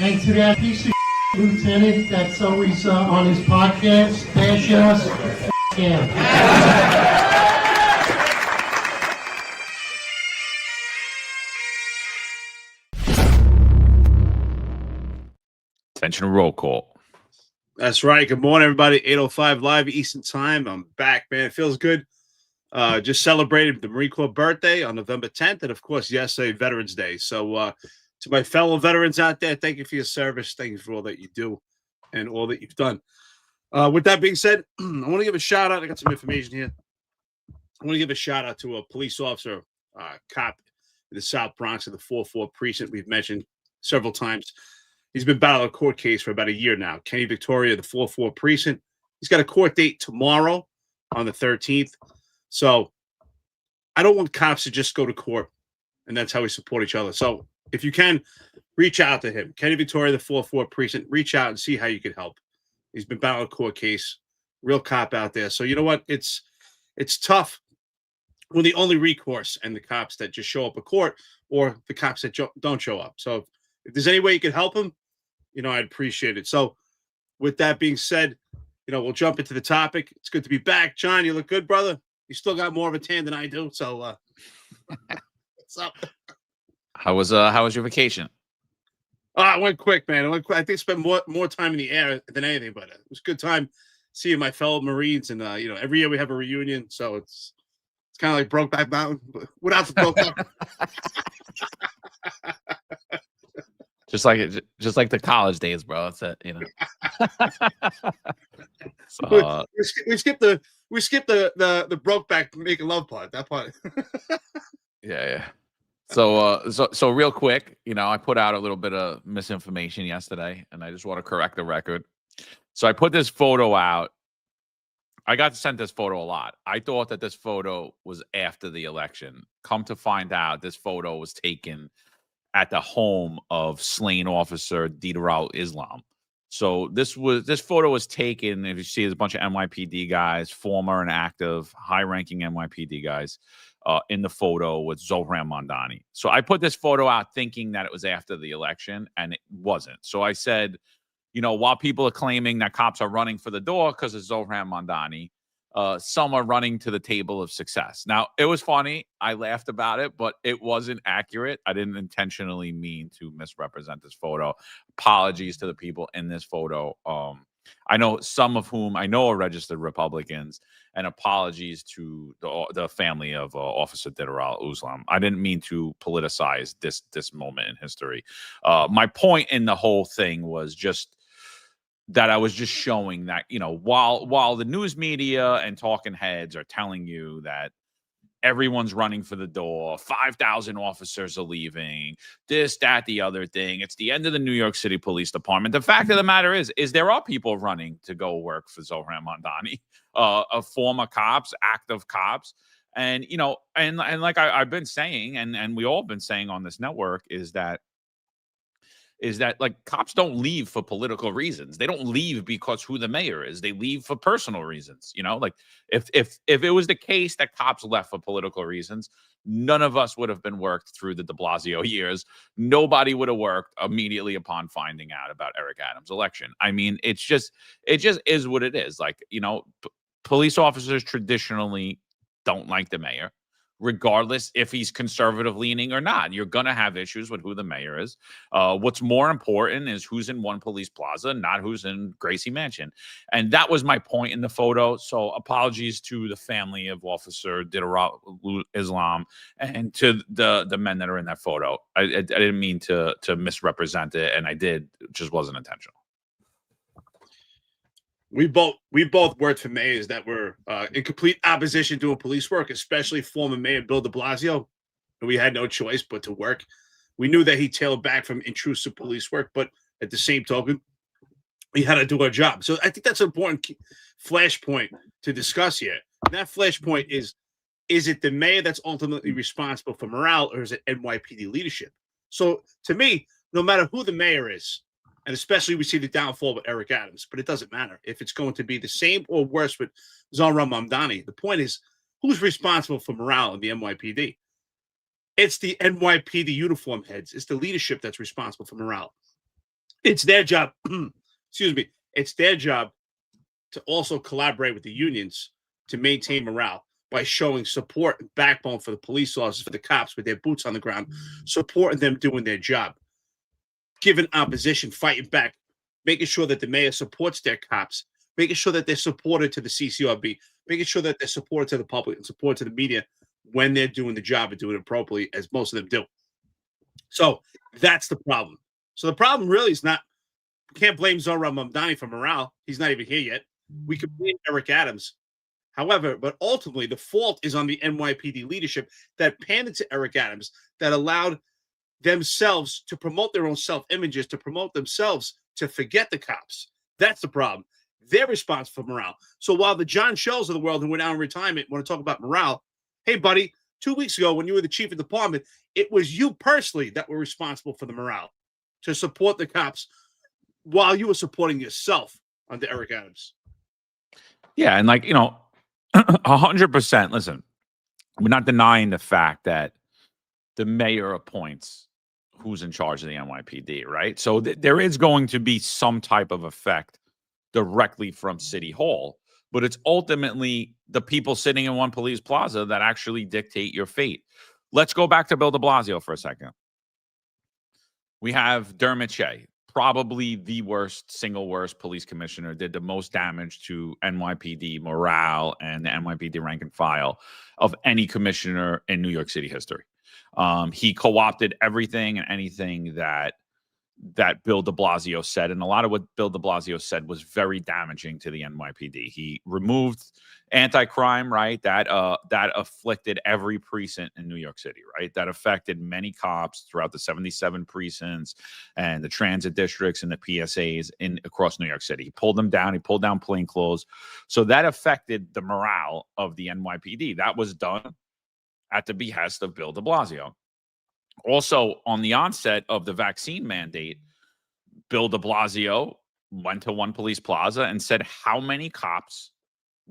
And to that piece of lieutenant that's always on his podcast, bash us, him. Attention, roll call. That's right. Good morning, everybody. 8:05 live Eastern Time. I'm back, man. It feels good. Just celebrated the Marine Corps birthday on November 10th, and of course, yesterday, Veterans Day. So, to my fellow veterans out there, thank you for your service. Thank you for all that you do and all that you've done. With that being said, I want to give a shout out. I got some information here. I want to give a shout out to a police officer, cop in the South Bronx of the 4-4 precinct. We've mentioned several times. He's been battling a court case for about a year now. Kenny Victoria, the 4-4 precinct. He's got a court date tomorrow on the 13th. So I don't want cops to just go to court, and that's how we support each other. So if you can, reach out to him. Kenny Victoria, the 4-4 precinct. Reach out and see how you can help. He's been battling a court case. Real cop out there. So you know what? It's tough when the only recourse and the cops that just show up at court or the cops that don't show up. So if there's any way you can help him, I'd appreciate it. So with that being said, we'll jump into the topic. It's good to be back. John, you look good, brother. You still got more of a tan than I do. So what's up? How was your vacation? It went quick, man. It went quick. I think I spent more time in the air than anything, but it was a good time seeing my fellow Marines. And every year we have a reunion, so it's kind of like Brokeback Mountain, but without the Brokeback. Just like the college days, bro. That's it, So, we skipped the Brokeback making love part. That part. yeah. So real quick, I put out a little bit of misinformation yesterday, and I just want to correct the record. So I put this photo out. I got sent this photo a lot. I thought that this photo was after the election. Come to find out, this photo was taken at the home of slain officer Didar Islam. So this photo was taken. If you see, there's a bunch of NYPD guys, former and active, high-ranking NYPD guys, in the photo with Zohran Mamdani. So I put this photo out thinking that it was after the election, and it wasn't. So I said, while people are claiming that cops are running for the door because of Zohran Mamdani, some are running to the table of success. Now, it was funny. I laughed about it, but it wasn't accurate. I didn't intentionally mean to misrepresent this photo. Apologies to the people in this photo. I know some of whom I know are registered Republicans, and apologies to the family of Officer Didar Islam. I didn't mean to politicize this moment in history. My point in the whole thing was just that I was just showing that, while the news media and talking heads are telling you that everyone's running for the door, 5,000 officers are leaving, this, that, the other thing, it's the end of the New York City Police Department. The fact of the matter is there are people running to go work for Zohran Mamdani, former cops, active cops. And, and like I've been saying, and we all been saying on this network, is that like cops don't leave for political reasons. They don't leave because who the mayor is. They leave for personal reasons. Like if it was the case that cops left for political reasons, none of us would have been worked through the de Blasio years. Nobody would have worked immediately upon finding out about Eric Adams' election. I mean, it just is what it is. Like, police officers traditionally don't like the mayor, regardless if he's conservative leaning or not. You're going to have issues with who the mayor is. What's more important is who's in One Police Plaza, not who's in Gracie Mansion. And that was my point in the photo. So apologies to the family of Officer Didar Islam and to the men that are in that photo. I didn't mean to misrepresent it, and I did. It just wasn't intentional. We both worked for mayors that were in complete opposition doing police work, especially former Mayor Bill de Blasio. And we had no choice but to work. We knew that he tailed back from intrusive police work, but at the same token, we had to do our job. So I think that's an important flashpoint to discuss here. And that flashpoint is it the mayor that's ultimately responsible for morale, or is it NYPD leadership? So to me, no matter who the mayor is, and especially we see the downfall with Eric Adams, but it doesn't matter if it's going to be the same or worse with Zohran Mamdani. The point is, who's responsible for morale in the NYPD? It's the NYPD uniform heads. It's the leadership that's responsible for morale. It's their job. Excuse me. It's their job to also collaborate with the unions to maintain morale by showing support and backbone for the police officers, for the cops with their boots on the ground, supporting them doing their job, giving opposition, fighting back, making sure that the mayor supports their cops, making sure that they're supported to the CCRB, making sure that they're supported to the public and supported to the media when they're doing the job and doing it appropriately, as most of them do. So that's the problem. So the problem really is not, we can't blame Zohran Mamdani for morale. He's not even here yet. We could blame Eric Adams. However, but ultimately the fault is on the NYPD leadership that panded to Eric Adams, that allowed themselves to promote their own self-images, to promote themselves to forget the cops. That's the problem. They're responsible for morale. So while the John Shells of the world who are now in retirement want to talk about morale, hey, buddy, 2 weeks ago when you were the chief of department, it was you personally that were responsible for the morale, to support the cops while you were supporting yourself under Eric Adams. Yeah, and 100%. Listen, we're not denying the fact that the mayor appoints who's in charge of the NYPD, right? So there is going to be some type of effect directly from City Hall, but it's ultimately the people sitting in One Police Plaza that actually dictate your fate. Let's go back to Bill de Blasio for a second. We have Dermot Shea, probably the single worst police commissioner, did the most damage to NYPD morale and the NYPD rank and file of any commissioner in New York City history. He co-opted everything and anything that Bill de Blasio said, and a lot of what Bill de Blasio said was very damaging to the NYPD. He removed anti-crime, right? That afflicted every precinct in New York City, right? That affected many cops throughout the 77 precincts and the transit districts and the PSAs across New York City. He pulled them down. He pulled down plainclothes. So that affected the morale of the NYPD. That was done at the behest of Bill de Blasio. Also, on the onset of the vaccine mandate, Bill de Blasio went to One Police Plaza and said, how many cops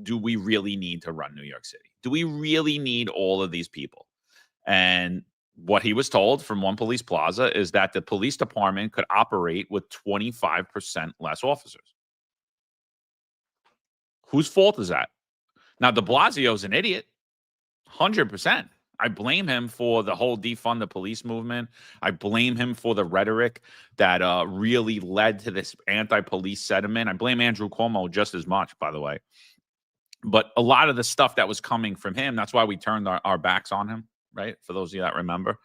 do we really need to run New York City? Do we really need all of these people? And what he was told from One Police Plaza is that the police department could operate with 25% less officers. Whose fault is that? Now, de Blasio's an idiot, 100%. I blame him for the whole defund the police movement. I blame him for the rhetoric that really led to this anti-police sentiment. I blame Andrew Cuomo just as much, by the way. But a lot of the stuff that was coming from him, that's why we turned our backs on him, right? For those of you that remember.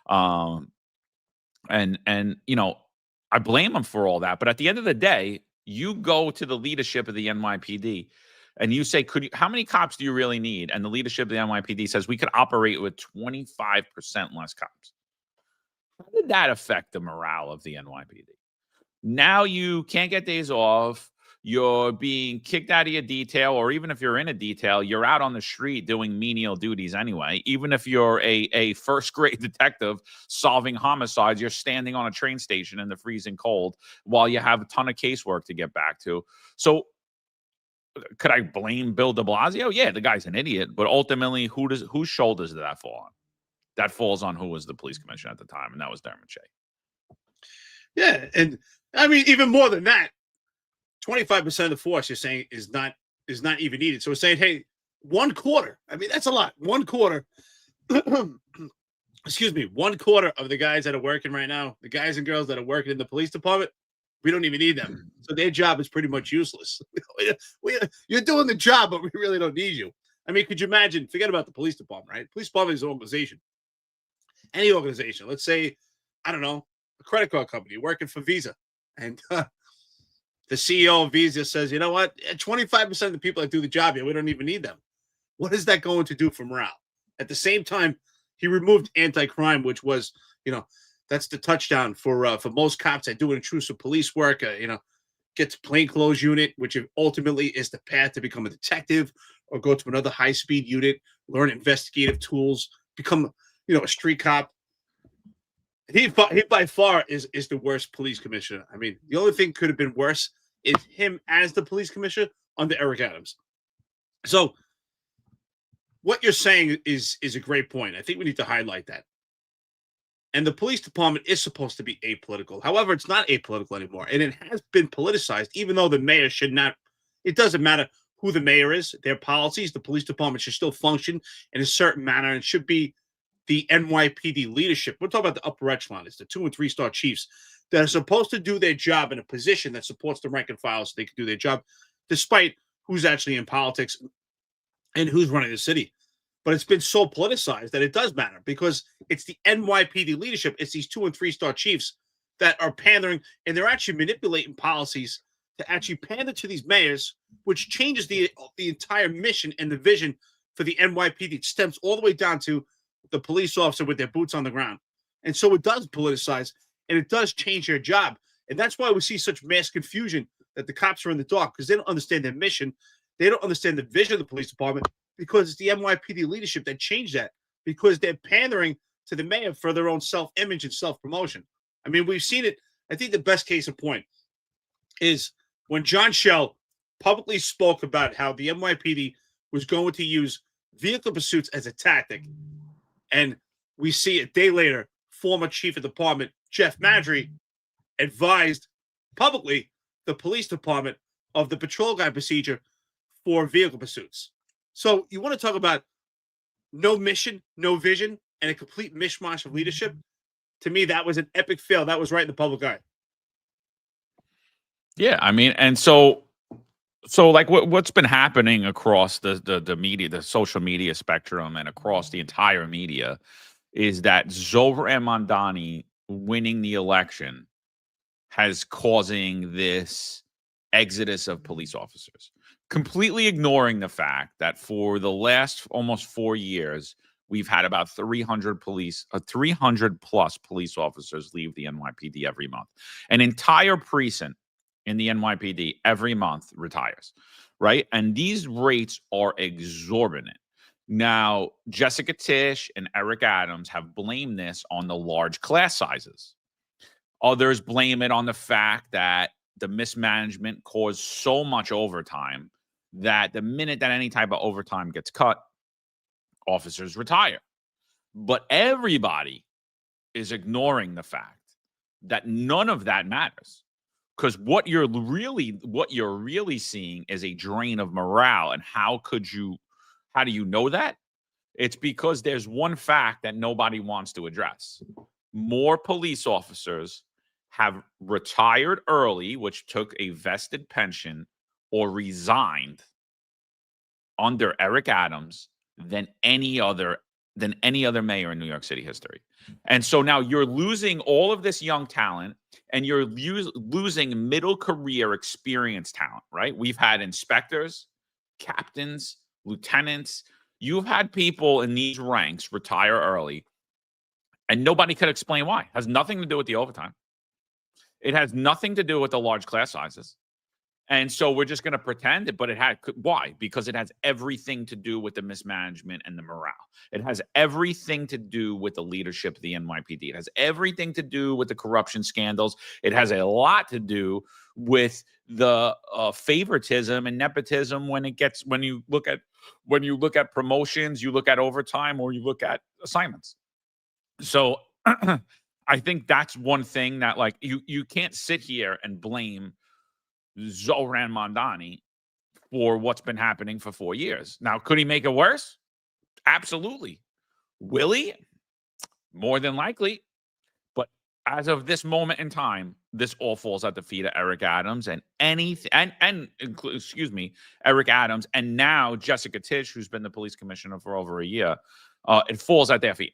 And I blame him for all that. But at the end of the day, you go to the leadership of the NYPD and you say, how many cops do you really need? And the leadership of the NYPD says we could operate with 25% less cops. How did that affect the morale of the NYPD? Now you can't get days off. You're being kicked out of your detail, or even if you're in a detail, you're out on the street doing menial duties anyway. Even if you're a first-grade detective solving homicides, you're standing on a train station in the freezing cold while you have a ton of casework to get back to. So could I blame Bill de Blasio? Yeah, the guy's an idiot, but ultimately, whose shoulders did that fall on? That falls on who was the police commissioner at the time, and that was Dermot Shea. Yeah, and I mean, even more than that, 25% of the force you're saying is not even needed. So we're saying, hey, 1/4. I mean, that's a lot. 1/4. Excuse me, 1/4 of the guys that are working right now, the guys and girls that are working in the police department, we don't even need them. So their job is pretty much useless. You're doing the job, but we really don't need you. I mean, could you imagine? Forget about the police department, right? Police department is an organization. Any organization. Let's say, I don't know, a credit card company working for Visa. And the CEO of Visa says, you know what? 25% of the people that do the job here, we don't even need them. What is that going to do for morale? At the same time, he removed anti-crime, which was, that's the touchdown for most cops that do intrusive police work. Get to plainclothes unit, which ultimately is the path to become a detective or go to another high-speed unit, learn investigative tools, become, a street cop. He by far is the worst police commissioner. I mean, the only thing could have been worse is him as the police commissioner under Eric Adams. So what you're saying is a great point. I think we need to highlight that. And the police department is supposed to be apolitical. However, it's not apolitical anymore. And it has been politicized, even though the mayor should not. It doesn't matter who the mayor is, their policies, the police department should still function in a certain manner and should be the NYPD leadership. We're talking about the upper echelon. It's the 2- and 3-star chiefs that are supposed to do their job in a position that supports the rank and file so they can do their job, despite who's actually in politics and who's running the city. But it's been so politicized that it does matter because it's the NYPD leadership. It's these 2- and 3-star chiefs that are pandering, and they're actually manipulating policies to actually pander to these mayors, which changes the entire mission and the vision for the NYPD. It stems all the way down to the police officer with their boots on the ground. And so it does politicize, and it does change their job. And that's why we see such mass confusion that the cops are in the dark, because they don't understand their mission. They don't understand the vision of the police department, because it's the NYPD leadership that changed that, because they're pandering to the mayor for their own self-image and self-promotion. I mean, we've seen it. I think the best case in point is when John Shell publicly spoke about how the NYPD was going to use vehicle pursuits as a tactic. And we see a day later, former chief of department, Jeff Madry, advised publicly the police department of the patrol guide procedure for vehicle pursuits. So you want to talk about no mission, no vision, and a complete mishmash of leadership? To me, that was an epic fail. That was right in the public eye. Yeah, I mean, and so like what's been happening across the media, the social media spectrum, and across the entire media, is that Zohran Mamdani winning the election has causing this exodus of police officers, completely ignoring the fact that for the last almost 4 years, we've had about 300 plus police officers leave the NYPD every month. An entire precinct in the NYPD every month retires, right? And these rates are exorbitant. Now, Jessica Tisch and Eric Adams have blamed this on the large class sizes. Others blame it on the fact that the mismanagement caused so much overtime that the minute that any type of overtime gets cut, officers retire. But everybody is ignoring the fact that none of that matters. Because what you're really seeing is a drain of morale. And how do you know that? It's because there's one fact that nobody wants to address. More police officers have retired early, which took a vested pension, or resigned under Eric Adams than any other mayor in New York City history. And so now you're losing all of this young talent, and you're losing middle career experienced talent, right? We've had inspectors, captains, lieutenants. You've had people in these ranks retire early, and nobody could explain why. It has nothing to do with the overtime. It has nothing to do with the large class sizes. And so we're just going to pretend it, but why? Because it has everything to do with the mismanagement and the morale. It has everything to do with the leadership of the NYPD. It has everything to do with the corruption scandals. It has a lot to do with the favoritism and nepotism when you look at promotions, you look at overtime, or you look at assignments. So I think that's one thing that, like, you can't sit here and blame Zohran Mamdani for what's been happening for 4 years. Now, could he make it worse? Absolutely. Will he? More than likely. But as of this moment in time, this all falls at the feet of Eric Adams and Eric Adams, and now Jessica Tisch, who's been the police commissioner for over a year. It falls at their feet.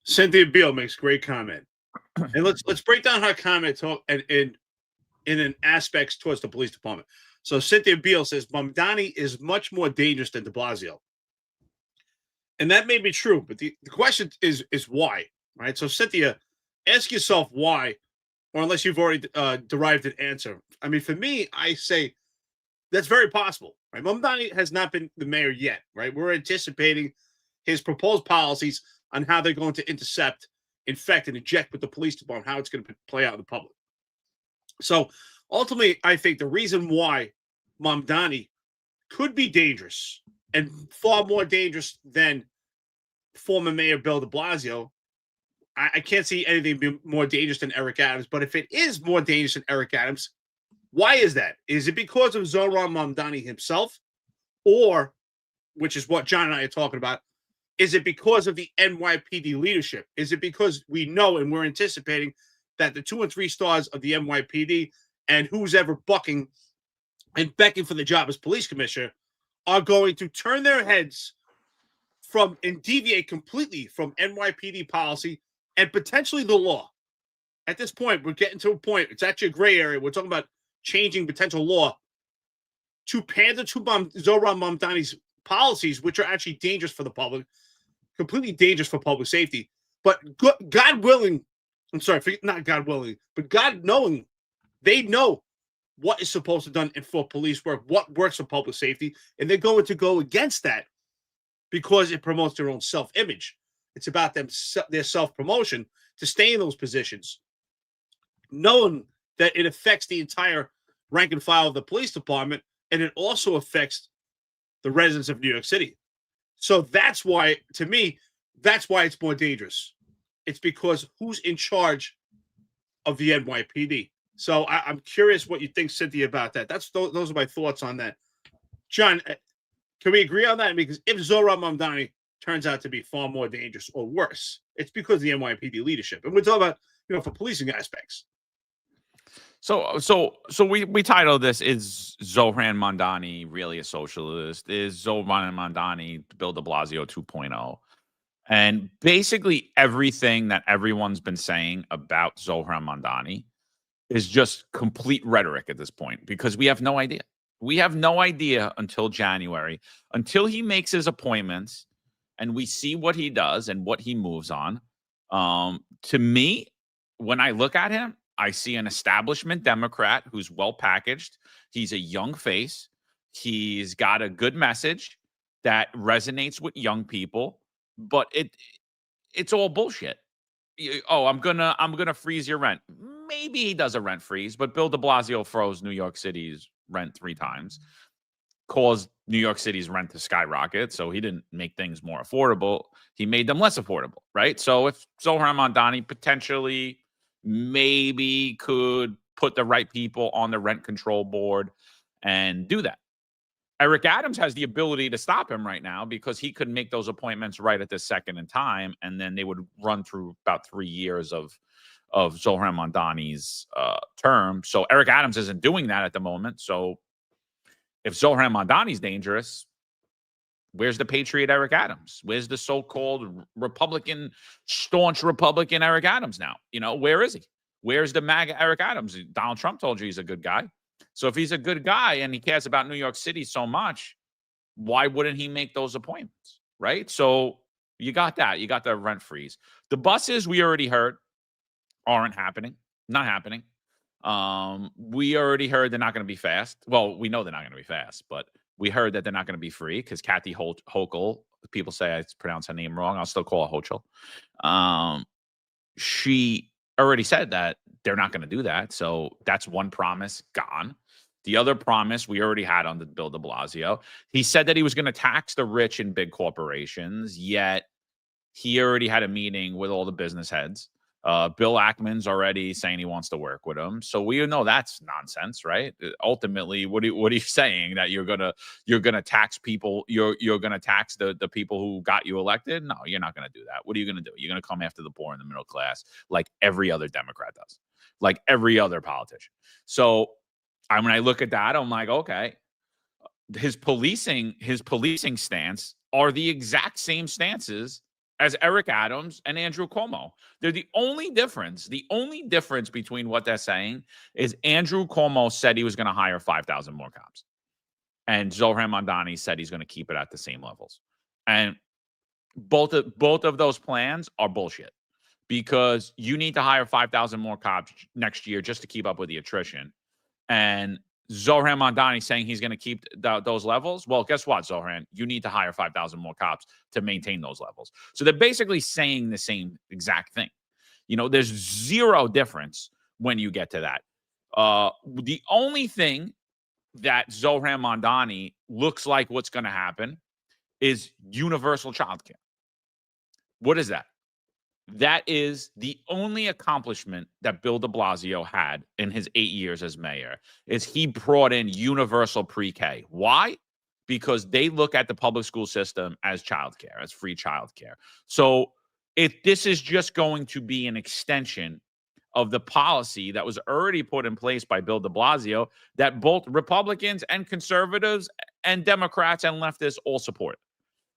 Cynthia Beale makes a great comment. And let's break down her comment in an aspects towards the police department. So Cynthia Beale says Mamdani is much more dangerous than de Blasio. And that may be true, but the question is why, right? So Cynthia, ask yourself why, or unless you've already derived an answer. I mean, for me, I say that's very possible, right? Mamdani has not been the mayor yet, right? We're anticipating his proposed policies on how they're going to intercept, infect, and inject with the police department, how it's going to play out in the public. So ultimately, I think the reason why Mamdani could be dangerous, and far more dangerous than former Mayor Bill de Blasio, I can't see anything be more dangerous than Eric Adams. But if it is more dangerous than Eric Adams, why is that? Is it because of Zohran Mamdani himself? Or, which is what John and I are talking about, is it because of the NYPD leadership? Is it because we know and we're anticipating that the 2 and 3 stars of the NYPD and who's ever bucking and begging for the job as police commissioner are going to turn their heads from and deviate completely from NYPD policy and potentially the law? At this point, we're getting to a point, it's actually a gray area. We're talking about changing potential law to pander to Zohran Mamdani's policies, which are actually dangerous for the public, completely dangerous for public safety. But God willing, I'm sorry, not God willing, but God knowing, they know what is supposed to be done for police work, what works for public safety, and they're going to go against that because it promotes their own self-image. It's about their self-promotion to stay in those positions, knowing that it affects the entire rank and file of the police department, and it also affects the residents of New York City. So that's why, to me, that's why it's more dangerous. It's because who's in charge of the NYPD. So I'm curious what you think, Cynthia, about that. Those are my thoughts on that. John, can we agree on that? Because if Zohran Mamdani turns out to be far more dangerous or worse, it's because of the NYPD leadership. And we're talking about, for policing aspects. So we titled this, "Is Zohran Mamdani really a socialist? Is Zohran Mamdani Bill de Blasio 2.0?" And basically everything that everyone's been saying about Zohran Mamdani is just complete rhetoric at this point, because we have no idea. We have no idea until January, until he makes his appointments and we see what he does and what he moves on. To me, when I look at him, I see an establishment Democrat who's well packaged. He's a young face. He's got a good message that resonates with young people, but it's all bullshit. I'm gonna freeze your rent. Maybe he does a rent freeze, but Bill de Blasio froze New York City's rent 3 times, caused New York City's rent to skyrocket. So he didn't make things more affordable. He made them less affordable, right? So if Zohran Mamdani potentially maybe could put the right people on the rent control board and do that. Eric Adams has the ability to stop him right now because he could make those appointments right at this second in time, and then they would run through about 3 years of Zohran Mamdani's term. So Eric Adams isn't doing that at the moment. So if Zohran Mamdani's dangerous, where's the patriot Eric Adams? Where's the so-called Republican, staunch Republican Eric Adams now? Where is he? Where's the MAGA Eric Adams? Donald Trump told you he's a good guy. So if he's a good guy and he cares about New York City so much, why wouldn't he make those appointments, right? So you got that. You got the rent freeze. The buses, we already heard, aren't happening. Not happening. We already heard they're not going to be fast. Well, we know they're not going to be fast, but we heard that they're not going to be free because Kathy Hochul, people say I pronounced her name wrong. I'll still call her Hochul. She already said that they're not going to do that. So that's one promise gone. The other promise we already had on the Bill de Blasio. He said that he was going to tax the rich and big corporations, yet he already had a meeting with all the business heads. Bill Ackman's already saying he wants to work with him. So we know that's nonsense, right? Ultimately, what are you saying? That you're gonna tax people, you're gonna tax the people who got you elected? No, you're not gonna do that. What are you gonna do? You're gonna come after the poor and the middle class like every other Democrat does, like every other politician. So when I look at that, I'm like, okay, his policing stance are the exact same stances as Eric Adams and Andrew Cuomo. They're the only difference. The only difference between what they're saying is Andrew Cuomo said he was going to hire 5,000 more cops. And Zohran Mamdani said he's going to keep it at the same levels. And both of those plans are bullshit, because you need to hire 5,000 more cops next year just to keep up with the attrition. And Zohran Mamdani saying he's going to keep those levels. Well, guess what, Zohran? You need to hire 5,000 more cops to maintain those levels. So they're basically saying the same exact thing. There's zero difference when you get to that. The only thing that Zohran Mamdani looks like what's going to happen is universal childcare. What is that? That is the only accomplishment that Bill de Blasio had in his 8 years as mayor, is he brought in universal pre-K. Why? Because they look at the public school system as childcare, as free childcare. So if this is just going to be an extension of the policy that was already put in place by Bill de Blasio, that both Republicans and conservatives and Democrats and leftists all support.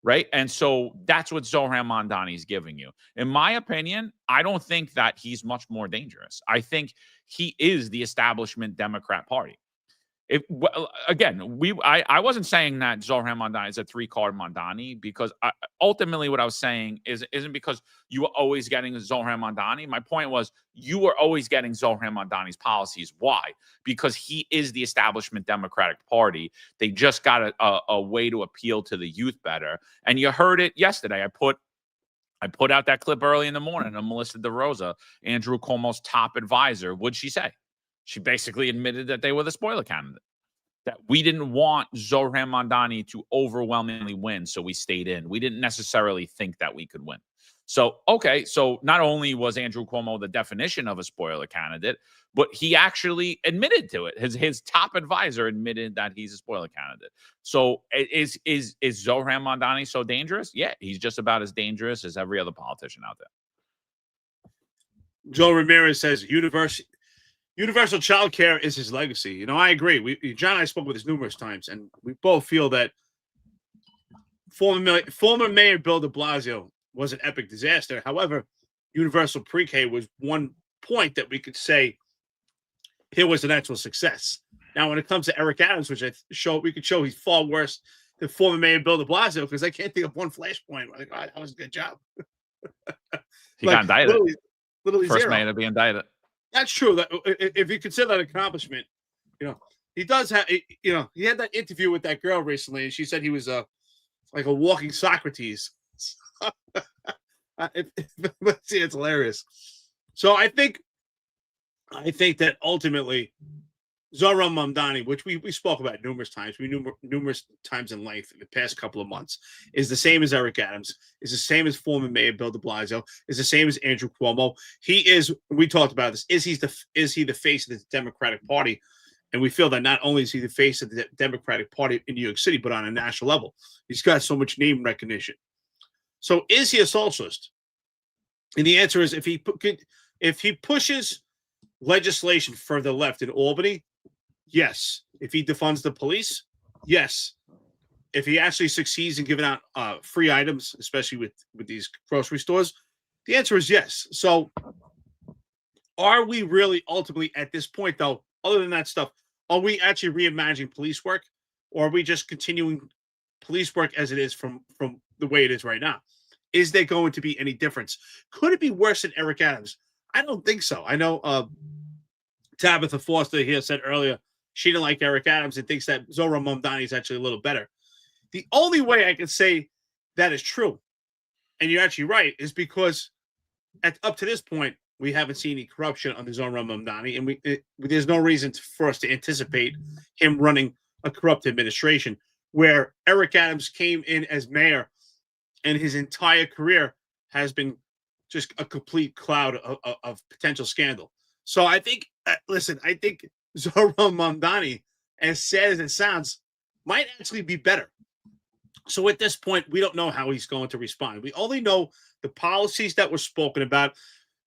Right. And so that's what Zohran Mamdani is giving you. In my opinion, I don't think that he's much more dangerous. I think he is the establishment Democrat Party. I wasn't saying that Zohran Mamdani is a 3-card Mamdani, because ultimately what I was saying isn't because you were always getting Zohran Mamdani. My point was you were always getting Zohran Mamdani's policies. Why? Because he is the establishment Democratic Party. They just got a way to appeal to the youth better. And you heard it yesterday. I put out that clip early in the morning of Melissa DeRosa, Andrew Cuomo's top advisor. What'd she say? She basically admitted that they were the spoiler candidate, that we didn't want Zohran Mamdani to overwhelmingly win, so we stayed in. We didn't necessarily think that we could win. So, okay, so not only was Andrew Cuomo the definition of a spoiler candidate, but he actually admitted to it. His top advisor admitted that he's a spoiler candidate. So is Zohran Mamdani so dangerous? Yeah, he's just about as dangerous as every other politician out there. Joe Ramirez says universal child care is his legacy. You know, I agree. John and I spoke with this numerous times, and we both feel that former Mayor Bill de Blasio was an epic disaster. However, universal pre-K was one point that we could say here was an actual success. Now, when it comes to Eric Adams, which we could show he's far worse than former Mayor Bill de Blasio, because I can't think of one flashpoint. Like, oh, that was a good job. He got indicted. Literally First zero. mayor to be indicted. That's true. That if you consider that accomplishment, you know, he does have. You know, he had that interview with that girl recently, and she said he was like a walking Socrates. It's hilarious. So I think that ultimately Zohran Mamdani, which we spoke about numerous times, numerous times in length in the past couple of months, is the same as Eric Adams, is the same as former Mayor Bill de Blasio, is the same as Andrew Cuomo. He is. We talked about this. Is he the face of the Democratic Party? And we feel that not only is he the face of the Democratic Party in New York City, but on a national level, he's got so much name recognition. So is he a socialist? And the answer is if he pushes legislation further left in Albany, yes. If he defunds the police, yes. If he actually succeeds in giving out free items, especially with these grocery stores, the answer is yes. So are we really ultimately at this point, though, other than that stuff, are we actually reimagining police work, or are we just continuing police work as it is from the way it is right now? Is there going to be any difference? Could it be worse than Eric Adams? I don't think so. I know Tabitha Foster here said earlier she didn't like Eric Adams and thinks that Zohran Mamdani is actually a little better. The only way I can say that is true, and you're actually right, is because up to this point, we haven't seen any corruption under Zohran Mamdani, and there's no reason for us to anticipate him running a corrupt administration, where Eric Adams came in as mayor and his entire career has been just a complete cloud of potential scandal. So I think, I think Zohran Mamdani, as sad as it sounds, might actually be better. So at this point, we don't know how he's going to respond. We only know the policies that were spoken about.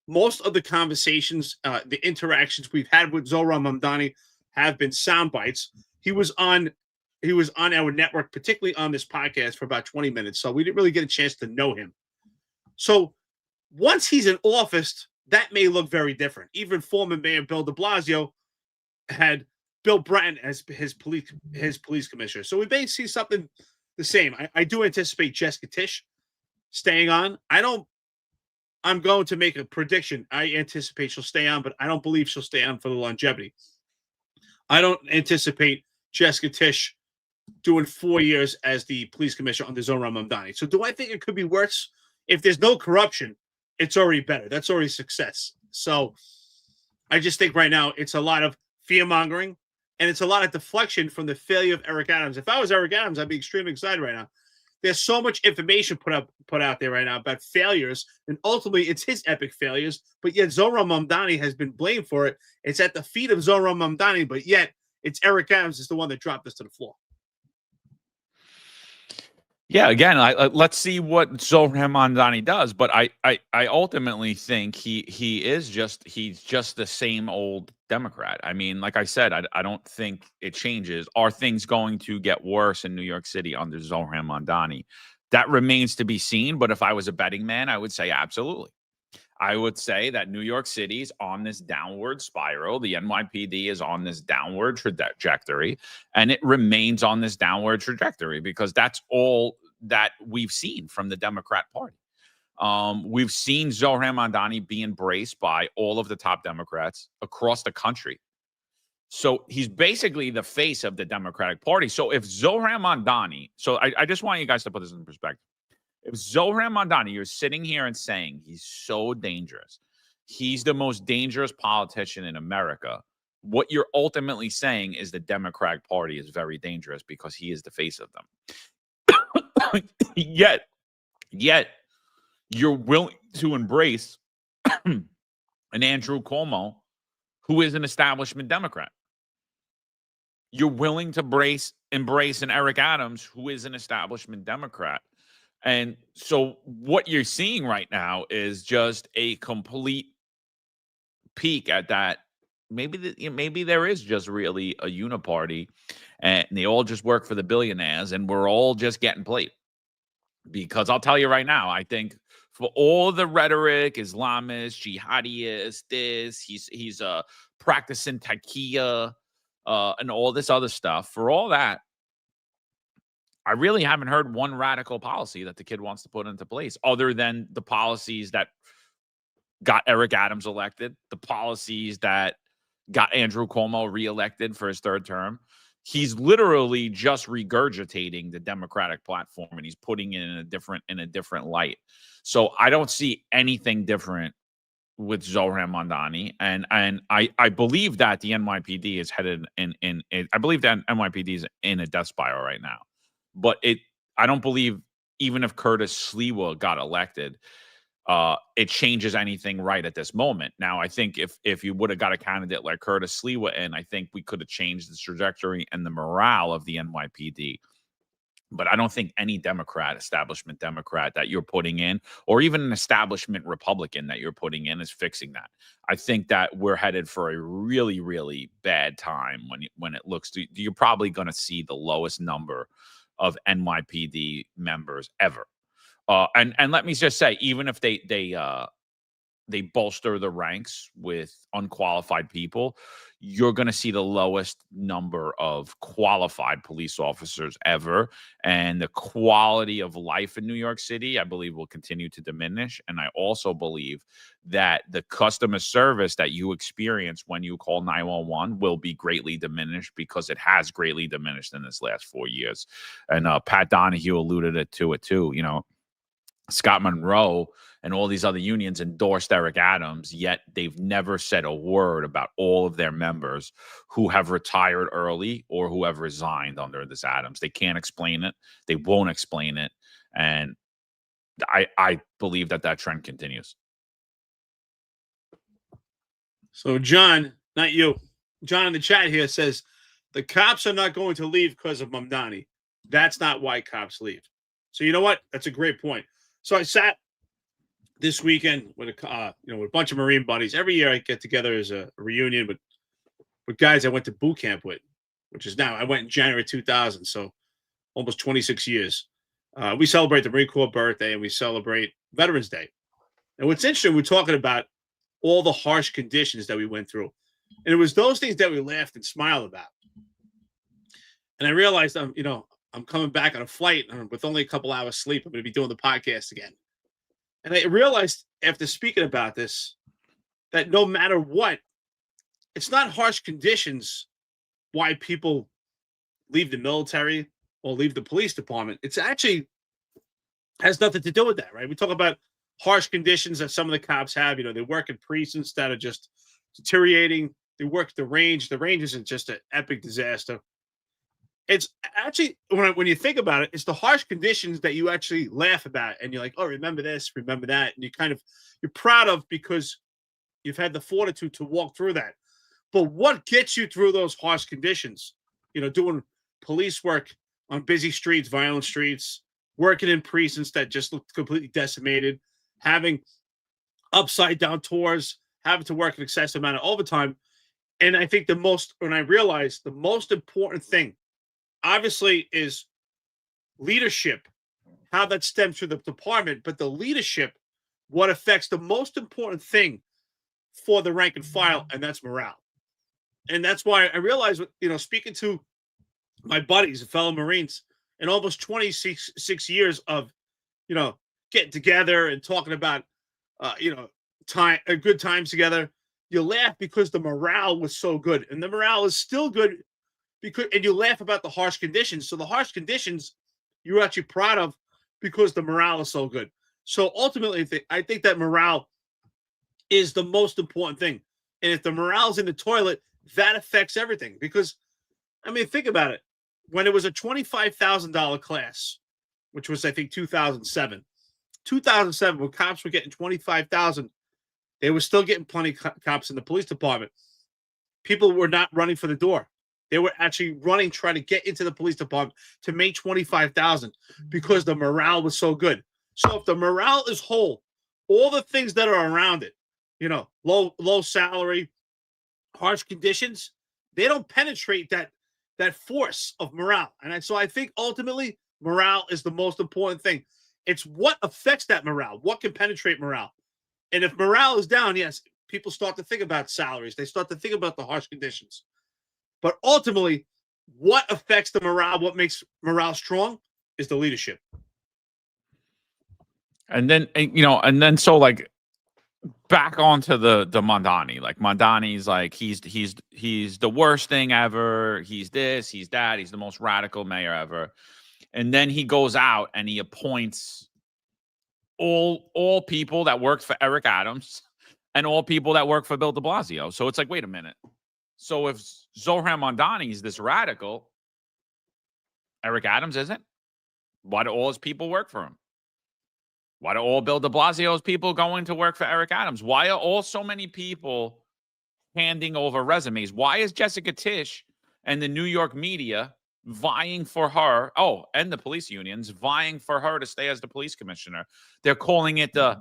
Most of the conversations, the interactions we've had with Zohran Mamdani have been sound bites. He was on our network, particularly on this podcast, for about 20 minutes. So we didn't really get a chance to know him. So once he's in office, that may look very different. Even former Mayor Bill de Blasio had Bill Bratton as his police commissioner. So we may see something the same. I do anticipate Jessica Tisch staying on. I'm going to make a prediction. I anticipate she'll stay on, but I don't believe she'll stay on for the longevity. I don't anticipate Jessica Tisch doing 4 years as the police commissioner under Zohran Mamdani. So do I think it could be worse? If there's no corruption, it's already better. That's already success. So I just think right now it's a lot of fear-mongering, and it's a lot of deflection from the failure of Eric Adams. If I was Eric Adams, I'd be extremely excited right now there's so much information put out there right now about failures, and ultimately it's his epic failures. But yet Zohran Mamdani has been blamed for it. It's at the feet of Zohran Mamdani, but yet it's Eric Adams is the one that dropped this to the floor. Yeah, again, let's see what Zohran Mamdani does, but I ultimately think he's just the same old Democrat. I mean, like I said, I don't think it changes. Are things going to get worse in New York City under Zohran Mamdani? That remains to be seen. But if I was a betting man, I would say absolutely. I would say that New York City is on this downward spiral. The NYPD is on this downward trajectory, and it remains on this downward trajectory because that's all that we've seen from the Democrat Party. We've seen Zohran Mamdani be embraced by all of the top Democrats across the country. So he's basically the face of the Democratic Party. So if Zohran Mamdani, I just want you guys to put this in perspective. If Zohran Mamdani, you're sitting here and saying he's so dangerous, he's the most dangerous politician in America, what you're ultimately saying is the Democratic Party is very dangerous because he is the face of them. Yet you're willing to embrace an Andrew Cuomo who is an establishment Democrat. You're willing to embrace an Eric Adams who is an establishment Democrat. And so what you're seeing right now is just a complete peek at that. Maybe there is just really a uniparty and they all just work for the billionaires and we're all just getting played. Because I'll tell you right now, I think for all the rhetoric, Islamist, jihadist, he's practicing taqiyya and all this other stuff. For all that, I really haven't heard one radical policy that the kid wants to put into place other than the policies that got Eric Adams elected, the policies that got Andrew Cuomo reelected for his third term. He's literally just regurgitating the Democratic platform and he's putting it in a different light. So I don't see anything different with Zohran Mamdani. And I believe that the NYPD is headed in I believe that NYPD is in a death spiral right now. But I don't believe even if Curtis Sliwa got elected, it changes anything right at this moment. Now, I think if you would have got a candidate like Curtis Sliwa in, I think we could have changed the trajectory and the morale of the NYPD. But I don't think any establishment Democrat that you're putting in, or even an establishment Republican that you're putting in is fixing that. I think that we're headed for a really, really bad time when it looks to, you're probably going to see the lowest number of NYPD members ever. And let me just say, even if they bolster the ranks with unqualified people, you're going to see the lowest number of qualified police officers ever. And the quality of life in New York City, I believe, will continue to diminish. And I also believe that the customer service that you experience when you call 911 will be greatly diminished because it has greatly diminished in this last 4 years. And Pat Donahue alluded to it too. You know, Scott Monroe and all these other unions endorsed Eric Adams, yet they've never said a word about all of their members who have retired early or who have resigned under this Adams. They can't explain it. They won't explain it. And I believe that trend continues. So John, not you, John in the chat here says, the cops are not going to leave because of Mamdani. That's not why cops leave. So you know what? That's a great point. So I sat this weekend with with a bunch of Marine buddies. Every year I get together as a reunion with guys I went to boot camp with, which is now, I went in January 2000, so almost 26 years. We celebrate the Marine Corps birthday and we celebrate Veterans Day. And what's interesting, we're talking about all the harsh conditions that we went through. And it was those things that we laughed and smiled about. And I realized I'm coming back on a flight with only a couple hours sleep. I'm going to be doing the podcast again. And I realized after speaking about this, that no matter what, it's not harsh conditions why people leave the military or leave the police department. It's actually has nothing to do with that, right? We talk about harsh conditions that some of the cops have. They work in precincts that are just deteriorating. They work the range. The range isn't just an epic disaster. it's actually when you think about it, it's the harsh conditions that you actually laugh about, and you're like, oh, remember this, remember that, and you're proud of because you've had the fortitude to walk through that. But what gets you through those harsh conditions? Doing police work on busy streets, violent streets, working in precincts that just look completely decimated, having upside down tours, having to work an excessive amount of overtime. And I think when I realized the most important thing, obviously, is leadership, how that stems through the department, but the leadership, what affects the most important thing for the rank and file, and that's morale. And that's why I realized, speaking to my buddies, fellow Marines, in almost 26 years of, getting together and talking about, good times together, you laugh because the morale was so good, and the morale is still good and you laugh about the harsh conditions. So the harsh conditions you're actually proud of because the morale is so good. So ultimately, I think that morale is the most important thing. And if the morale's in the toilet, that affects everything. Because, think about it. When it was a $25,000 class, which was, I think, 2007, when cops were getting $25,000, they were still getting plenty of cops in the police department. People were not running for the door. They were actually running, trying to get into the police department to make $25,000 because the morale was so good. So if the morale is whole, all the things that are around it, low salary, harsh conditions, they don't penetrate that force of morale. And so I think ultimately morale is the most important thing. It's what affects that morale, what can penetrate morale. And if morale is down, yes, people start to think about salaries. They start to think about the harsh conditions. But ultimately, what affects the morale, what makes morale strong, is the leadership. And then, so like back onto the Mamdani. Like Mamdani's like he's the worst thing ever. He's this, he's that. He's the most radical mayor ever. And then he goes out and he appoints all people that worked for Eric Adams and all people that work for Bill de Blasio. So it's like, wait a minute. So if Zohran Mamdani is this radical, Eric Adams isn't? Why do all his people work for him? Why do all Bill de Blasio's people going to work for Eric Adams? Why are all so many people handing over resumes? Why is Jessica Tisch and the New York media vying for her? Oh, and the police unions vying for her to stay as the police commissioner. They're calling it the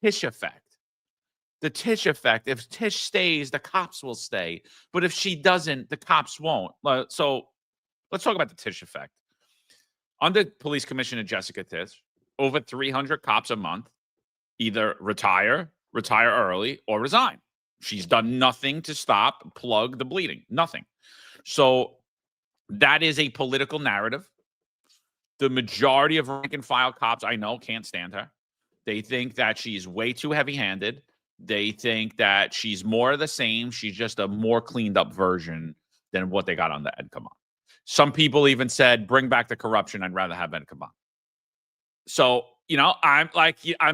Tisch effect. The Tisch effect. If Tisch stays, the cops will stay. But if she doesn't, the cops won't. So let's talk about the Tisch effect. Under Police Commissioner Jessica Tisch, over 300 cops a month either retire early, or resign. She's done nothing to plug the bleeding. Nothing. So that is a political narrative. The majority of rank and file cops I know can't stand her. They think that she's way too heavy-handed. They think that she's more of the same. She's just a more cleaned up version than what they got on the Ed Command. Some people even said, bring back the corruption. I'd rather have Ed Command. So, I'm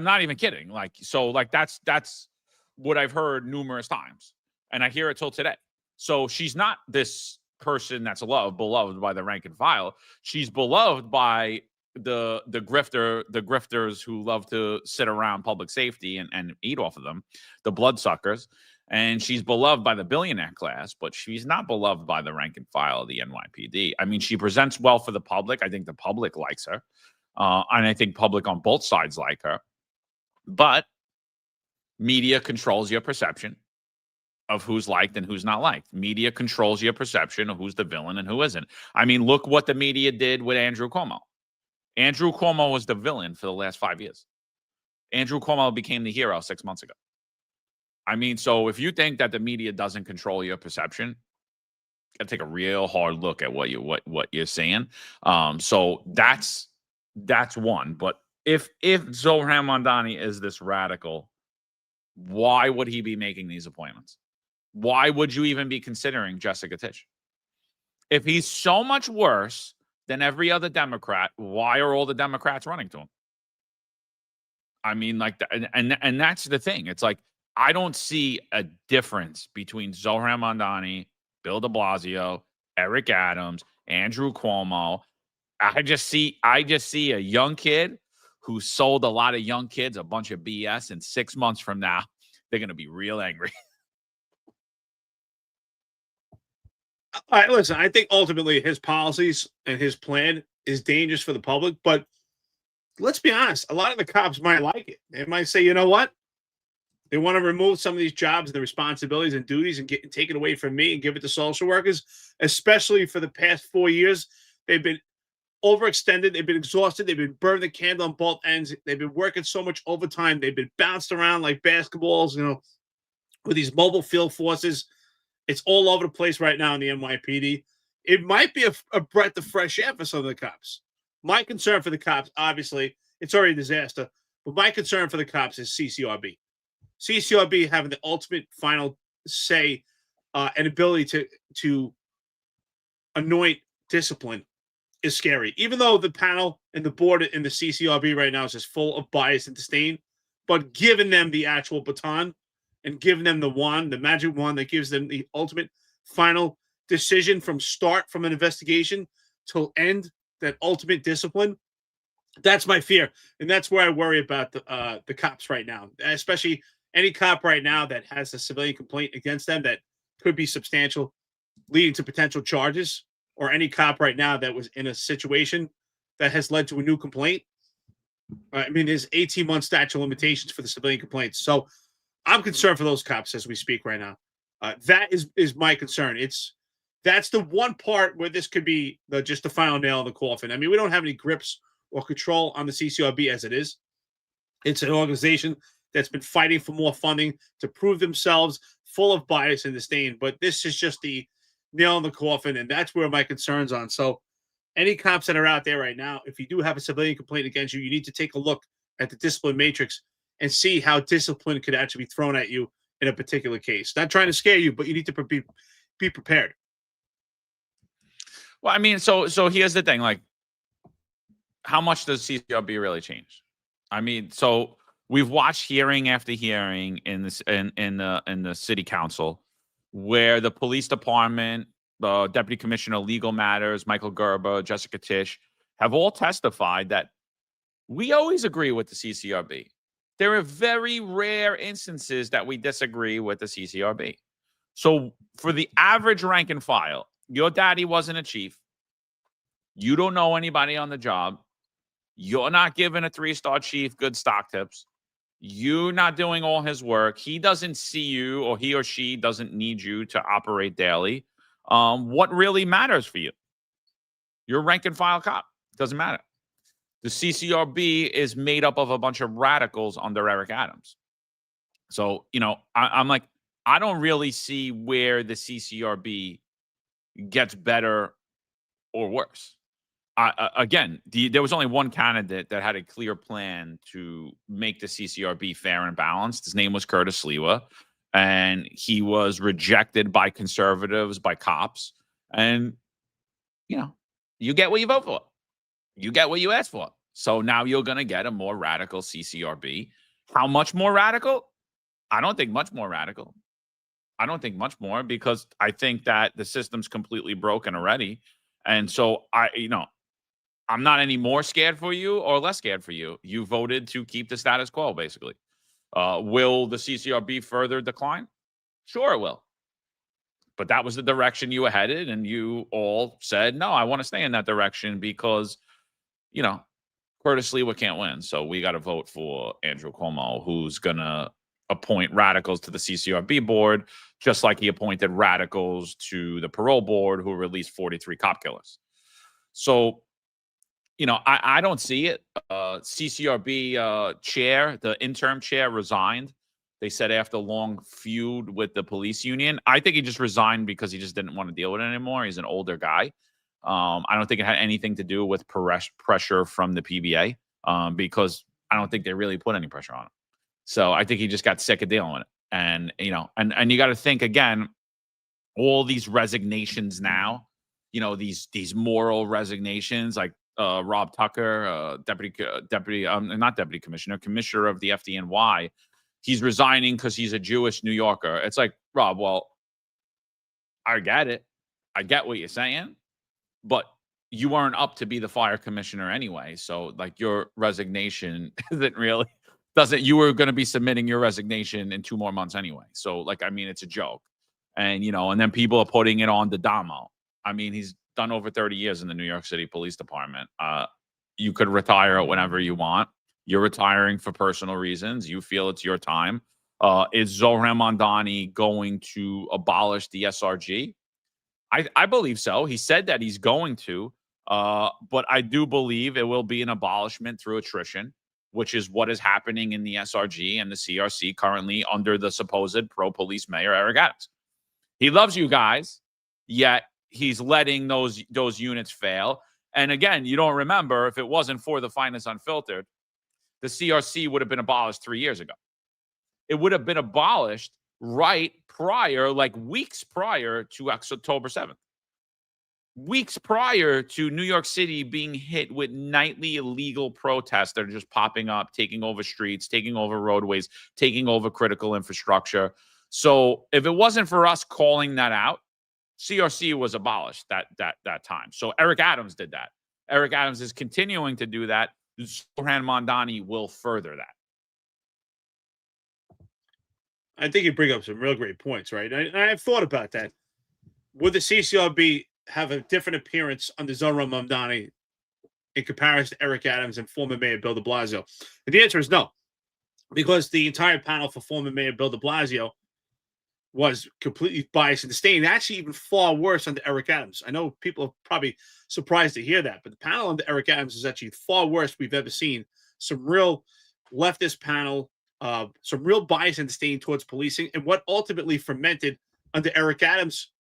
not even kidding. That's what I've heard numerous times. And I hear it till today. So she's not this person that's beloved by the rank and file. She's beloved by the grifters who love to sit around public safety and eat off of them, the bloodsuckers. And she's beloved by the billionaire class, but she's not beloved by the rank and file of the NYPD. She presents well for the public. I think the public likes her. And I think public on both sides like her. But media controls your perception of who's liked and who's not liked. Media controls your perception of who's the villain and who isn't. Look what the media did with Andrew Cuomo. Andrew Cuomo was the villain for the last 5 years. Andrew Cuomo became the hero 6 months ago. So if you think that the media doesn't control your perception, you got to take a real hard look at what you're saying. So that's one. But if Zohran Mamdani is this radical, why would he be making these appointments? Why would you even be considering Jessica Tisch? If he's so much worse than every other Democrat, why are all the Democrats running to him? And that's the thing. It's like, I don't see a difference between Zohran Mamdani, Bill de Blasio, Eric Adams, Andrew Cuomo. I just see a young kid who sold a lot of young kids a bunch of BS, and 6 months from now, they're going to be real angry. All right, listen, I think ultimately his policies and his plan is dangerous for the public, but let's be honest, a lot of the cops might like it. They might say, you know what? They want to remove some of these jobs and the responsibilities and duties and take it away from me and give it to social workers, especially for the past 4 years. They've been overextended. They've been exhausted. They've been burning the candle on both ends. They've been working so much overtime. They've been bounced around like basketballs, with these mobile field forces. It's all over the place right now in the NYPD. It might be a breath of fresh air for some of the cops. My concern for the cops, obviously, it's already a disaster, but my concern for the cops is CCRB. CCRB having the ultimate final say and ability to anoint discipline is scary. Even though the panel and the board in the CCRB right now is just full of bias and disdain, but giving them the actual baton and giving them the wand, the magic wand that gives them the ultimate final decision from an investigation till end, that ultimate discipline, that's my fear. And that's where I worry about the cops right now, especially any cop right now that has a civilian complaint against them that could be substantial, leading to potential charges, or any cop right now that was in a situation that has led to a new complaint. I mean, there's 18-month statute of limitations for the civilian complaints. So I'm concerned for those cops as we speak right now. That is my concern. That's the one part where this could be just the final nail in the coffin. I mean, we don't have any grips or control on the CCRB as it is. It's an organization that's been fighting for more funding to prove themselves, full of bias and disdain. But this is just the nail in the coffin, and that's where my concern's on. So any cops that are out there right now, if you do have a civilian complaint against you, you need to take a look at the discipline matrix and see how discipline could actually be thrown at you in a particular case. Not trying to scare you, but you need to be prepared. Well, I mean, so here's the thing, like, how much does CCRB really change? I mean, so we've watched hearing after hearing in the city council where the police department, the deputy commissioner of legal matters, Michael Gerber, Jessica Tisch, have all testified that we always agree with the CCRB. There are very rare instances that we disagree with the CCRB. So for the average rank and file, your daddy wasn't a chief. You don't know anybody on the job. You're not giving a 3-star chief good stock tips. You're not doing all his work. He doesn't see you, or he or she doesn't need you to operate daily. What really matters for you? You're a rank and file cop. Doesn't matter. The CCRB is made up of a bunch of radicals under Eric Adams. So, I'm like, I don't really see where the CCRB gets better or worse. There was only one candidate that had a clear plan to make the CCRB fair and balanced. His name was Curtis Lewa, and he was rejected by conservatives, by cops. And, you get what you vote for. You get what you ask for. So now you're going to get a more radical CCRB. How much more radical? I don't think much more radical. I don't think much more, because I think that the system's completely broken already. And so I'm not any more scared for you or less scared for you. You voted to keep the status quo, basically. Will the CCRB further decline? Sure, it will. But that was the direction you were headed, and you all said, no, I want to stay in that direction because, Curtis Lewa can't win. So we got to vote for Andrew Cuomo, who's going to appoint radicals to the CCRB board, just like he appointed radicals to the parole board who released 43 cop killers. So, I don't see it. CCRB chair, the interim chair, resigned. They said after a long feud with the police union. I think he just resigned because he just didn't want to deal with it anymore. He's an older guy. I don't think it had anything to do with pressure from the PBA, because I don't think they really put any pressure on him. So I think he just got sick of dealing with it. And, and you got to think again, all these resignations now, these moral resignations, like Rob Tucker, not deputy commissioner, commissioner of the FDNY, he's resigning because he's a Jewish New Yorker. It's like, Rob, well, I get it. I get what you're saying. but you weren't up to be the fire commissioner anyway. So like your resignation you were going to be submitting your resignation in 2 more months anyway. So like, I mean, it's a joke. And, and then people are putting it on the Damo. I mean, he's done over 30 years in the New York City Police Department. You could retire whenever you want. You're retiring for personal reasons. You feel it's your time. Is Zohran Mamdani going to abolish the SRG? I believe so. He said that he's going to, but I do believe it will be an abolishment through attrition, which is what is happening in the SRG and the CRC currently under the supposed pro-police mayor, Eric Adams. He loves you guys, yet he's letting those units fail. And again, you don't remember, if it wasn't for the Finest Unfiltered, the CRC would have been abolished 3 years ago. It would have been abolished right prior, like weeks prior to October 7th. Weeks prior to New York City being hit with nightly illegal protests that are just popping up, taking over streets, taking over roadways, taking over critical infrastructure. So if it wasn't for us calling that out, CRC was abolished that time. So Eric Adams did that. Eric Adams is continuing to do that. Zohran Mamdani will further that. I think you bring up some real great points, right? And I've thought about that. Would the CCRB have a different appearance under Zohran Mamdani in comparison to Eric Adams and former Mayor Bill de Blasio? And the answer is no, because the entire panel for former Mayor Bill de Blasio was completely biased and disdained, actually even far worse under Eric Adams. I know people are probably surprised to hear that, but the panel under Eric Adams is actually far worse we've ever seen. Some real leftist panel, some real bias and disdain towards policing, and what ultimately fermented under Eric Adams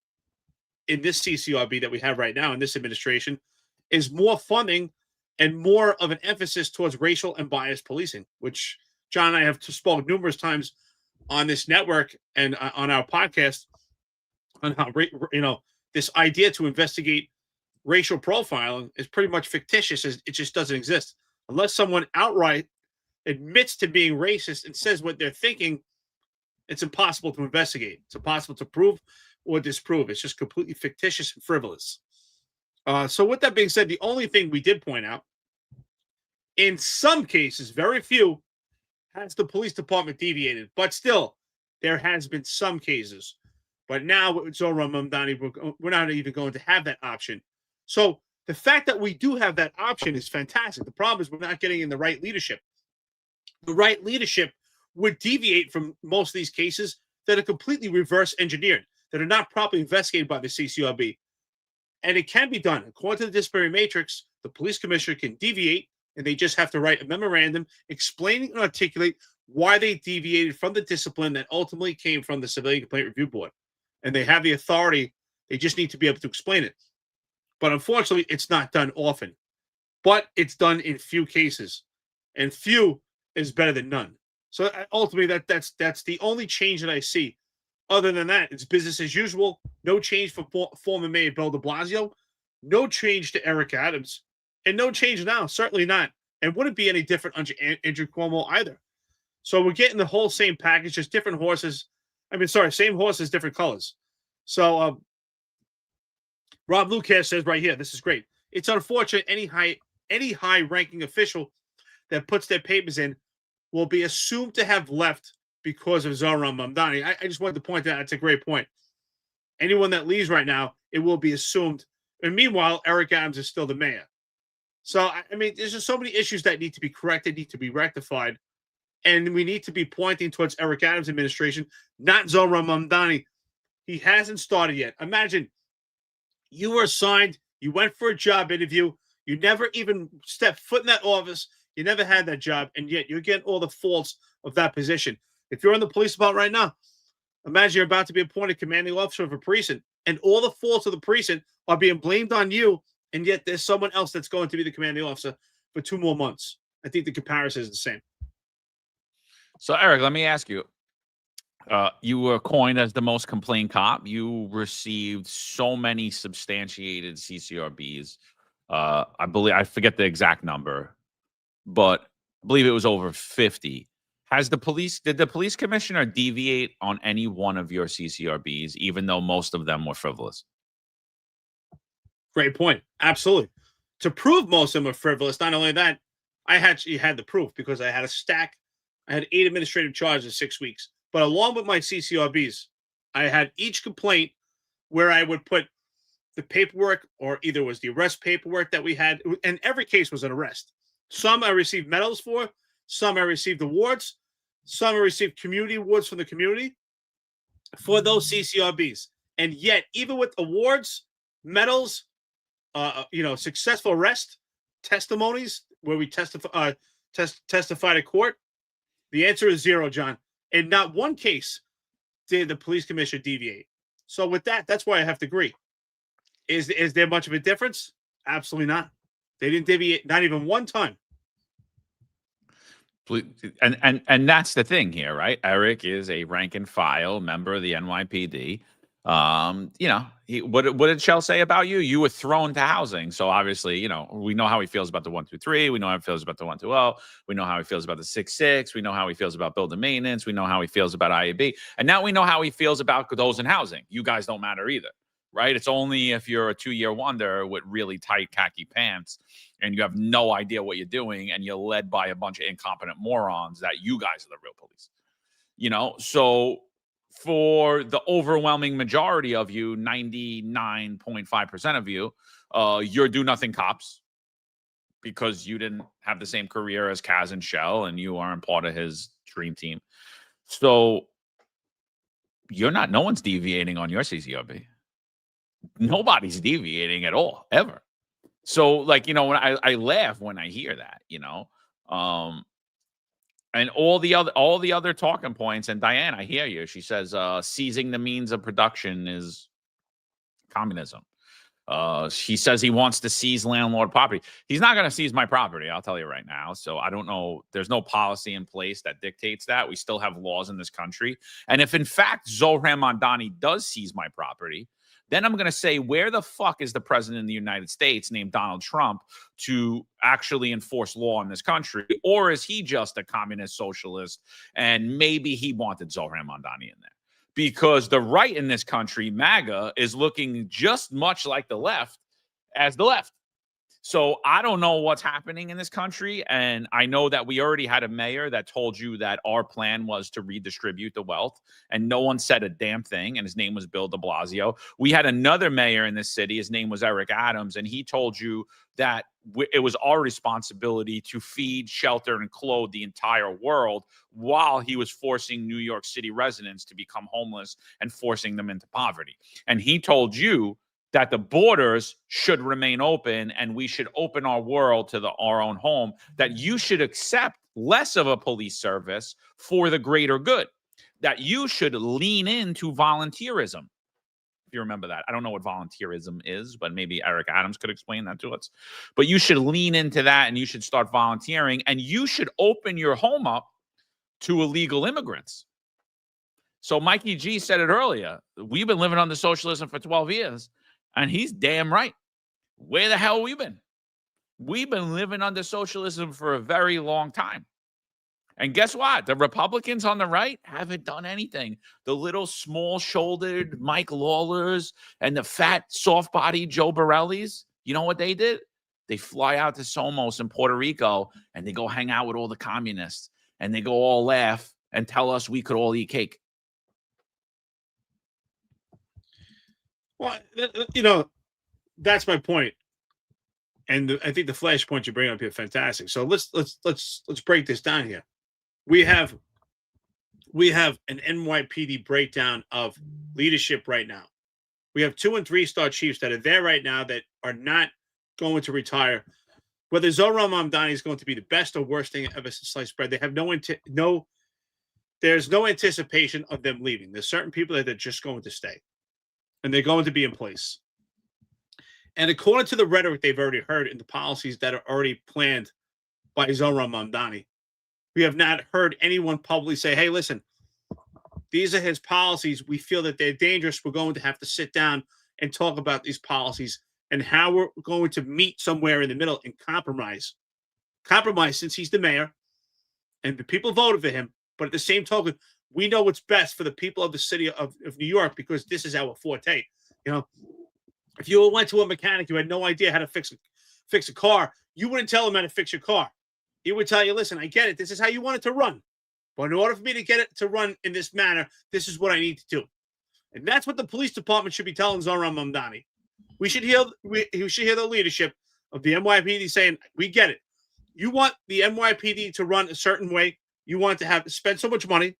in this CCRB that we have right now in this administration is more funding and more of an emphasis towards racial and biased policing, which John and I have spoken numerous times on this network and on our podcast on how, this idea to investigate racial profiling is pretty much fictitious. It just doesn't exist unless someone outright admits to being racist and says what they're thinking. It's impossible to investigate. It's impossible to prove or disprove. It's just completely fictitious and frivolous. So with that being said, the only thing we did point out, in some cases, very few, has the police department deviated, but still, there has been some cases. But now with Zohran Mamdani, we're not even going to have that option. So the fact that we do have that option is fantastic. The problem is we're not getting in the right leadership. The right leadership would deviate from most of these cases that are completely reverse engineered, that are not properly investigated by the CCRB. And it can be done. According to the disciplinary matrix, the police commissioner can deviate, and they just have to write a memorandum explaining and articulate why they deviated from the discipline that ultimately came from the Civilian Complaint Review Board. And they have the authority. They just need to be able to explain it. But unfortunately, it's not done often. But it's done in few cases. And few is better than none. So ultimately, that's the only change that I see. Other than that, it's business as usual. No change for former Mayor Bill de Blasio. No change to Eric Adams. And no change now, certainly not. And wouldn't be any different under Andrew Cuomo either. So we're getting the whole same package, just different horses. Same horses, different colors. So Rob Lucas says right here, this is great. It's unfortunate any high-ranking official that puts their papers in will be assumed to have left because of Zohran Mamdani. I just wanted to point out that's a great point. Anyone that leaves right now, it will be assumed. And meanwhile, Eric Adams is still the mayor. So, there's just so many issues that need to be corrected, need to be rectified. And we need to be pointing towards Eric Adams' administration, not Zohran Mamdani. He hasn't started yet. Imagine you were assigned, you went for a job interview, you never even stepped foot in that office, you never had that job, and yet you're getting all the faults of that position. If you're in the police department right now, imagine you're about to be appointed commanding officer of a precinct, and all the faults of the precinct are being blamed on you, and yet there's someone else that's going to be the commanding officer for 2 more months. I think the comparison is the same. So, Eric, let me ask you. You were coined as the most complained cop. You received so many substantiated CCRBs. I forget the exact number, but I believe it was over 50. Did the police commissioner deviate on any one of your CCRBs, even though most of them were frivolous? Great point. Absolutely. To prove most of them are frivolous, not only that, I actually had the proof because I had a stack. I had 8 administrative charges in 6 weeks. But along with my CCRBs, I had each complaint where I would put the paperwork, or either it was the arrest paperwork that we had, and every case was an arrest. Some I received medals for, some I received awards, some I received community awards from the community for those CCRBs. And yet, even with awards, medals, successful arrest testimonies where we testified at court, the answer is 0, John. In not one case did the police commissioner deviate. So with that, that's why I have to agree. Is there much of a difference? Absolutely not. They didn't deviate, not even one time. And that's the thing here, right? Eric is a rank and file member of the NYPD. What did Shell say about you? You were thrown to housing. So obviously, we know how he feels about the 123. We know how he feels about the 120. We know how he feels about the 66. We know how he feels about building maintenance. We know how he feels about IAB. And now we know how he feels about those in housing. You guys don't matter either, right? It's only if you're a 2-year wonder with really tight khaki pants and you have no idea what you're doing and you're led by a bunch of incompetent morons that you guys are the real police. So for the overwhelming majority of you, 99.5% of you, you're do-nothing cops because you didn't have the same career as Kaz and Shell and you aren't part of his dream team. So no one's deviating on your CCRB. Nobody's deviating at all, ever. So, when I laugh when I hear that, and all the other talking points. And Diane, I hear you. She says seizing the means of production is communism. He says he wants to seize landlord property. He's not going to seize my property, I'll tell you right now. So I don't know. There's no policy in place that dictates that. We still have laws in this country. And if in fact Zohran Mamdani does seize my property, then I'm going to say, where the fuck is the president of the United States named Donald Trump to actually enforce law in this country? Or is he just a communist socialist and maybe he wanted Zohran Mamdani in there? Because the right in this country, MAGA, is looking just much like the left as the left. So I don't know what's happening in this country. And I know that we already had a mayor that told you that our plan was to redistribute the wealth. And no one said a damn thing. And his name was Bill de Blasio. We had another mayor in this city. His name was Eric Adams. And he told you that it was our responsibility to feed, shelter, and clothe the entire world while he was forcing New York City residents to become homeless and forcing them into poverty. And he told you that the borders should remain open and we should open our world to our own home, that you should accept less of a police service for the greater good, that you should lean into volunteerism. If you remember that. I don't know what volunteerism is, but maybe Eric Adams could explain that to us. But you should lean into that and you should start volunteering and you should open your home up to illegal immigrants. So Mikey G said it earlier. We've been living under socialism for 12 years. And he's damn right. Where the hell have we been? We've been living under socialism for a very long time. And guess what? The Republicans on the right haven't done anything. The little small-shouldered Mike Lawlers and the fat, soft-bodied Joe Borellis, you know what they did? They fly out to Somos in Puerto Rico, and they go hang out with all the communists. And they go all laugh and tell us we could all eat cake. Well, that's my point, and I think the flashpoint you bring up here fantastic. So let's break this down here. We have an NYPD breakdown of leadership right now. We have 2- and 3-star chiefs that are there right now that are not going to retire. Whether Zohran Mamdani is going to be the best or worst thing ever since sliced bread, they have there's no anticipation of them leaving. There's certain people that are just going to stay. And they're going to be in place. And according to the rhetoric they've already heard in the policies that are already planned by Zohran Mamdani, we have not heard anyone publicly say, hey, listen, these are his policies. We feel that they're dangerous. We're going to have to sit down and talk about these policies and how we're going to meet somewhere in the middle and compromise. Compromise since he's the mayor and the people voted for him. But at the same token, we know what's best for the people of the city of New York because this is our forte. If you went to a mechanic, you had no idea how to fix a car, you wouldn't tell him how to fix your car. He would tell you, listen, I get it. This is how you want it to run. But in order for me to get it to run in this manner, this is what I need to do. And that's what the police department should be telling Zohran Mamdani. We should hear the leadership of the NYPD saying, we get it. You want the NYPD to run a certain way. You want to spend so much money.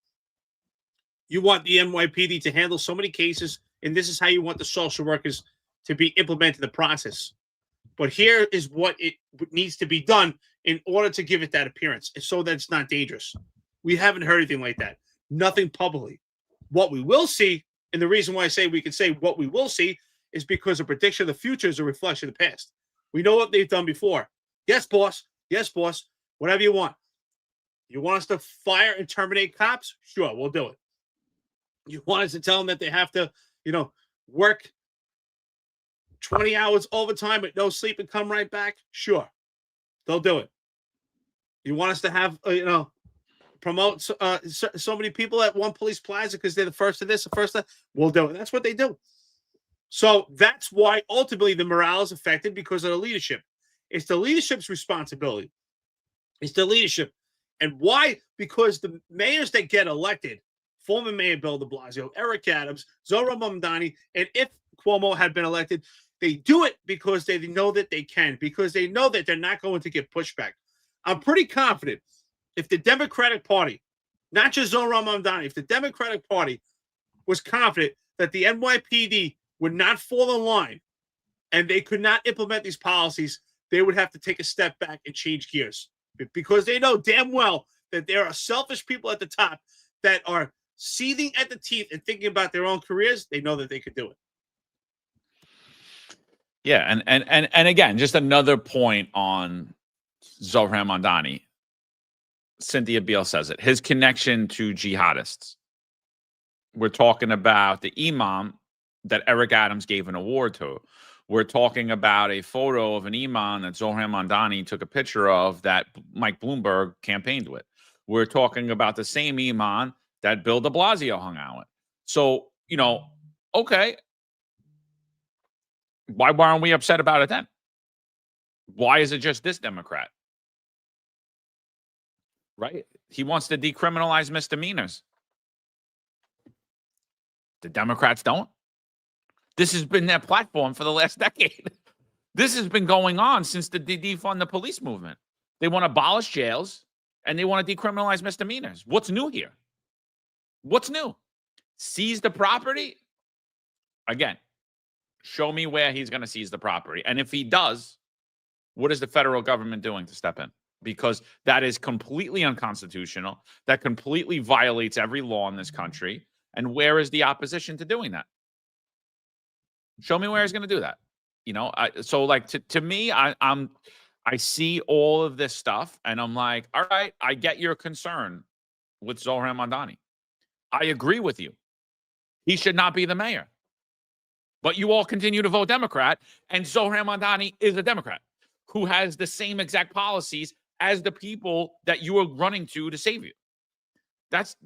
You want the NYPD to handle so many cases. And this is how you want the social workers to be implemented in the process. But here is what it needs to be done in order to give it that appearance, so that it's not dangerous. We haven't heard anything like that. Nothing publicly. What we will see, and the reason why I say we can say what we will see, is because a prediction of the future is a reflection of the past. We know what they've done before. Yes, boss. Yes, boss. Whatever you want. You want us to fire and terminate cops? Sure, we'll do it. You want us to tell them that they have to, work 20 hours overtime with no sleep and come right back? Sure. They'll do it. You want us to have, promote so many people at one police plaza because they're the first to this, the first to that? We'll do it. That's what they do. So that's why ultimately the morale is affected, because of the leadership. It's the leadership's responsibility. It's the leadership. And why? Because the mayors that get elected, former Mayor Bill de Blasio, Eric Adams, Zohran Mamdani, and if Cuomo had been elected, they do it because they know that they can, because they know that they're not going to get pushback. I'm pretty confident if the Democratic Party, not just Zohran Mamdani, if the Democratic Party was confident that the NYPD would not fall in line and they could not implement these policies, they would have to take a step back and change gears, because they know damn well that there are selfish people at the top that are seething at the teeth and thinking about their own careers. They know that they could do it. Yeah, and again, just another point on Zohran Mamdani. Cynthia Beale says it. His connection to jihadists. We're talking about the imam that Eric Adams gave an award to. We're talking about a photo of an imam that Zohran Mamdani took a picture of that Mike Bloomberg campaigned with. We're talking about the same imam that Bill de Blasio hung out with. So, okay. Why aren't we upset about it then? Why is it just this Democrat? Right? He wants to decriminalize misdemeanors. The Democrats don't. This has been their platform for the last decade. This has been going on since the defund the police movement. They want to abolish jails and they want to decriminalize misdemeanors. What's new here? What's new? Seize the property? Again, show me where he's going to seize the property. And if he does, what is the federal government doing to step in? Because that is completely unconstitutional. That completely violates every law in this country. And where is the opposition to doing that? Show me where he's going to do that. To me, I see all of this stuff and I'm like, all right, I get your concern with Zohran Mamdani. I agree with you. He should not be the mayor. But you all continue to vote Democrat, and Zohran Mamdani is a Democrat who has the same exact policies as the people that you are running to save you. That's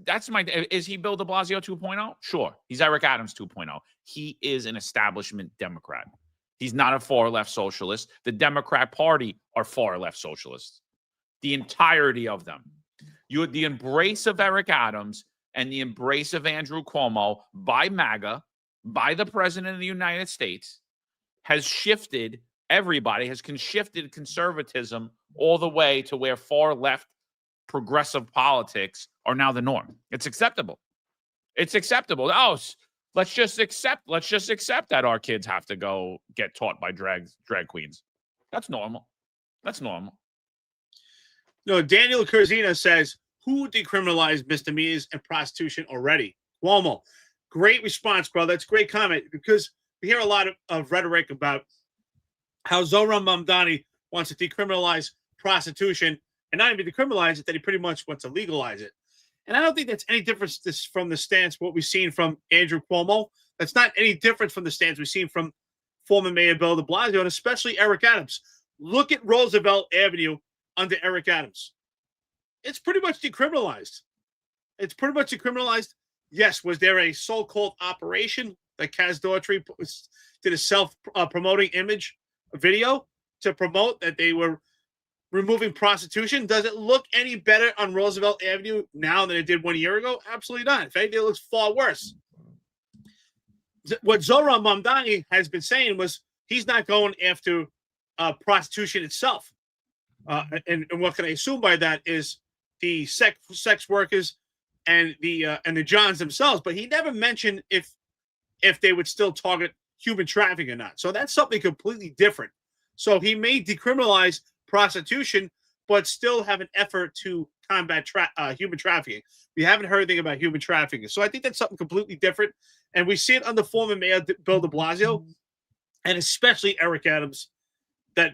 is he Bill de Blasio 2.0? Sure. He's Eric Adams 2.0. He is an establishment Democrat. He's not a far-left socialist. The Democrat Party are far-left socialists. The entirety of them. The embrace of Eric Adams and the embrace of Andrew Cuomo by MAGA, by the President of the United States, has shifted everybody, has shifted conservatism all the way to where far-left progressive politics are now the norm. It's acceptable. It's acceptable. Oh, let's just accept that our kids have to go get taught by drag queens. That's normal. That's normal. No, Daniel Curzina says, who decriminalized misdemeanors and prostitution already? Cuomo. Great response, bro. That's a great comment, because we hear a lot of rhetoric about how Zohran Mamdani wants to decriminalize prostitution, and not even decriminalize it, that he pretty much wants to legalize it. And I don't think that's any difference from the stance what we've seen from Andrew Cuomo. That's not any different from the stance we've seen from former Mayor Bill de Blasio, and especially Eric Adams. Look at Roosevelt Avenue under Eric Adams. It's pretty much decriminalized. Yes, was there a so-called operation? that Kaz Daughtry did a self-promoting image video to promote that they were removing prostitution? Does it look any better on Roosevelt Avenue now than it did 1 year ago? Absolutely not. In fact, it looks far worse. What Zohran Mamdani has been saying was he's not going after prostitution itself. And what can I assume by that is the sex workers and the Johns themselves. But he never mentioned if they would still target human trafficking or not. So that's something completely different. So he may decriminalize prostitution, but still have an effort to combat human trafficking. We haven't heard anything about human trafficking. So I think that's something completely different. And we see it under former Mayor Bill de Blasio, and especially Eric Adams, that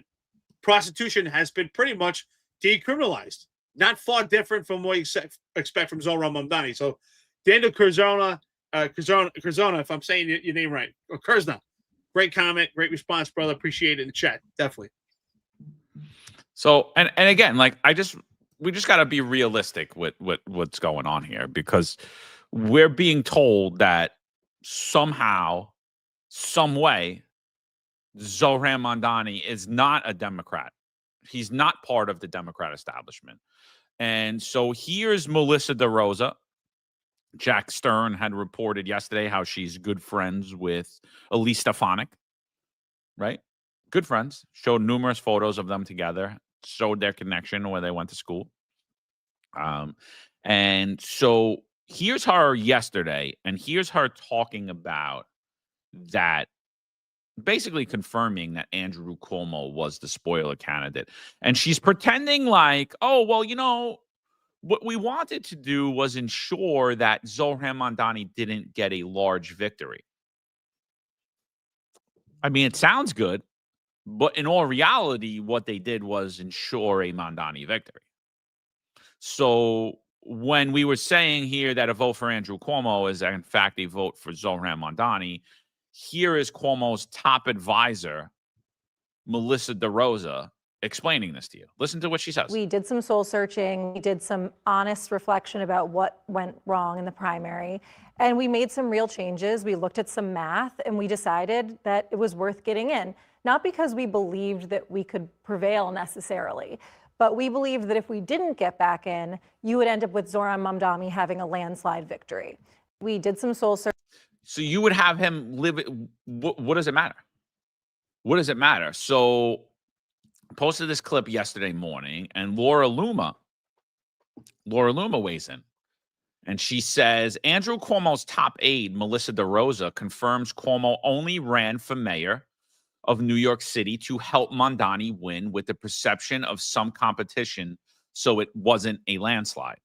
prostitution has been pretty much decriminalized. Not far different from what you expect from Zohran Mamdani. So Daniel Curzona, if I'm saying your name right, or Kurzna, great comment, great response, brother. Appreciate it in the chat. Definitely. So, and again, like we just got to be realistic with what's going on here, because we're being told that somehow, some way, Zohran Mamdani is not a Democrat. He's not part of the Democrat establishment. And so here's Melissa DeRosa. Jack Stern had reported yesterday how she's good friends with Elise Stefanik, right? Good friends. Showed numerous photos of them together. Showed their connection where they went to school. And so here's her yesterday, and here's her talking about that, basically confirming that Andrew Cuomo was the spoiler candidate. And she's pretending like, oh, well, you know, what we wanted to do was ensure that Zohran Mamdani didn't get a large victory. I mean, it sounds good, but in all reality, what they did was ensure a Mamdani victory. So when we were saying here that a vote for Andrew Cuomo is in fact a vote for Zohran Mamdani, here is Cuomo's top advisor, Melissa DeRosa, explaining this to you. Listen to what she says. We did some soul searching. We did some honest reflection about what went wrong in the primary. And we made some real changes. We looked at some math and we decided that it was worth getting in. Not because we believed that we could prevail necessarily, but we believed that if we didn't get back in, you would end up with Zohran Mamdani having a landslide victory. We did some soul searching. So you would have him live it. What does it matter? What does it matter? So I posted this clip yesterday morning, and Laura Luma weighs in. And she says, Andrew Cuomo's top aide, Melissa DeRosa, confirms Cuomo only ran for mayor of New York City to help Mamdani win with the perception of some competition, so it wasn't a landslide.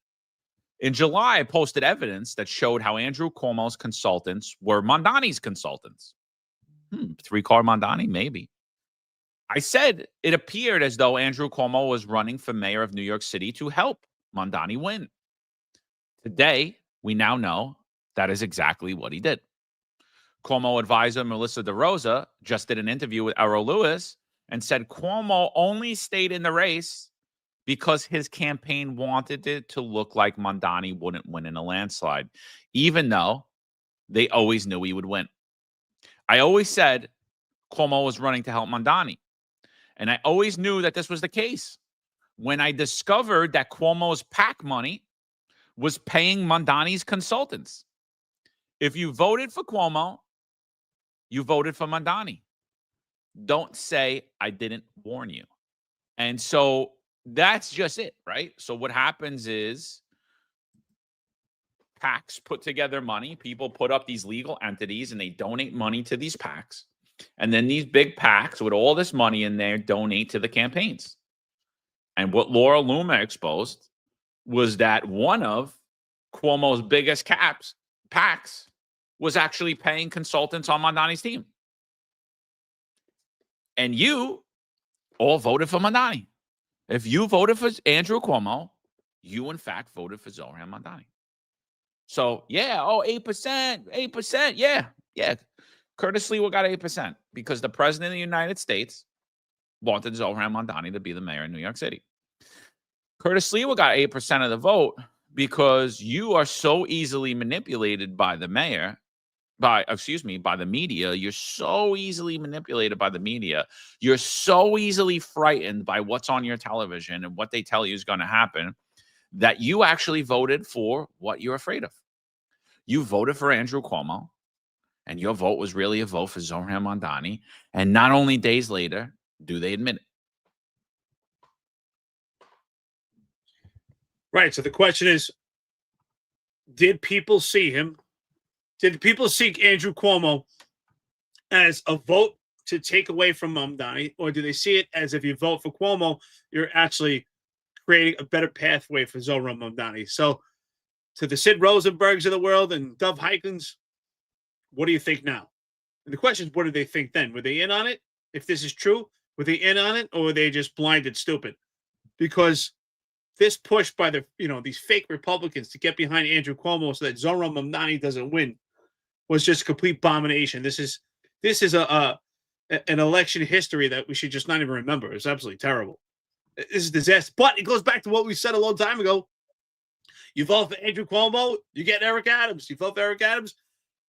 In July, I posted evidence that showed how Andrew Cuomo's consultants were Mamdani's consultants. Three-car Mamdani, maybe. I said it appeared as though Andrew Cuomo was running for mayor of New York City to help Mamdani win. Today, we now know that is exactly what he did. Cuomo advisor Melissa DeRosa just did an interview with Errol Lewis and said Cuomo only stayed in the race because his campaign wanted it to look like Mamdani wouldn't win in a landslide, even though they always knew he would win. I always said Cuomo was running to help Mamdani, and I always knew that this was the case. When I discovered that Cuomo's PAC money was paying Mamdani's consultants. If you voted for Cuomo, you voted for Mamdani. Don't say I didn't warn you. And so that's just it, right? So what happens is PACs put together money. People put up these legal entities and they donate money to these PACs. And then these big PACs with all this money in there donate to the campaigns. And what Laura Luma exposed was that one of Cuomo's biggest PACs was actually paying consultants on Mamdani's team. And you all voted for Mamdani. If you voted for Andrew Cuomo, you in fact voted for Zohran Mamdani. So, yeah, 8%, yeah. Curtis Lewa got 8% because the president of the United States wanted Zohran Mamdani to be the mayor of New York City. Curtis Lewa got 8% of the vote because you are so easily manipulated by the mayor by the media. You're so easily manipulated by the media. You're so easily frightened by what's on your television and what they tell you is going to happen that you actually voted for what you're afraid of. You voted for Andrew Cuomo, and your vote was really a vote for Zohran Mamdani. And not only days later do they admit it. Right. So the question is, did people see him? Did people see Andrew Cuomo as a vote to take away from Mamdani, or do they see it as if you vote for Cuomo, you're actually creating a better pathway for Zohran Mamdani? So to the Sid Rosenbergs of the world and Dov Hikens, what do you think now? And the question is, what did they think then? Were they in on it? If this is true, were they in on it, or were they just blinded stupid? Because this push by these fake Republicans to get behind Andrew Cuomo so that Zohran Mamdani doesn't win was just a complete abomination. This is an election history that we should just not even remember. It's absolutely terrible. This is a disaster. But it goes back to what we said a long time ago. You vote for Andrew Cuomo, you get Eric Adams. You vote for Eric Adams,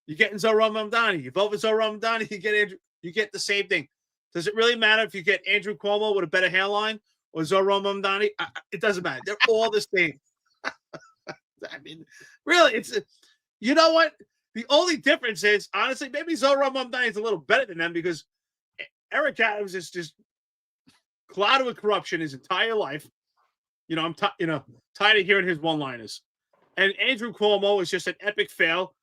you're getting Zohran Mamdani. You vote for Zohran Mamdani, you get the same thing. Does it really matter if you get Andrew Cuomo with a better hairline or Zohran Mamdani? It doesn't matter. They're all the same. I mean, really, you know what? The only difference is, honestly, maybe Zohran Mamdani is a little better than them because Eric Adams is just clouded with corruption his entire life. I'm tired of hearing his one-liners. And Andrew Cuomo is just an epic fail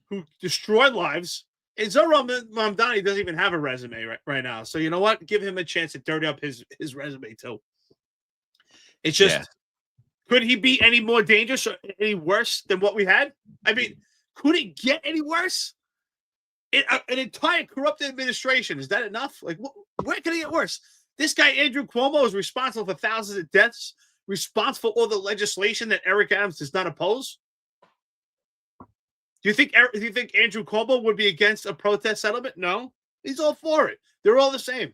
who destroyed lives. And Zohran Mamdani doesn't even have a resume right now. So you know what? Give him a chance to dirty up his resume too. It's just, could he be any more dangerous or any worse than what we had? I mean, could it get any worse? An entire corrupt administration, is that enough? Like, where can it get worse? This guy, Andrew Cuomo, is responsible for thousands of deaths, responsible for all the legislation that Eric Adams does not oppose. Do you think Andrew Cuomo would be against a protest settlement? No, he's all for it. They're all the same.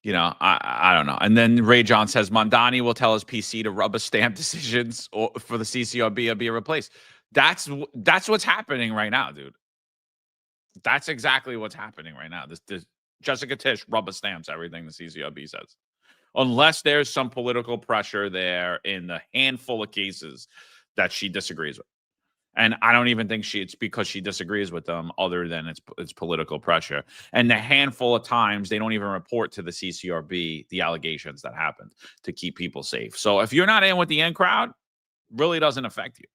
I don't know. And then Ray John says Mamdani will tell his PC to rubber stamp decisions or for the CCRB or be replaced. That's what's happening right now, dude. That's exactly what's happening right now. This Jessica Tisch rubber stamps everything the CCRB says, unless there's some political pressure there in the handful of cases that she disagrees with. And I don't even think it's because she disagrees with them, other than it's political pressure. And the handful of times they don't even report to the CCRB the allegations that happened to keep people safe. So if you're not in with the in crowd, really doesn't affect you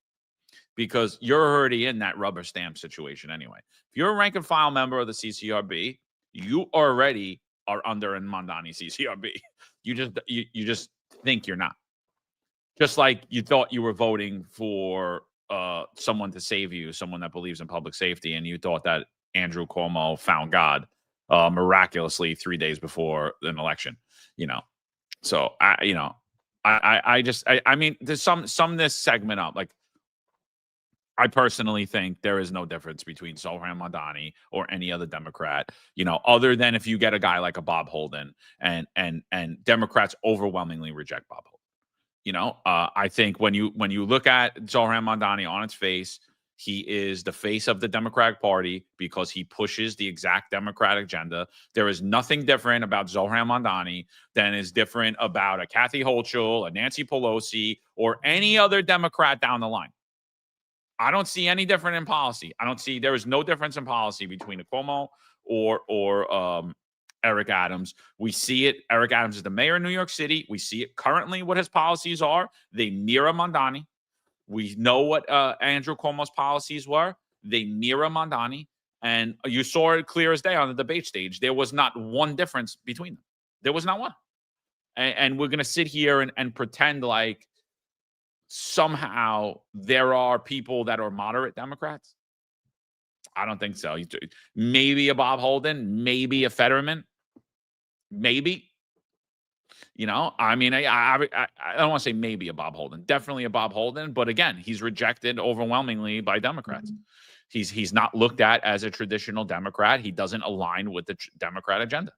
because you're already in that rubber stamp situation anyway. If you're a rank and file member of the CCRB, you already are under a Mamdani CCRB. You just think you're not. Just like you thought you were voting for someone to save you, someone that believes in public safety, and you thought that Andrew Cuomo found God miraculously 3 days before an election. So I mean, there's some this segment up. Like, I personally think there is no difference between Zohran Mamdani or any other Democrat, other than if you get a guy like a Bob Holden, and Democrats overwhelmingly reject Bob Holden. I think when you look at Zohran Mamdani on its face, he is the face of the Democratic Party because he pushes the exact Democratic agenda. There is nothing different about Zohran Mamdani than is different about a Kathy Hochul, a Nancy Pelosi, or any other Democrat down the line. I don't see any different in policy. There is no difference in policy between a Cuomo or Eric Adams. We see it. Eric Adams is the mayor of New York City. We see it currently what his policies are. They mirror Mamdani. We know what Andrew Cuomo's policies were. They mirror Mamdani. And you saw it clear as day on the debate stage. There was not one difference between them. There was not one. And we're going to sit here and pretend like somehow there are people that are moderate Democrats. I don't think so. Maybe a Bob Holden, maybe a Fetterman, maybe. I mean, I don't want to say maybe a Bob Holden, definitely a Bob Holden. But again, he's rejected overwhelmingly by Democrats. Mm-hmm. He's not looked at as a traditional Democrat. He doesn't align with the Democrat agenda,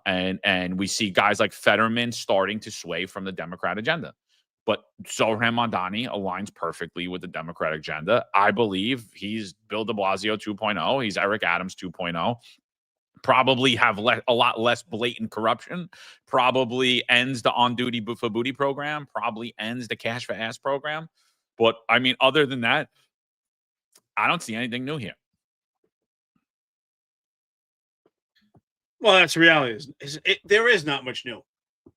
and we see guys like Fetterman starting to sway from the Democrat agenda. But Zohran Mamdani aligns perfectly with the Democratic agenda. I believe he's Bill de Blasio 2.0. He's Eric Adams 2.0. Probably have a lot less blatant corruption. Probably ends the on-duty for booty program. Probably ends the cash for ass program. But, I mean, other than that, I don't see anything new here. Well, that's the reality. There is not much new.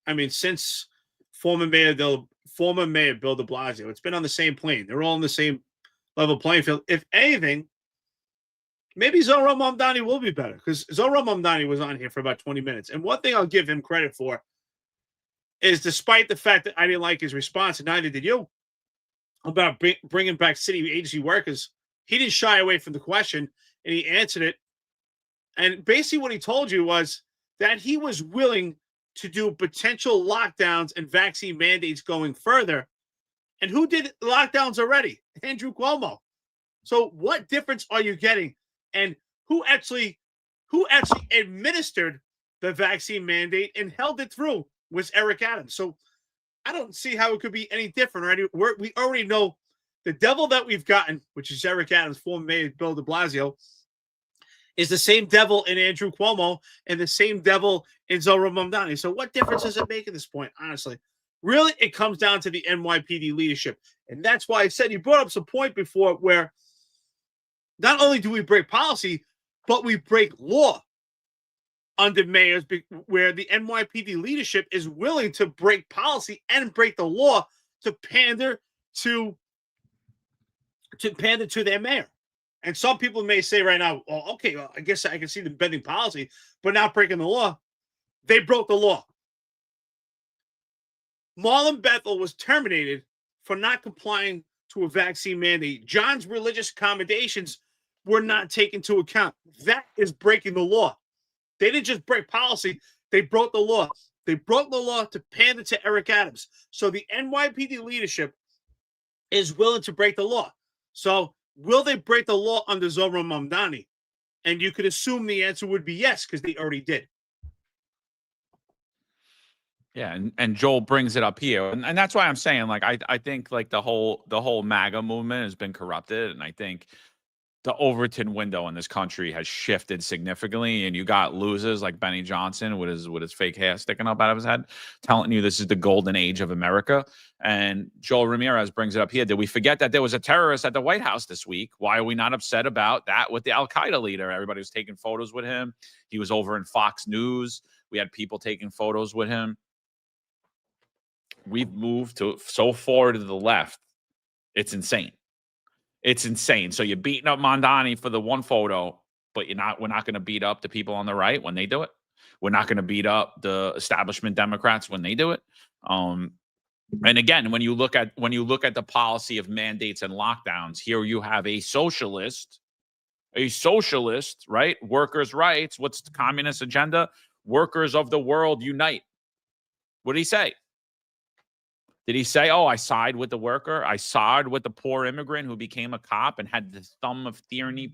I mean, since former Mayor Bill de Blasio, it's been on the same plane. They're all on the same level playing field. If anything, maybe Zohran Mamdani will be better, because Zohran Mamdani was on here for about 20 minutes. And one thing I'll give him credit for is, despite the fact that I didn't like his response, and neither did you, about bringing back city agency workers, he didn't shy away from the question, and he answered it. And basically what he told you was that he was willing to do potential lockdowns and vaccine mandates going further. And who did lockdowns already? Andrew Cuomo. So what difference are you getting? And who actually administered the vaccine mandate and held it through was Eric Adams. So I don't see how it could be any different. Right? We already know the devil that we've gotten, which is Eric Adams, former Mayor Bill de Blasio, is the same devil in Andrew Cuomo and the same devil in Zohran Mamdani. So what difference does it make at this point, honestly? Really, it comes down to the NYPD leadership. And that's why I said, you brought up some point before where not only do we break policy, but we break law under mayors, where the NYPD leadership is willing to break policy and break the law to pander to their mayor. And some people may say right now, well, okay, well, I guess I can see them bending policy, but not breaking the law. They broke the law. Marlon Bethel was terminated for not complying to a vaccine mandate. John's religious accommodations were not taken into account. That is breaking the law. They didn't just break policy, they broke the law. They broke the law to pander to Eric Adams. So the NYPD leadership is willing to break the law. So will they break the law under Zohran Mamdani? And you could assume the answer would be yes, because they already did. Yeah, and Joel brings it up here, and that's why I'm saying, like, I think like the whole MAGA movement has been corrupted, and I think the Overton window in this country has shifted significantly, and you got losers like Benny Johnson with his fake hair sticking up out of his head, telling you this is the golden age of America. And Joel Ramirez brings it up here. Did we forget that there was a terrorist at the White House this week? Why are we not upset about that with the Al-Qaeda leader? Everybody was taking photos with him. He was over in Fox News. We had people taking photos with him. We've moved to so far to the left. It's insane. It's insane. So you're beating up Mamdani for the one photo, but we're not going to beat up the people on the right when they do it. We're not going to beat up the establishment Democrats when they do it. And again, when you look at the policy of mandates and lockdowns, here you have a socialist, right? Workers' rights. What's the communist agenda? Workers of the world unite. What did he say? Did he say, oh, I side with the worker? I side with the poor immigrant who became a cop and had the thumb of tyranny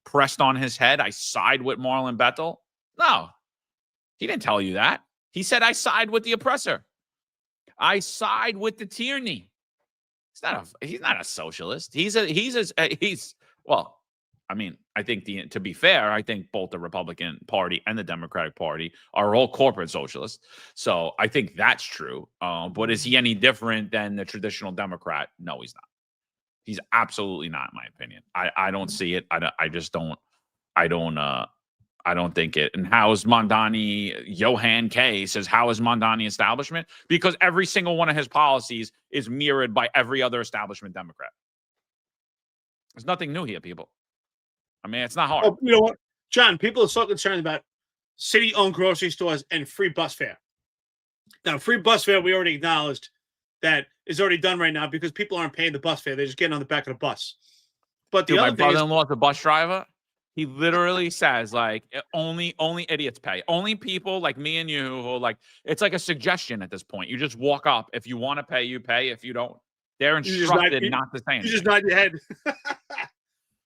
pressed on his head? I side with Marlon Bethel? No, he didn't tell you that. He said, I side with the oppressor. I side with the tyranny. He's not a socialist. Well, I mean, I think to be fair, I think both the Republican Party and the Democratic Party are all corporate socialists. So I think that's true. But is he any different than the traditional Democrat? No, he's not. He's absolutely not, in my opinion. I don't see it. I just don't. I don't think it. And how is Mamdani? Johan K says, how is Mamdani establishment? Because every single one of his policies is mirrored by every other establishment Democrat. There's nothing new here, people. I mean, it's not hard. Oh, you know what, John? People are so concerned about city-owned grocery stores and free bus fare. Now, free bus fare, we already acknowledged that is already done right now because people aren't paying the bus fare; they're just getting on the back of the bus. But my brother-in-law is a bus driver. He literally says, like, only idiots pay. Only people like me and you who, like, it's like a suggestion at this point. You just walk up. If you want to pay, you pay. If you don't, they're instructed not to say anything. You just nod your head.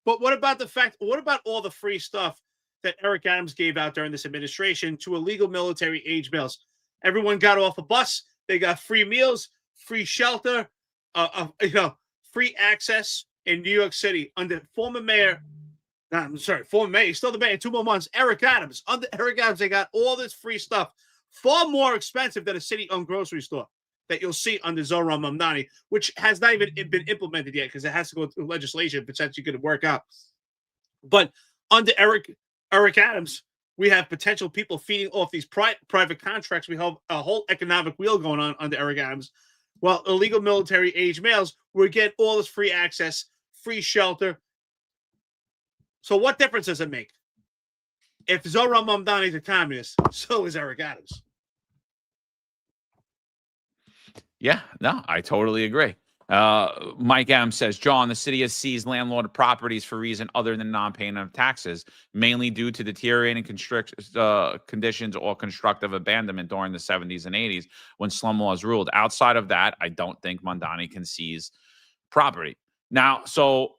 But what about all the free stuff that Eric Adams gave out during this administration to illegal military age males? Everyone got off a bus. They got free meals, free shelter, free access in New York City under former mayor. Former mayor, he's still the mayor in 2 more months. Eric Adams. Under Eric Adams, they got all this free stuff, far more expensive than a city-owned grocery store that you'll see under Zohran Mamdani, which has not even been implemented yet because it has to go through legislation potentially going to work out. But under Eric Adams, we have potential people feeding off these private contracts. We have a whole economic wheel going on under Eric Adams. Well, illegal military age males, we get all this free access, free shelter. So what difference does it make? If Zohran Mamdani is a communist, so is Eric Adams. Yeah, no, I totally agree. Mike M says, John, the city has seized landlord properties for reason other than non-payment of taxes, mainly due to deteriorating conditions or constructive abandonment during the 70s and 80s when slum laws ruled. Outside of that, I don't think Mamdani can seize property. Now, so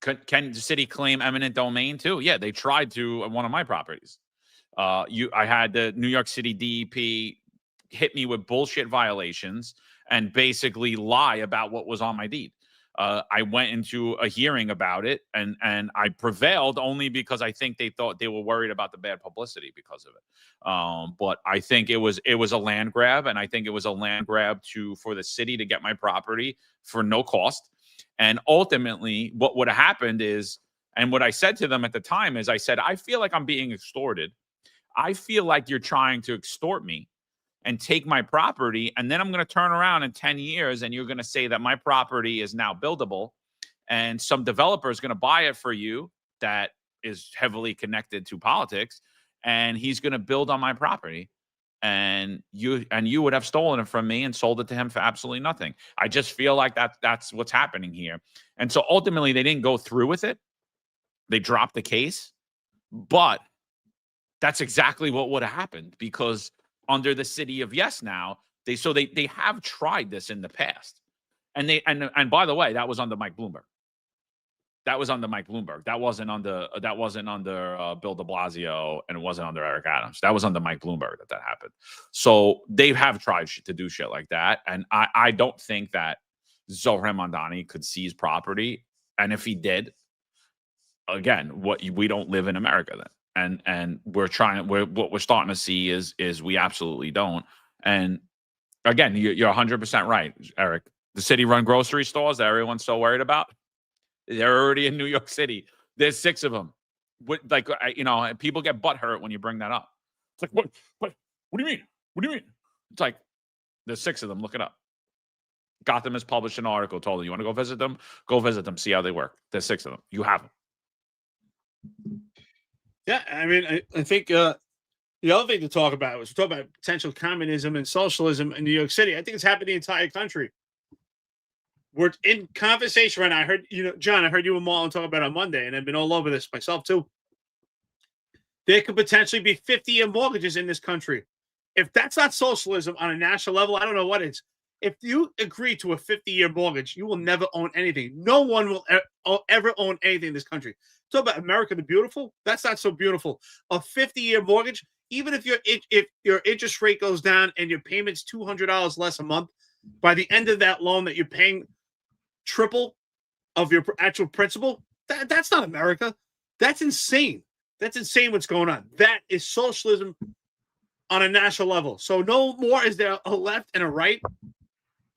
can the city claim eminent domain too? Yeah, they tried to on one of my properties. I had the New York City DEP hit me with bullshit violations and basically lie about what was on my deed. I went into a hearing about it and I prevailed only because I think they thought they were worried about the bad publicity because of it. But I think it was a land grab, and I think it was a land grab for the city to get my property for no cost. And ultimately, what would have happened is, and what I said to them at the time is, I said, I feel like I'm being extorted. I feel like you're trying to extort me and take my property, and then I'm going to turn around in 10 years and you're going to say that my property is now buildable and some developer is going to buy it for you that is heavily connected to politics, and he's going to build on my property, and you would have stolen it from me and sold it to him for absolutely nothing. I just feel like that's what's happening here. And so ultimately they didn't go through with it. They dropped the case, but that's exactly what would have happened, because under the city of yes now, they have tried this in the past. And by the way, that was under Mike Bloomberg. That was under Mike Bloomberg. That wasn't under Bill de Blasio, and it wasn't under Eric Adams. That was under Mike Bloomberg that happened. So they have tried to do shit like that. And I don't think that Zohran Mamdani could seize property. And if he did, again, we don't live in America then. And what we're starting to see is we absolutely don't. And again, you're 100% right, Eric. The city-run grocery stores that everyone's so worried about, they're already in New York City. There's 6 of them. People get butthurt when you bring that up. It's like, what do you mean? What do you mean? It's like, there's 6 of them. Look it up. Gotham has published an article, told them, you want to go visit them? Go visit them, see how they work. There's 6 of them. You have them. Yeah, I mean, I think the other thing to talk about was talk about potential communism and socialism in New York City. I think it's happened in the entire country. We're in conversation right now. I heard, John, I heard you and Marlon talk about it on Monday, and I've been all over this myself too. There could potentially be 50-year mortgages in this country. If that's not socialism on a national level, I don't know what is. If you agree to a 50-year mortgage, you will never own anything. No one will ever own anything in this country. Talk about America the Beautiful. That's not so beautiful. A 50-year mortgage, even if your interest rate goes down and your payment's $200 less a month, by the end of that loan that you're paying triple of your actual principal, that's not America. That's insane. That's insane what's going on. That is socialism on a national level. So no more is there a left and a right.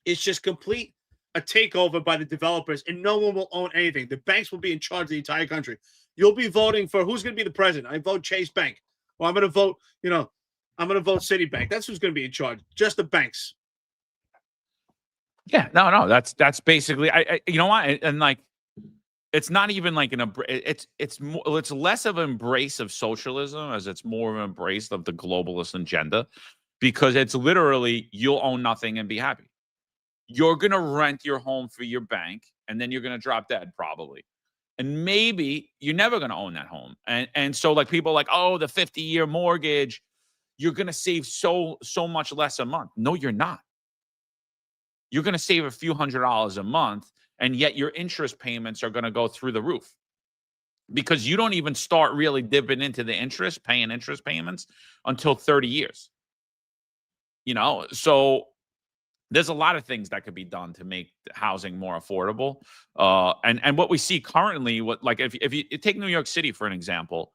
It's just complete a takeover by the developers, and no one will own anything. The banks will be in charge of the entire country. You'll be voting for who's going to be the president. I vote Chase Bank. Well, I'm going to vote, I'm going to vote Citibank. That's who's going to be in charge. Just the banks. Yeah, no, that's basically, you know what? And like, it's not even like it's less of an embrace of socialism as it's more of an embrace of the globalist agenda, because it's literally, you'll own nothing and be happy. You're going to rent your home for your bank, and then you're going to drop dead probably. And maybe you're never going to own that home. And so like people are like, oh, the 50-year mortgage, you're going to save so much less a month. No, you're not. You're going to save a few $100s a month, and yet your interest payments are going to go through the roof, because you don't even start really dipping into the interest, paying interest payments until 30 years. So There's a lot of things that could be done to make housing more affordable. And what we see currently, if you take New York City for an example,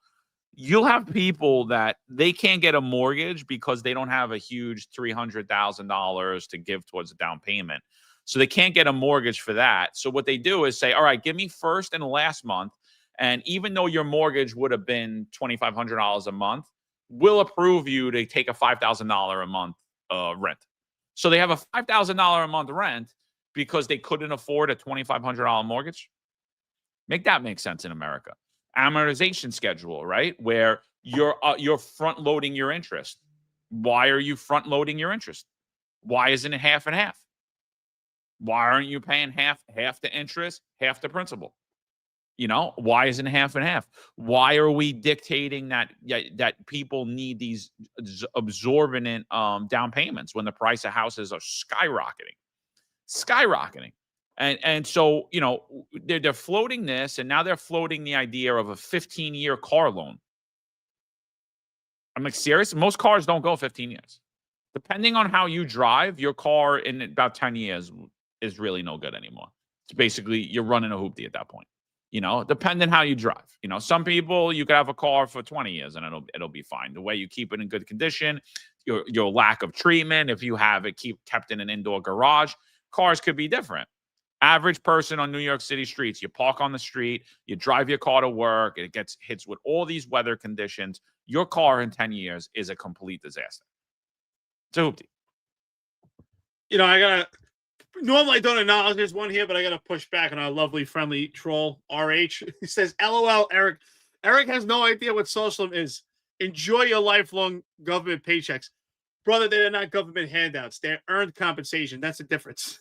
you'll have people that they can't get a mortgage because they don't have a huge $300,000 to give towards a down payment. So they can't get a mortgage for that. So what they do is say, all right, give me first and last month. And even though your mortgage would have been $2,500 a month, we'll approve you to take a $5,000 a month rent. So they have a $5,000 a month rent because they couldn't afford a $2,500 mortgage. Make that make sense in America. Amortization schedule, right? Where you're front loading your interest. Why are you front loading your interest? Why isn't it half and half? Why aren't you paying half the interest, half the principal? Why isn't it half and half? Why are we dictating that people need these absorbent down payments when the price of houses are skyrocketing? And so, they're floating this, and now they're floating the idea of a 15-year car loan. I'm like, serious? Most cars don't go 15 years. Depending on how you drive, your car in about 10 years is really no good anymore. It's basically, you're running a hoopty at that point. Depending how you drive. Some people, you could have a car for 20 years and it'll be fine. The way you keep it in good condition, your lack of treatment, if you have it kept in an indoor garage, cars could be different. Average person on New York City streets, you park on the street, you drive your car to work, it hits with all these weather conditions. Your car in 10 years is a complete disaster. It's a hoopty. Normally I don't acknowledge there's one here, but I got to push back on our lovely, friendly troll, RH. He says, LOL, Eric. Eric has no idea what socialism is. Enjoy your lifelong government paychecks. Brother, they're not government handouts. They're earned compensation. That's the difference.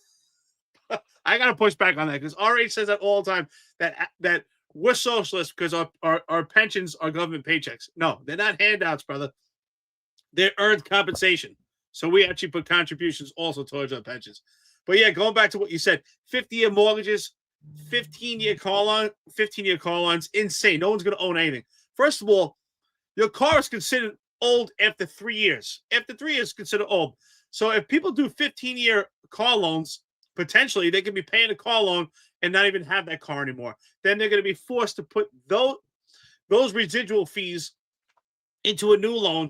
I got to push back on that because RH says that all the time, that we're socialists because our pensions are government paychecks. No, they're not handouts, brother. They're earned compensation. So we actually put contributions also towards our pensions. But yeah, going back to what you said, 50-year mortgages, 15-year car loans, insane. No one's going to own anything. First of all, your car is considered old after 3 years. After 3 years, it's considered old. So if people do 15-year car loans, potentially they could be paying a car loan and not even have that car anymore. Then they're going to be forced to put those residual fees into a new loan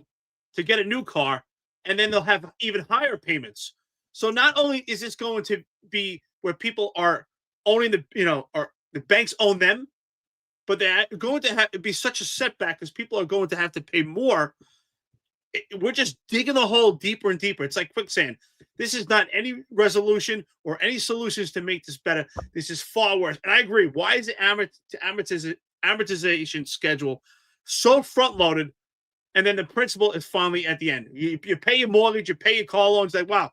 to get a new car, and then they'll have even higher payments. So not only is this going to be where people are owning or the banks own them, but they're going to have to be such a setback because people are going to have to pay more. We're just digging the hole deeper and deeper. It's like quicksand. This is not any resolution or any solutions to make this better. This is far worse. And I agree. Why is the amortization schedule so front-loaded, and then the principal is finally at the end? You pay your mortgage, you pay your car loans. Like, wow.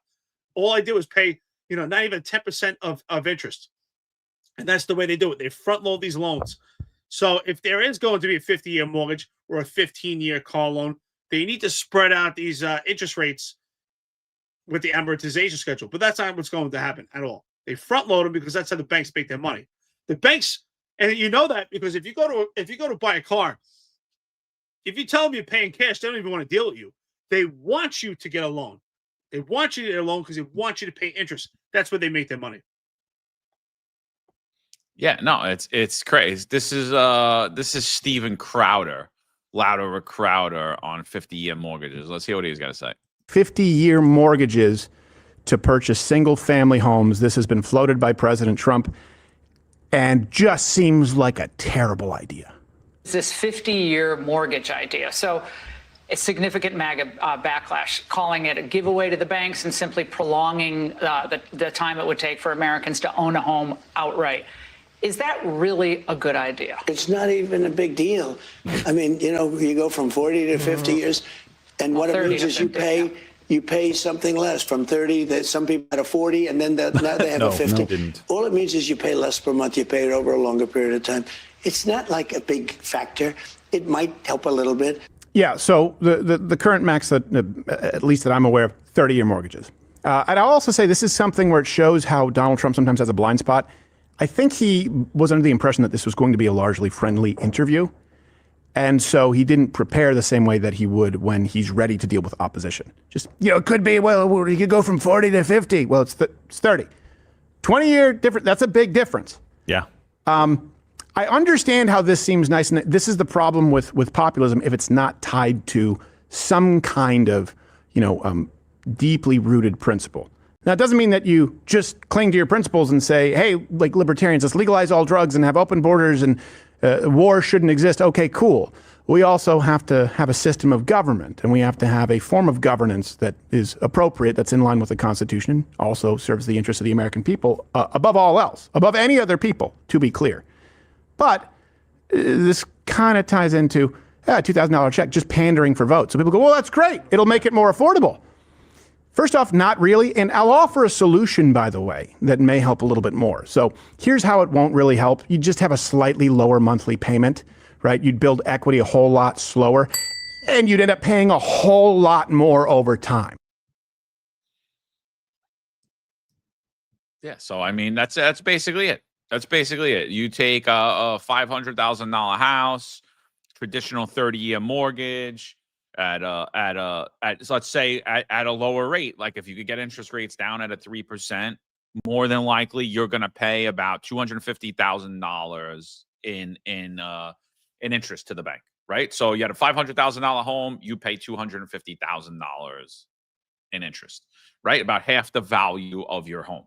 All I do is pay, not even 10% of interest. And that's the way they do it. They front load these loans. So if there is going to be a 50-year mortgage or a 15-year car loan, they need to spread out these interest rates with the amortization schedule. But that's not what's going to happen at all. They front load them because that's how the banks make their money. The banks, and you know that because if you go to buy a car, if you tell them you're paying cash, they don't even want to deal with you. They want you to get a loan. They want you to get a loan because they want you to pay interest. That's where they make their money. Yeah, no, it's crazy. This is Steven Crowder, Louder Crowder on 50-year mortgages. Let's hear what he's got to say. 50-year mortgages to purchase single-family homes. This has been floated by President Trump and just seems like a terrible idea. This 50-year mortgage idea. So a significant MAGA backlash, calling it a giveaway to the banks and simply prolonging the time it would take for Americans to own a home outright. Is that really a good idea? It's not even a big deal. I mean, you go from 40 to 50 years, and what it means is you pay something less from 30 that some people had a 40, and then now they have a 50. Didn't. All it means is you pay less per month. You pay it over a longer period of time. It's not like a big factor. It might help a little bit. Yeah, so the current max that, at least that I'm aware of, 30-year mortgages. And I'll also say this is something where it shows how Donald Trump sometimes has a blind spot. I think he was under the impression that this was going to be a largely friendly interview. And so he didn't prepare the same way that he would when he's ready to deal with opposition. Just, it could be, well, you could go from 40 to 50. Well, it's 30. 20-year difference, that's a big difference. Yeah. I understand how this seems nice, and this is the problem with populism if it's not tied to some kind of, deeply rooted principle. Now, it doesn't mean that you just cling to your principles and say, hey, like libertarians, let's legalize all drugs and have open borders and war shouldn't exist. Okay, cool. We also have to have a system of government, and we have to have a form of governance that is appropriate, that's in line with the Constitution, also serves the interests of the American people above all else, above any other people, to be clear. But this kind of ties into a $2,000 check, just pandering for votes. So people go, well, that's great. It'll make it more affordable. First off, not really. And I'll offer a solution, by the way, that may help a little bit more. So here's how it won't really help. You just have a slightly lower monthly payment, right? You'd build equity a whole lot slower, and you'd end up paying a whole lot more over time. Yeah. So, I mean, that's basically it. That's basically it. You take a $500,000 house, traditional 30-year mortgage, so let's say at a lower rate. Like if you could get interest rates down at a 3%, more than likely you're going to pay about $250,000 in interest to the bank, right? So you had a $500,000 home, you pay $250,000 in interest, right? About half the value of your home.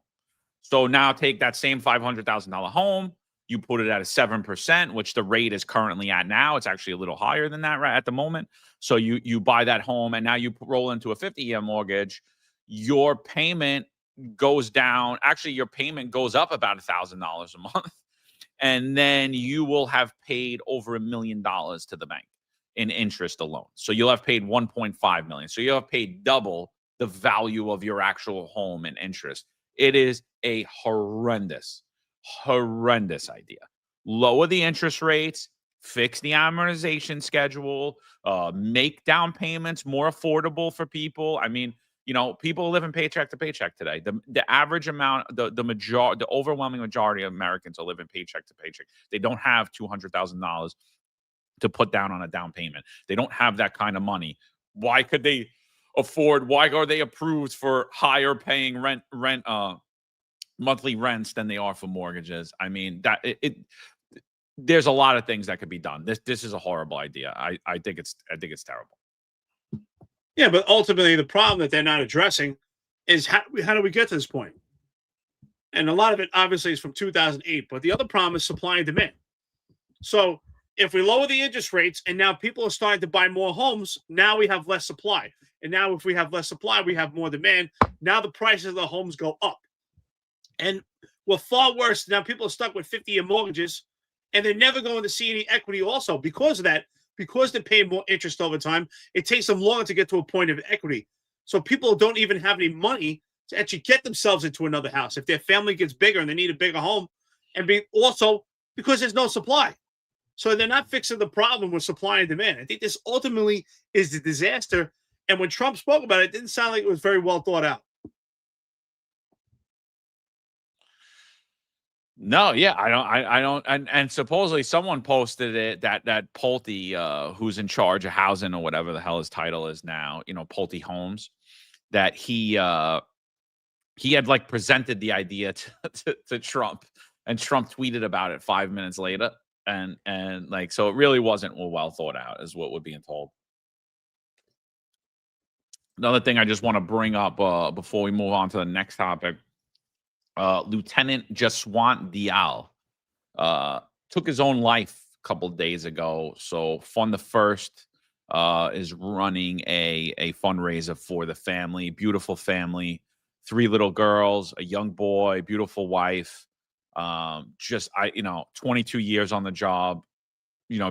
So now take that same $500,000 home, you put it at a 7%, which the rate is currently at now. It's actually a little higher than that right at the moment. So you buy that home, and now you roll into a 50-year mortgage. Your payment goes down. Actually, your payment goes up about $1,000 a month. And then you will have paid over $1 million to the bank in interest alone. So you'll have paid $1.5 million. So you'll have paid double the value of your actual home in interest. It is a horrendous idea. Lower the interest rates, fix the amortization schedule, make down payments more affordable for people. I mean, people live in paycheck to paycheck today. The average amount, the overwhelming majority of Americans are living paycheck to paycheck. They don't have $200,000 to put down on a down payment. They don't have that kind of money. Why could they afford? Why are they approved for higher paying monthly rents than they are for mortgages? I mean, there's a lot of things that could be done. This is a horrible idea. I think it's terrible. Yeah, but ultimately the problem that they're not addressing is how do we get to this point? And a lot of it obviously is from 2008, but the other problem is supply and demand. So if we lower the interest rates and now people are starting to buy more homes, now we have less supply. And now if we have less supply, we have more demand. Now the prices of the homes go up. And we're far worse. Now people are stuck with 50-year mortgages, and they're never going to see any equity also because of that. Because they're paying more interest over time, it takes them longer to get to a point of equity. So people don't even have any money to actually get themselves into another house. If their family gets bigger and they need a bigger home, and also because there's no supply. So they're not fixing the problem with supply and demand. I think this ultimately is the disaster. And when Trump spoke about it, it didn't sound like it was very well thought out. No, yeah, I don't, and supposedly someone posted it that Pulte, who's in charge of housing or whatever the hell his title is now, Pulte Homes, that he had like presented the idea to Trump, and Trump tweeted about it 5 minutes later, and like, so it really wasn't well thought out, is what we're being told. Another thing I just want to bring up before we move on to the next topic. Lieutenant Jaswant Dial took his own life a couple of days ago. So Fund the First is running a fundraiser for the family. Beautiful family, 3 little girls, a young boy, beautiful wife. 22 years on the job.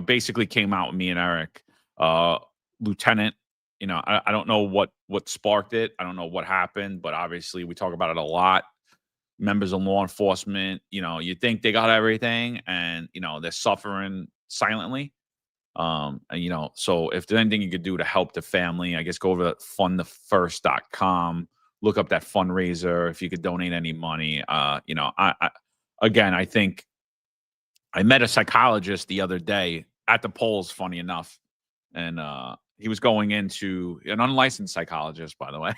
Basically came out with me and Eric. Lieutenant, I don't know what sparked it. I don't know what happened, but obviously we talk about it a lot. Members of law enforcement, you think they got everything, and they're suffering silently. So if there's anything you could do to help the family, I guess go over to fundthefirst.com, look up that fundraiser. If you could donate any money, I think I met a psychologist the other day at the polls, funny enough. And he was going into an unlicensed psychologist, by the way.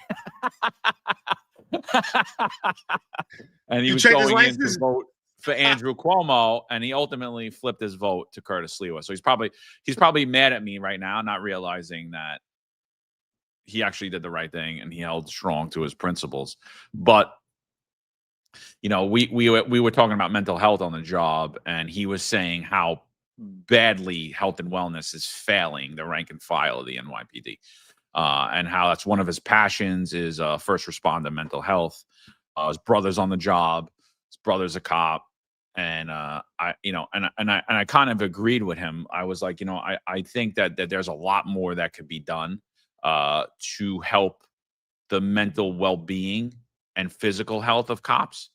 And he was check his going in license? to vote for Andrew Cuomo, and he ultimately flipped his vote to Curtis Lewa. So he's probably mad at me right now, not realizing that he actually did the right thing and he held strong to his principles. But you know, we were talking about mental health on the job, and he was saying how badly health and wellness is failing the rank and file of the NYPD, and how that's one of his passions is first responder mental health. His brother's on the job. His brother's a cop, and I kind of agreed with him. I was like, you know, I think that there's a lot more that could be done to help the mental well-being and physical health of cops.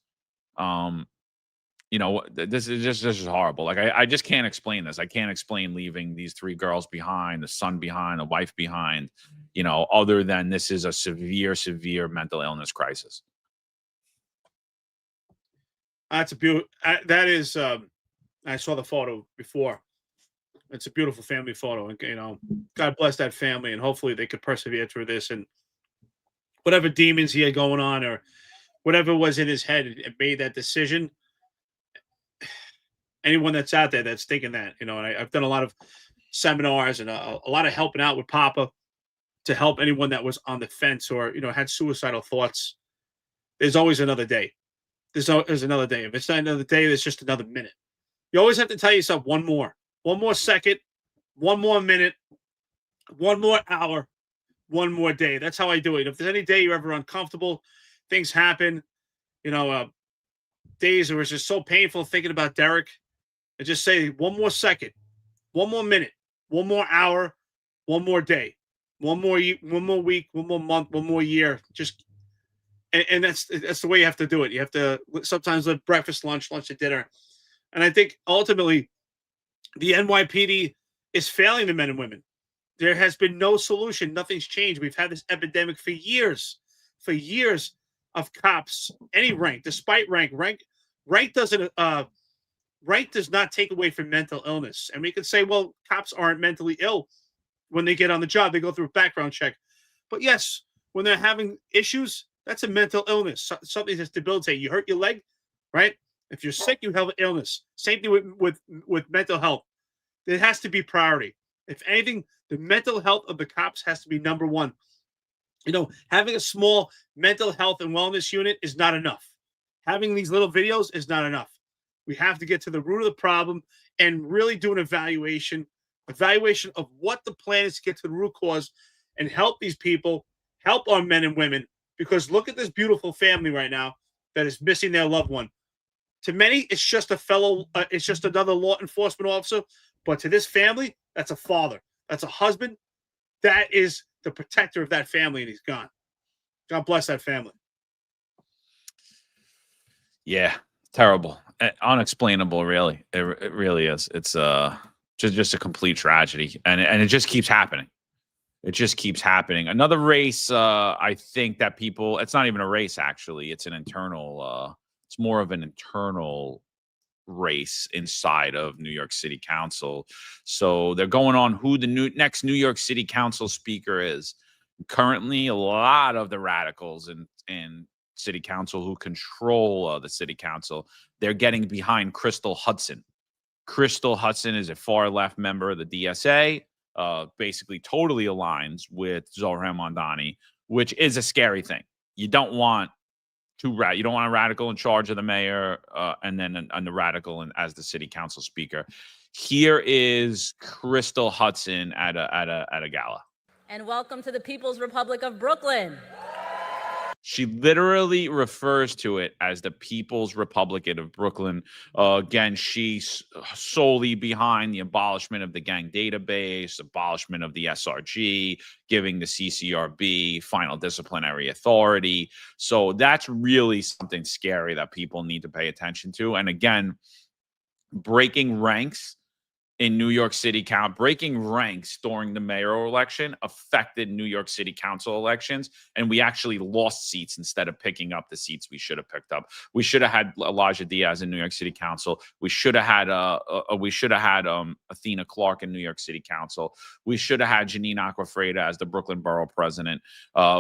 You know, this is horrible. Like, I just can't explain this. I can't explain leaving these 3 girls behind, the son behind, the wife behind, you know, other than this is a severe mental illness crisis. That's a beautiful. That is. I saw the photo before. It's a beautiful family photo, and you know, God bless that family, and hopefully they could persevere through this and whatever demons he had going on or whatever was in his head and made that decision. Anyone that's out there that's thinking that, you know, and I've done a lot of seminars and a lot of helping out with Papa to help anyone that was on the fence or, you know, had suicidal thoughts. There's always another day. There's another day. If it's not another day, there's just another minute. You always have to tell yourself one more second, one more minute, one more hour, one more day. That's how I do it. If there's any day you're ever uncomfortable, things happen, you know, days where it's just so painful thinking about Derek, I just say one more second, one more minute, one more hour, one more day, one more week, one more month, one more year. Just and that's the way you have to do it. You have to sometimes live breakfast, lunch, and dinner. And I think ultimately the NYPD is failing the men and women. There has been no solution. Nothing's changed. We've had this epidemic for years of cops, any rank, despite rank doesn't rank does not take away from mental illness. And we could say, well, cops aren't mentally ill when they get on the job. They go through a background check. But yes, when they're having issues, that's a mental illness, something that's debilitating. You hurt your leg, right? If you're sick, you have an illness. Same thing with mental health. It has to be priority. If anything, the mental health of the cops has to be number one. You know, having a small mental health and wellness unit is not enough. Having these little videos is not enough. We have to get to the root of the problem and really do an evaluation of what the plan is to get to the root cause and help these people, help our men and women. Because look at this beautiful family right now that is missing their loved one. To many, it's just it's just another law enforcement officer. But to this family, that's a father. That's a husband. That is the protector of that family, and he's gone. God bless that family. Yeah, terrible, unexplainable. Really, it really is. It's just a complete tragedy, and it just keeps happening. It just keeps happening. Another race, I think that people. It's not even a race, actually. It's an internal. It's more of an internal race inside of New York City Council. So they're going on who the next New York City Council speaker is. Currently, a lot of the radicals in City Council who control the City Council, they're getting behind Crystal Hudson. Crystal Hudson is a far left member of the DSA, basically totally aligns with Zohran Mamdani, which is a scary thing. You don't want you don't want a radical in charge of the mayor, and then the radical as the city council speaker. Here is Crystal Hudson at a gala. And welcome to the People's Republic of Brooklyn. She literally refers to it as the People's Republic of Brooklyn. Again, she's solely behind the abolishment of the gang database, abolishment of the SRG, giving the CCRB final disciplinary authority. So that's really something scary that people need to pay attention to. And again, breaking ranks in New York City breaking ranks during the mayoral election affected New York City Council elections, and we actually lost seats instead of picking up the seats we should have picked up. We should have had Elijah Diaz in New York City Council. We should have had Athena Clark in New York City Council. We should have had Janine Acquafreda as the Brooklyn Borough President.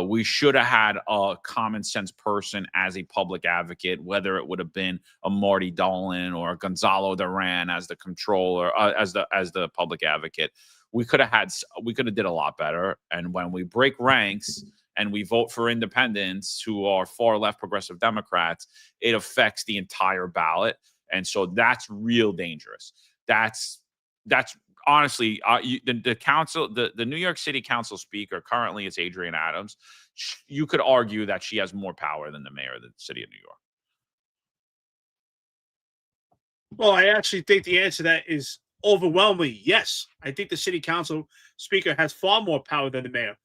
We should have had a common sense person as a public advocate, whether it would have been a Marty Dolan or a Gonzalo Duran as the controller, as the public advocate. We could have did a lot better. And when we break ranks and we vote for independents who are far left progressive Democrats, it affects the entire ballot. And so that's real dangerous. That's honestly, the council, the New York City Council speaker currently is Adrienne Adams. You could argue that she has more power than the mayor of the city of New York. Well, I actually think the answer to that is overwhelmingly yes. I think the city council speaker has far more power than the mayor.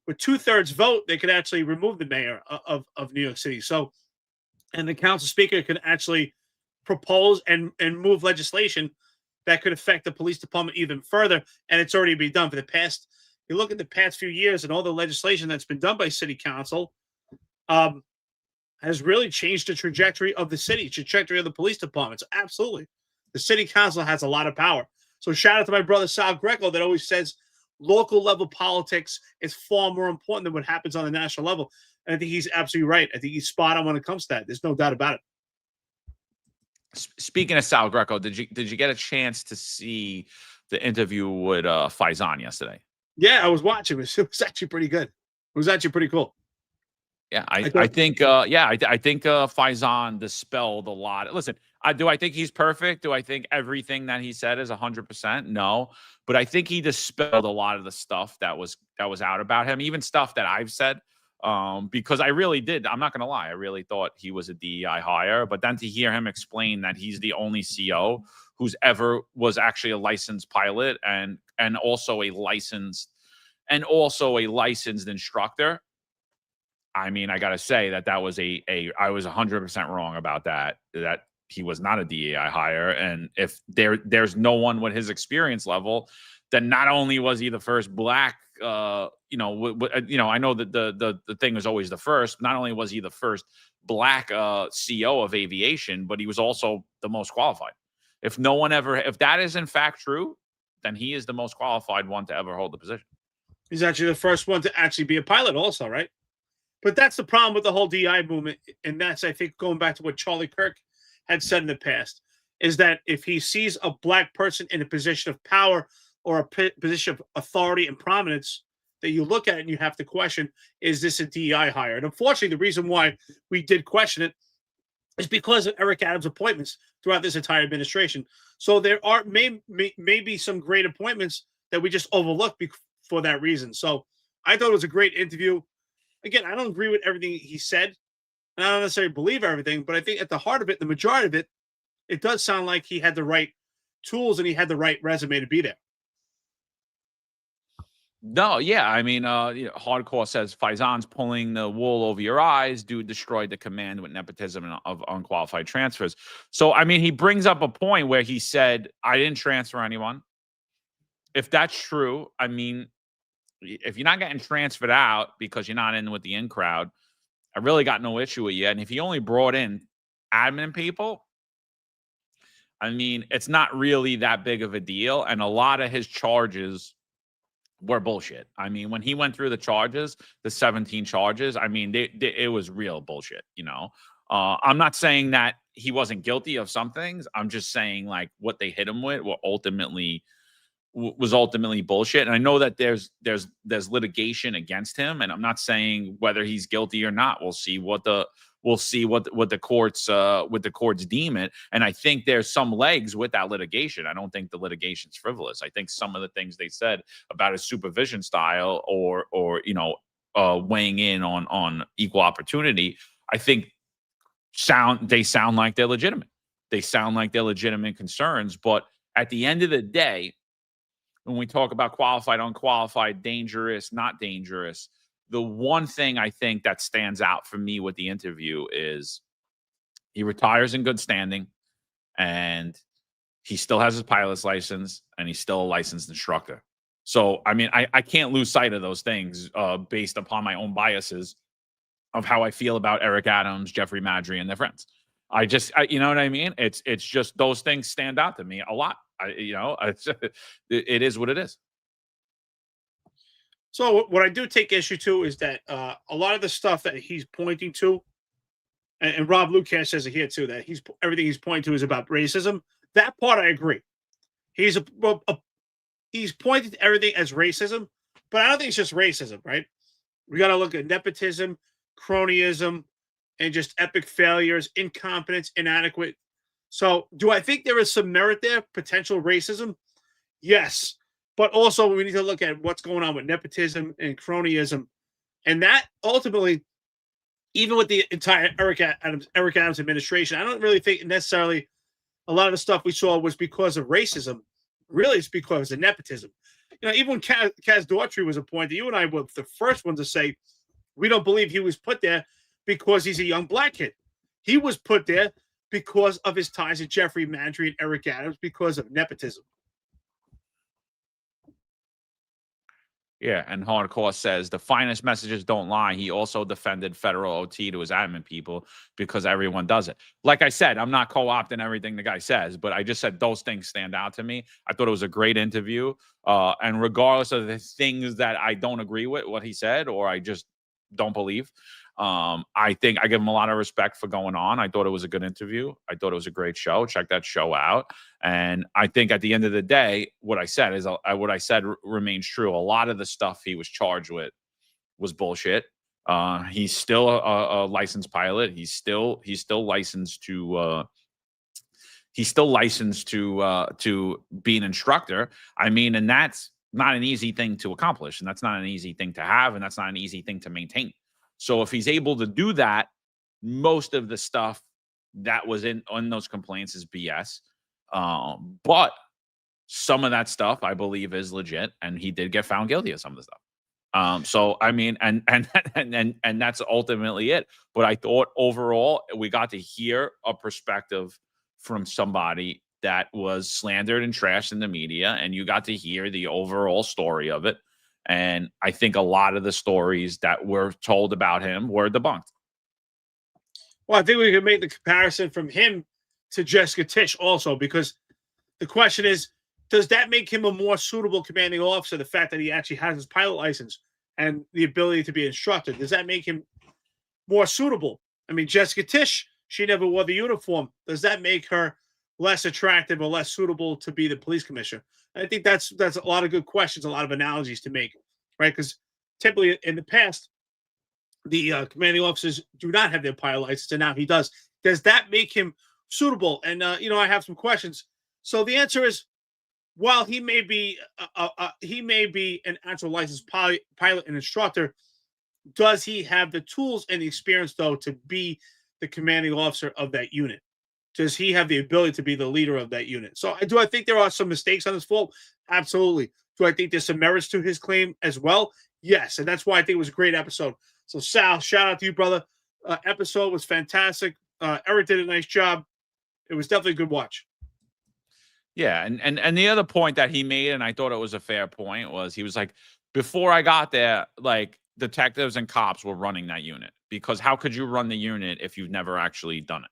With 2/3 vote, they could actually remove the mayor of New York City. So, and the council speaker can actually propose and move legislation that could affect the police department even further. And it's already been done for the past. You look at the past few years and all the legislation that's been done by city council has really changed the trajectory of the city, trajectory of the police departments. Absolutely. The city council has a lot of power. So shout out to my brother Sal Greco that always says local level politics is far more important than what happens on the national level. And I think he's absolutely right. I think he's spot on when it comes to that. There's no doubt about it. Speaking of Sal Greco, did you get a chance to see the interview with Faison yesterday? Yeah, I was watching. It was actually pretty good. It was actually pretty cool. Yeah, I think Faison dispelled a lot. Listen, do I think he's perfect? Do I think everything that he said is 100%? No, but I think he dispelled a lot of the stuff that was out about him, even stuff that I've said. Because I really did. I'm not going to lie. I really thought he was a DEI hire, but then to hear him explain that he's the only CO who's ever was actually a licensed pilot and also a licensed instructor. I mean, I got to say that was I was 100% wrong about that he was not a DEI hire. And if there's no one with his experience level, then not only was he the first black, I know that the thing is always the first. Not only was he the first black CEO of aviation, but he was also the most qualified. If that is in fact true, then he is the most qualified one to ever hold the position. He's actually the first one to actually be a pilot also, right? But that's the problem with the whole DEI movement. And that's, I think, going back to what Charlie Kirk had said in the past, is that if he sees a black person in a position of power or a position of authority and prominence, that you look at it and you have to question, is this a DEI hire? And unfortunately, the reason why we did question it is because of Eric Adams' appointments throughout this entire administration. So there are maybe some great appointments that we just overlooked for that reason. So I thought it was a great interview. Again, I don't agree with everything he said, and I don't necessarily believe everything, but I think at the heart of it, the majority of it, it does sound like he had the right tools and he had the right resume to be there. No, yeah. I mean, Hardcore says Faison's pulling the wool over your eyes. Dude destroyed the command with nepotism of unqualified transfers. So, I mean, he brings up a point where he said, I didn't transfer anyone. If that's true, I mean, if you're not getting transferred out because you're not in with the in crowd, I really got no issue with you. And if he only brought in admin people, I mean, it's not really that big of a deal. And a lot of his charges were bullshit. I mean, when he went through the charges, the 17 charges, I mean, it was real bullshit, I'm not saying that he wasn't guilty of some things. I'm just saying like what they hit him with was ultimately bullshit. And I know that there's litigation against him, and I'm not saying whether he's guilty or not. We'll see what the courts deem it. And I think there's some legs with that litigation. I don't think the litigation's frivolous. I think some of the things they said about his supervision style or weighing in on equal opportunity, I think sound like they're legitimate. They sound like they're legitimate concerns. But at the end of the day, when we talk about qualified, unqualified, dangerous, not dangerous, the one thing I think that stands out for me with the interview is he retires in good standing, and he still has his pilot's license, and he's still a licensed instructor. So, I mean, I can't lose sight of those things based upon my own biases of how I feel about Eric Adams, Jeffrey Maddrey, and their friends. You know what I mean? It's just those things stand out to me a lot. It is what it is. So what I do take issue to is that a lot of the stuff that he's pointing to, and Rob Lucas says it here too, that everything he's pointing to is about racism. That part I agree. He's pointing to everything as racism, but I don't think it's just racism, right? We got to look at nepotism, cronyism, and just epic failures, incompetence, inadequate. So do I think there is some merit there, potential racism? Yes. But also we need to look at what's going on with nepotism and cronyism. And that ultimately, even with the entire Eric Adams administration, I don't really think necessarily a lot of the stuff we saw was because of racism. Really, it's because of nepotism. You know, even when Kaz Daughtry was appointed, you and I were the first ones to say we don't believe he was put there because he's a young black kid. He was put there because of his ties to Jeffrey Maddrey and Eric Adams, because of nepotism. Yeah, and Hardcore says the finest messages don't lie. He also defended federal OT to his admin people because everyone does it. Like I said, I'm not co-opting everything the guy says, but I just said those things stand out to me. I thought it was a great interview. And regardless of the things that I don't agree with what he said or I just don't believe, I think I give him a lot of respect for going on. I thought it was a good interview. I thought it was a great show. Check that show out. And I think at the end of the day, what I said remains true. A lot of the stuff he was charged with was bullshit. He's still a licensed pilot. He's still licensed to be an instructor. I mean, and that's not an easy thing to accomplish, and that's not an easy thing to have, and that's not an easy thing to maintain. So if he's able to do that, most of the stuff that was on those complaints is BS. But some of that stuff I believe is legit, and he did get found guilty of some of the stuff. So I mean, and that's ultimately it. But I thought overall we got to hear a perspective from somebody that was slandered and trashed in the media, and you got to hear the overall story of it. And I think a lot of the stories that were told about him were debunked. Well, I think we can make the comparison from him to Jessica Tisch also, because the question is, does that make him a more suitable commanding officer, the fact that he actually has his pilot license and the ability to be instructed? Does that make him more suitable? I mean, Jessica Tisch, she never wore the uniform. Does that make her less attractive or less suitable to be the police commissioner? I think that's a lot of good questions, a lot of analogies to make, right? Because typically in the past, the commanding officers do not have their pilot license, and now he does. Does that make him suitable? And I have some questions. So the answer is, while he may be an actual licensed pilot and instructor, does he have the tools and the experience though to be the commanding officer of that unit? Does he have the ability to be the leader of that unit? So do I think there are some mistakes on his fault? Absolutely. Do I think there's some merits to his claim as well? Yes. And that's why I think it was a great episode. So Sal, shout out to you, brother. Episode was fantastic. Eric did a nice job. It was definitely a good watch. Yeah. And the other point that he made, and I thought it was a fair point, was he was like, before I got there, like detectives and cops were running that unit, because how could you run the unit if you've never actually done it?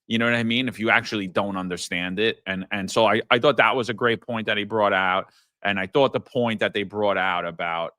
You know what I mean? If you actually don't understand it. And so I thought that was a great point that he brought out. And I thought the point that they brought out about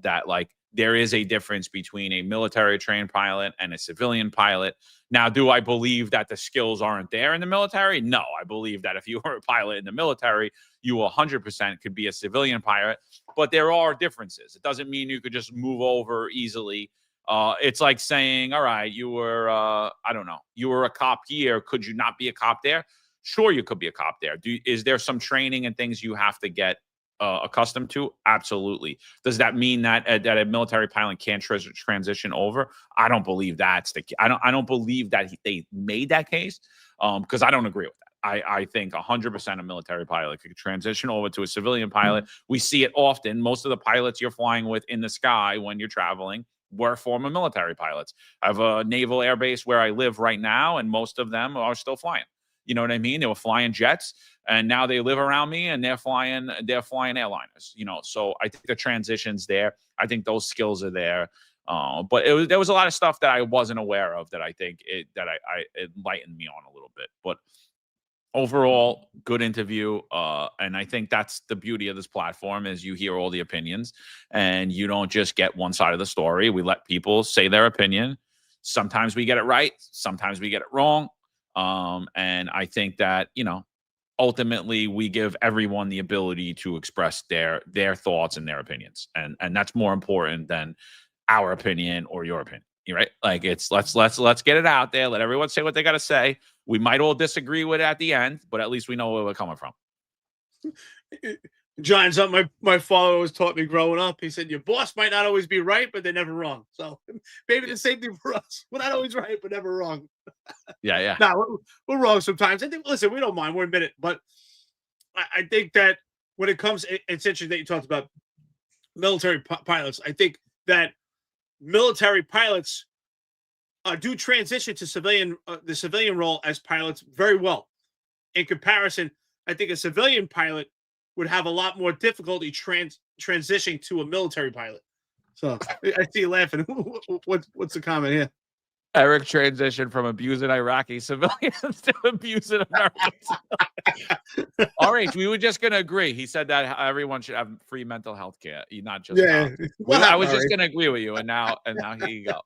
that, like, there is a difference between a military trained pilot and a civilian pilot. Now, do I believe that the skills aren't there in the military? No, I believe that if you were a pilot in the military, you 100% could be a civilian pilot. But there are differences. It doesn't mean you could just move over easily. It's like saying, all right, you were, I don't know, you were a cop here. Could you not be a cop there? Sure, you could be a cop there. Is there some training and things you have to get accustomed to? Absolutely. Does that mean that a military pilot can't transition over? I don't believe that's the case. I don't believe that they made that case because I don't agree with that. I think 100% a military pilot could transition over to a civilian pilot. We see it often. Most of the pilots you're flying with in the sky when you're traveling were former military pilots. I have a naval air base where I live right now, and most of them are still flying. You know what I mean? They were flying jets, and now they live around me, and they're flying airliners. You know, so I think the transition's there. I think those skills are there. But there was a lot of stuff that I wasn't aware of that I think it enlightened me on a little bit. But overall, good interview. And I think that's the beauty of this platform is you hear all the opinions and you don't just get one side of the story. We let people say their opinion. Sometimes we get it right. Sometimes we get it wrong. And I think that, you know, ultimately we give everyone the ability to express their thoughts and their opinions. And that's more important than our opinion or your opinion. Right? Like it's let's get it out there. Let everyone say what they got to say. We might all disagree with it at the end, but at least we know where we're coming from. John, something my father always taught me growing up. He said, your boss might not always be right, but they're never wrong. So maybe the same thing for us. We're not always right, but never wrong. Yeah. No, we're wrong sometimes. I think, listen, we don't mind. We're admit it. But I think that when it comes, it's interesting that you talked about military pilots. I think that military pilots do transition to the civilian role as pilots very well. In comparison, I think a civilian pilot would have a lot more difficulty transitioning to a military pilot. So I see you laughing. What's the comment here? Eric transitioned from abusing Iraqi civilians to abusing Americans. RH, we were just going to agree. He said that everyone should have free mental health care, not just I was just going to agree with you, and now here you go.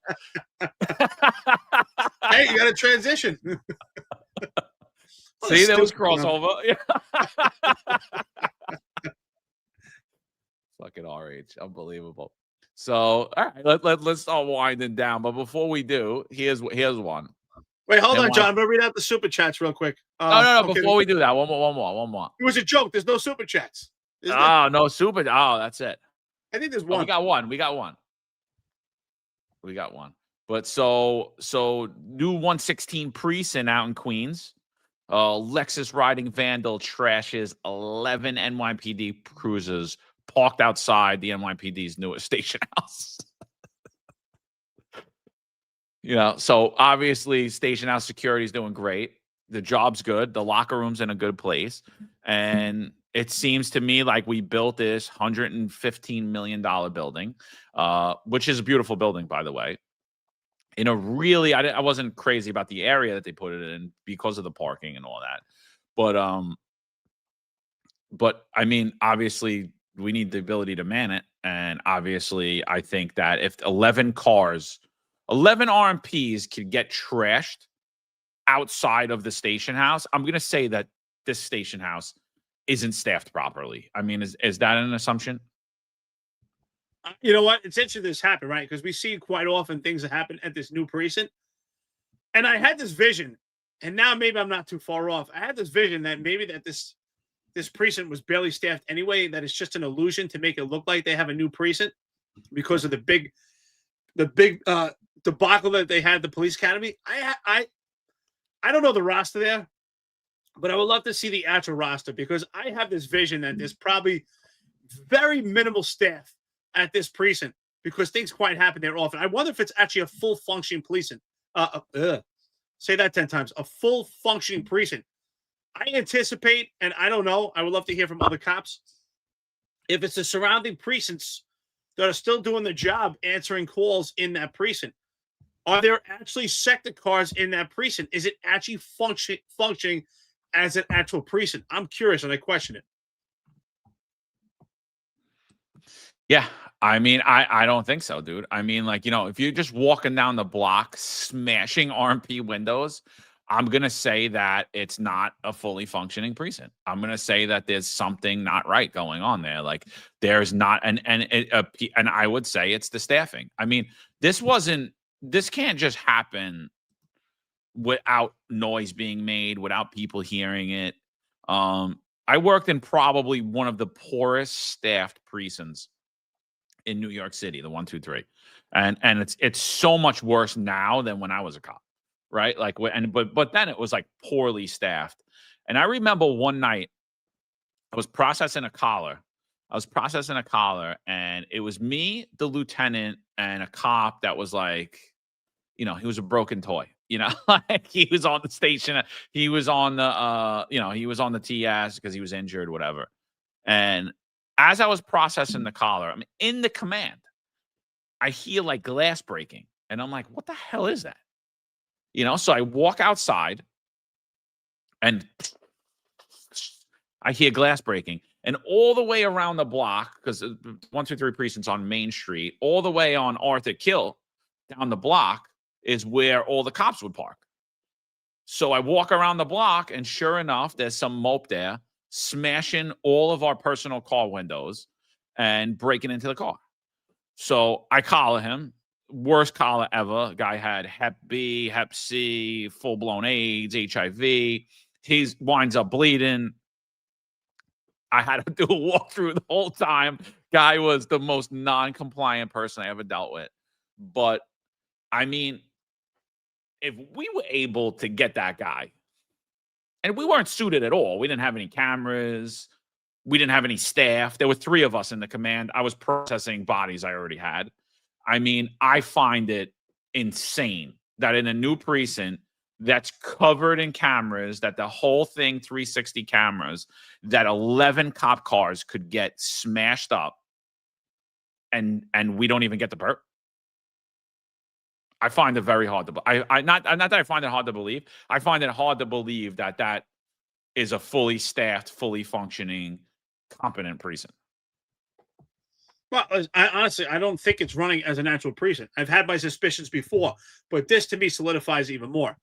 Hey, you got to transition. See, there was crossover. Fucking RH, unbelievable. So, all right, let's start winding down. But before we do, here's one. Wait, hold on, John. I'm gonna read out the super chats real quick. No. Okay. Before we do that, one more. It was a joke. There's no super chats. No super. Oh, that's it. I think there's one. We got one. But so new 116 precinct out in Queens. Lexus riding vandal trashes 11 NYPD cruisers parked outside the NYPD's newest station house. You know, so obviously station house security is doing great. The job's good. The locker room's in a good place. And it seems to me like we built this $115 million building, which is a beautiful building, by the way. In a really, I wasn't crazy about the area that they put it in because of the parking and all that. But I mean, obviously, we need the ability to man it. And obviously, I think that if 11 RMPs could get trashed outside of the station house, I'm going to say that this station house isn't staffed properly. I mean, is that an assumption? You know what? It's interesting this happened, right? Because we see quite often things that happen at this new precinct. And I had this vision, and now maybe I'm not too far off. I had this vision that maybe that this precinct was barely staffed anyway, that it's just an illusion to make it look like they have a new precinct because of the big debacle that they had at the police academy. I don't know the roster there, but I would love to see the actual roster because I have this vision that there's probably very minimal staff at this precinct because things quite happen there often. I wonder if it's actually a full functioning precinct. Say that 10 times. A full functioning precinct. I anticipate, and I don't know, I would love to hear from other cops, if it's the surrounding precincts that are still doing the job answering calls in that precinct. Are there actually sector cars in that precinct? Is it actually functioning as an actual precinct? I'm curious, and I question it. Yeah, I mean, I don't think so, dude. I mean, like, you know, if you're just walking down the block smashing RMP windows, I'm going to say that it's not a fully functioning precinct. I'm going to say that there's something not right going on there. Like there's not, and I would say it's the staffing. I mean, this can't just happen without noise being made, without people hearing it. I worked in probably one of the poorest staffed precincts in New York City, the 123. And it's so much worse now than when I was a cop. Right. Like, but then it was like poorly staffed. And I remember one night I was processing a collar. And it was me, the lieutenant, and a cop that was like, you know, he was a broken toy. You know, like he was on the station. He was on the, he was on the TS because he was injured, whatever. And as I was processing the collar, I mean, in the command, I hear like glass breaking. And I'm like, what the hell is that? So I walk outside and I hear glass breaking. And all the way around the block, because 123 Precinct's on Main Street, all the way on Arthur Kill down the block is where all the cops would park. So I walk around the block, and sure enough, there's some mope there smashing all of our personal car windows and breaking into the car. So I collar him. Worst collar ever. Guy had Hep B, Hep C, full-blown AIDS, HIV. He winds up bleeding. I had to do a walkthrough the whole time. Guy was the most non-compliant person I ever dealt with. But, I mean, if we were able to get that guy, and we weren't suited at all. We didn't have any cameras. We didn't have any staff. There were 3 of us in the command. I was processing bodies I already had. I mean, I find it insane that in a new precinct that's covered in cameras, that the whole thing, 360 cameras, that 11 cop cars could get smashed up and we don't even get the perk. I find it very hard to not that I find it hard to believe. I find it hard to believe that is a fully staffed, fully functioning, competent precinct. Well, I don't think it's running as a natural precinct. I've had my suspicions before, but this to me solidifies even more.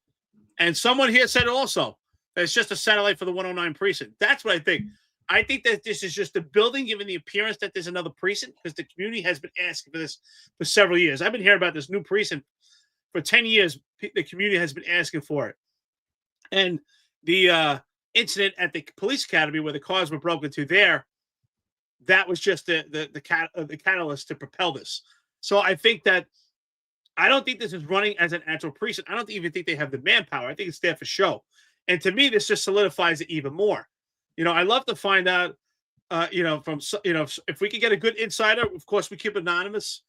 And someone here said also that it's just a satellite for the 109 precinct. That's what I think. I think that this is just a building giving the appearance that there's another precinct because the community has been asking for this for several years. I've been hearing about this new precinct for 10 years. The community has been asking for it. And the incident at the police academy where the cars were broken into there, that was just the catalyst to propel this. So I think that I don't think this is running as an actual precinct. I don't even think they have the manpower. I think it's there for show. And to me, this just solidifies it even more. I love to find out, if we can get a good insider, of course, we keep anonymous.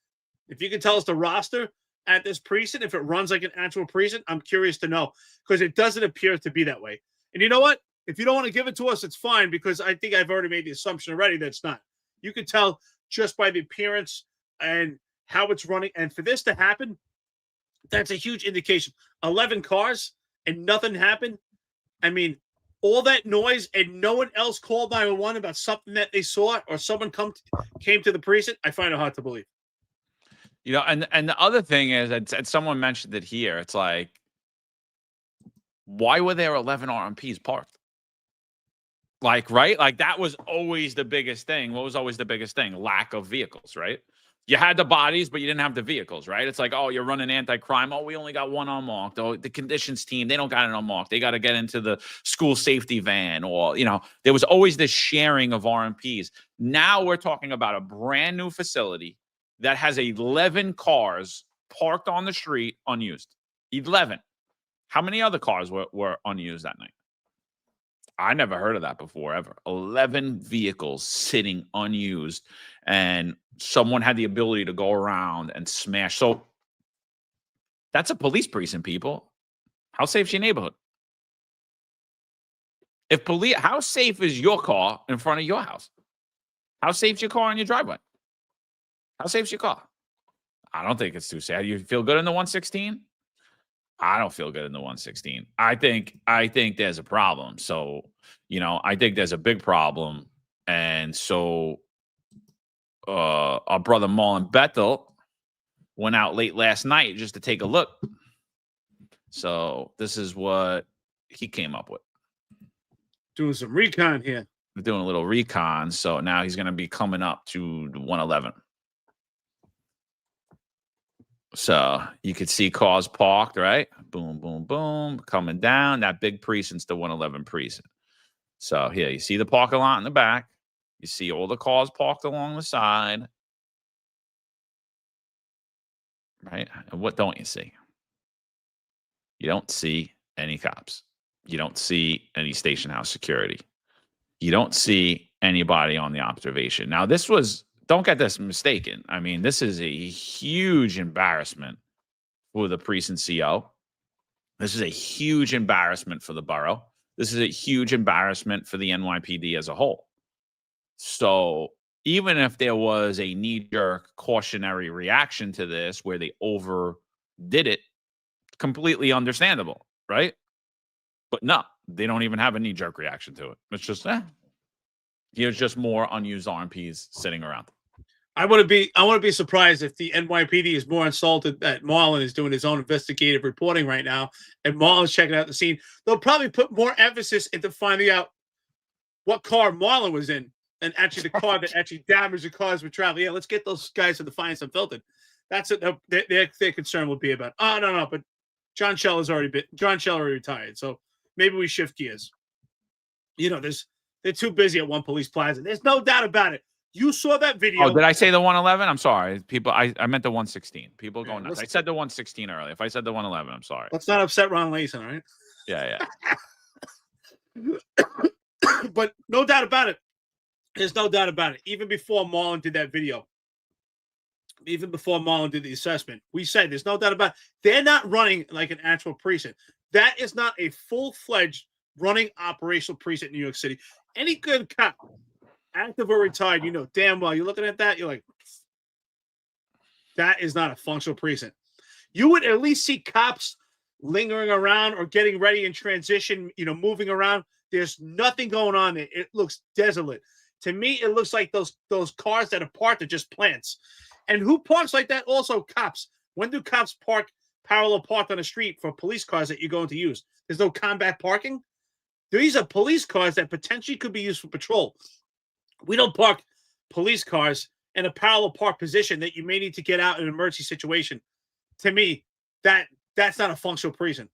If you can tell us the roster at this precinct, if it runs like an actual precinct, I'm curious to know because it doesn't appear to be that way. And you know what? If you don't want to give it to us, it's fine because I think I've already made the assumption already that it's not. You can tell just by the appearance and how it's running. And for this to happen, that's a huge indication. 11 cars and nothing happened. I mean, all that noise and no one else called 911 about something that they saw or someone came to the precinct. I find it hard to believe. And the other thing is, and someone mentioned it here, it's like, why were there 11 RMPs parked? Like, right? Like, that was always the biggest thing. What was always the biggest thing? Lack of vehicles, right? You had the bodies, but you didn't have the vehicles, right? It's like, oh, you're running anti-crime. Oh, we only got one unmarked. Oh, the conditions team, they don't got an unmarked. They got to get into the school safety van or, there was always this sharing of RMPs. Now we're talking about a brand new facility that has 11 cars parked on the street unused. 11. How many other cars were unused that night? I never heard of that before, ever. 11 vehicles sitting unused, and someone had the ability to go around and smash. So that's a police precinct, people. How safe is your neighborhood? How safe is your car in front of your house? How safe is your car in your driveway? How safe is your car? I don't think it's too safe. Do you feel good in the 116? I don't feel good in the 116. I think there's a problem. So, I think there's a big problem. And so our brother Marlon Bethel went out late last night just to take a look. So this is what he came up with. Doing some recon here. We're doing a little recon. So now he's going to be coming up to 111. So you could see cars parked, right? Boom, boom, boom, coming down. That big precinct's the 111 precinct. So here, you see the parking lot in the back. You see all the cars parked along the side. Right? And what don't you see? You don't see any cops. You don't see any station house security. You don't see anybody on the observation. Now, don't get this mistaken. I mean, this is a huge embarrassment for the precinct CO. This is a huge embarrassment for the borough. This is a huge embarrassment for the NYPD as a whole. So even if there was a knee-jerk cautionary reaction to this where they overdid it, completely understandable, right? But no, they don't even have a knee-jerk reaction to it. It's just, here's just more unused RMPs sitting around. I want to be surprised if the NYPD is more insulted that Marlon is doing his own investigative reporting right now, and Marlon's checking out the scene. They'll probably put more emphasis into finding out what car Marlon was in and actually the car that actually damaged the cars with travel. Yeah, let's get those guys to the Finance Unfiltered. That's it. Their concern will be about. Oh no, but John Shell already retired, so maybe we shift gears. You know, they're too busy at One Police Plaza. There's no doubt about it. You saw that video. Oh, did I say the 111? I'm sorry. People, I meant the 116. People going nuts. I said the 116 earlier. If I said the 111, I'm sorry. Let's not upset Ron Layson, all right? Yeah. But no doubt about it. There's no doubt about it. Even before Marlon did that video, even before Marlon did the assessment, we said there's no doubt about it. They're not running like an actual precinct. That is not a full-fledged running operational precinct in New York City. Any good cop, active or retired, you know damn well. You're looking at that, you're like, that is not a functional precinct. You would at least see cops lingering around or getting ready in transition, moving around. There's nothing going on there. It looks desolate. To me, it looks like those cars that are parked are just plants. And who parks like that? Also, cops. When do cops park parallel parked on the street for police cars that you're going to use? There's no combat parking. These are police cars that potentially could be used for patrol. We don't park police cars in a parallel park position that you may need to get out in an emergency situation. To me, that's not a functional precinct.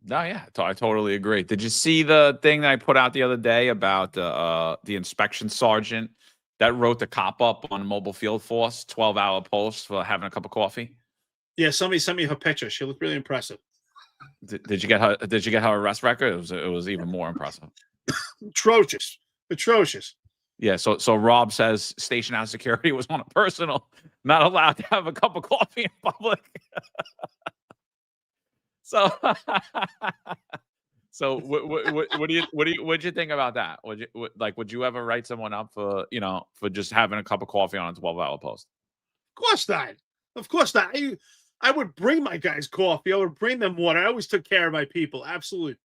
No, yeah, I totally agree. Did you see the thing that I put out the other day about the inspection sergeant that wrote the cop up on Mobile Field Force 12-hour post for having a cup of coffee? Yeah, somebody sent me her picture. She looked really impressive. Did you get her? Did you get her arrest record? It was even more impressive. Atrocious. Yeah. So Rob says station house security was on a personal, not allowed to have a cup of coffee in public. So what do you think about that? Would you ever write someone up for just having a cup of coffee on a 12-hour post? Of course not. I would bring my guys coffee. I would bring them water. I always took care of my people. Absolutely.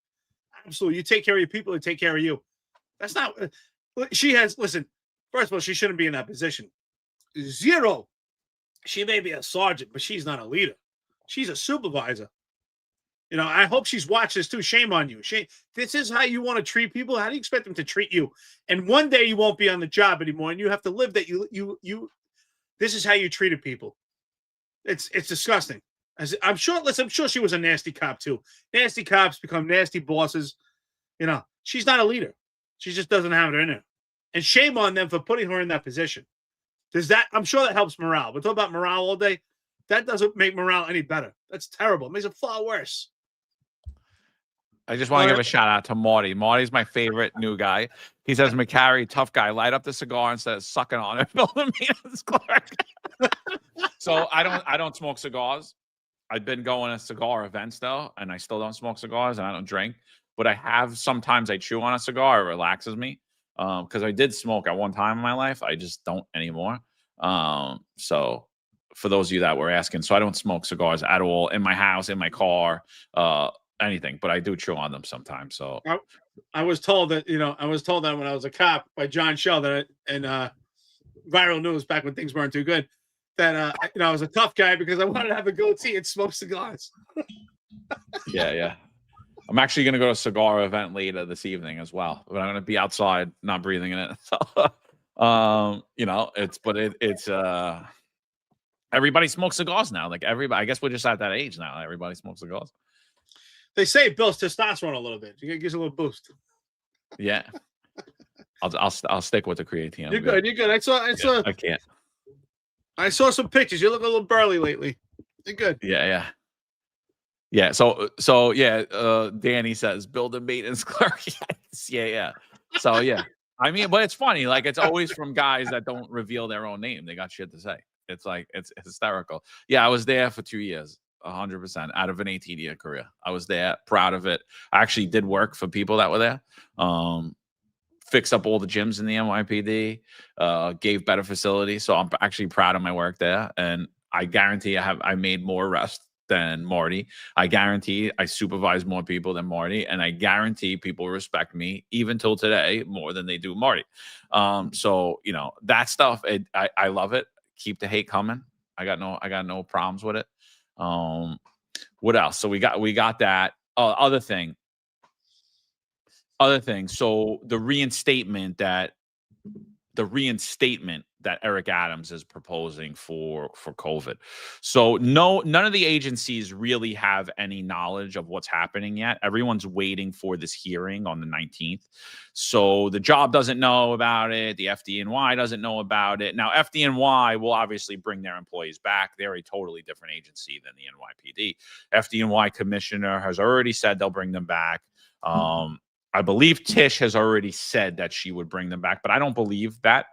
You take care of your people, they take care of you. That's not. Listen, first of all, she shouldn't be in that position. Zero. She may be a sergeant, but she's not a leader. She's a supervisor. I hope she's watched this too. Shame on you. This is how you want to treat people. How do you expect them to treat you? And one day you won't be on the job anymore, and you have to live that you. This is how you treated people. It's disgusting. I'm sure she was a nasty cop too. Nasty cops become nasty bosses. She's not a leader. She just doesn't have it in her. And shame on them for putting her in that position. I'm sure that helps morale. We're talking about morale all day. That doesn't make morale any better. That's terrible. It makes it far worse. I just want to give a shout out to Marty. Marty's my favorite new guy. He says, McCarry, tough guy, light up the cigar instead of sucking on it. Build a maintenance clerk. So I don't smoke cigars. I've been going to cigar events though, and I still don't smoke cigars and I don't drink. But I have sometimes I chew on a cigar. It relaxes me. Because I did smoke at one time in my life. I just don't anymore. So for those of you that were asking, so I don't smoke cigars at all in my house, in my car, anything, but I do chew on them sometimes. So I was told that, when I was a cop by John Shell and Viral News back when things weren't too good, that, I was a tough guy because I wanted to have a goatee and smoke cigars. Yeah. I'm actually going to go to a cigar event later this evening as well, but I'm going to be outside, not breathing in it. So, it's everybody smokes cigars now. Like everybody, I guess we're just at that age now. Everybody smokes cigars. They say it builds testosterone a little bit. It gives a little boost. Yeah. I'll stick with the creatine. You're good. I can't. I saw some pictures. You look a little burly lately. You're good. Yeah. So Danny says build a maintenance clerk. Yeah. So yeah. I mean, but it's funny. Like it's always from guys that don't reveal their own name. They got shit to say. It's like it's hysterical. Yeah, I was there for 2 years. 100% out of an 18-year career. I was there, proud of it. I actually did work for people that were there. Fix up all the gyms in the NYPD, gave better facilities. So I'm actually proud of my work there. And I guarantee I made more arrests than Marty. I guarantee I supervise more people than Marty. And I guarantee people respect me even till today more than they do Marty. So, that stuff, I love it. Keep the hate coming. I got no problems with it. What else? So we got that. Other thing. So the reinstatement that Eric Adams is proposing for COVID. So none of the agencies really have any knowledge of what's happening yet. Everyone's waiting for this hearing on the 19th. So the job doesn't know about it. The FDNY doesn't know about it. Now, FDNY will obviously bring their employees back. They're a totally different agency than the NYPD. FDNY commissioner has already said they'll bring them back. I believe Tish has already said that she would bring them back, but I don't believe that.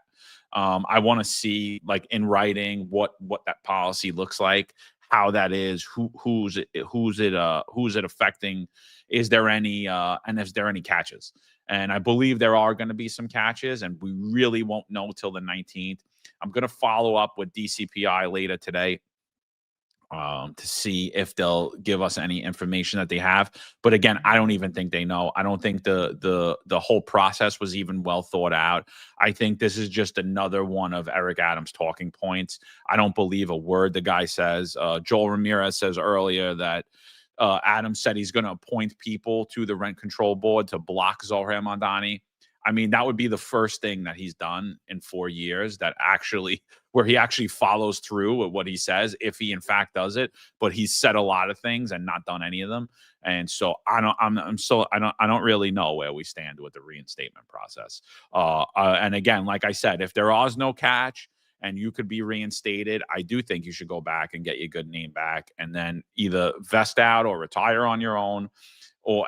I want to see, like, in writing what that policy looks like, how that is, who's it affecting, is there any and is there any catches? And I believe there are going to be some catches, and we really won't know till the 19th. I'm going to follow up with DCPI later today to see if they'll give us any information that they have. But again, I don't even think they know. I don't think the whole process was even well thought out. I think this is just another one of Eric Adams' talking points. I don't believe a word the guy says. Joel Ramirez says earlier that Adams said he's going to appoint people to the rent control board to block Zohran Mamdani. I mean, that would be the first thing that he's done in 4 years where he actually follows through with what he says, if he in fact does it. But he's said a lot of things and not done any of them. And so I don't really know where we stand with the reinstatement process. And again, like I said, if there is no catch and you could be reinstated, I do think you should go back and get your good name back, and then either vest out or retire on your own,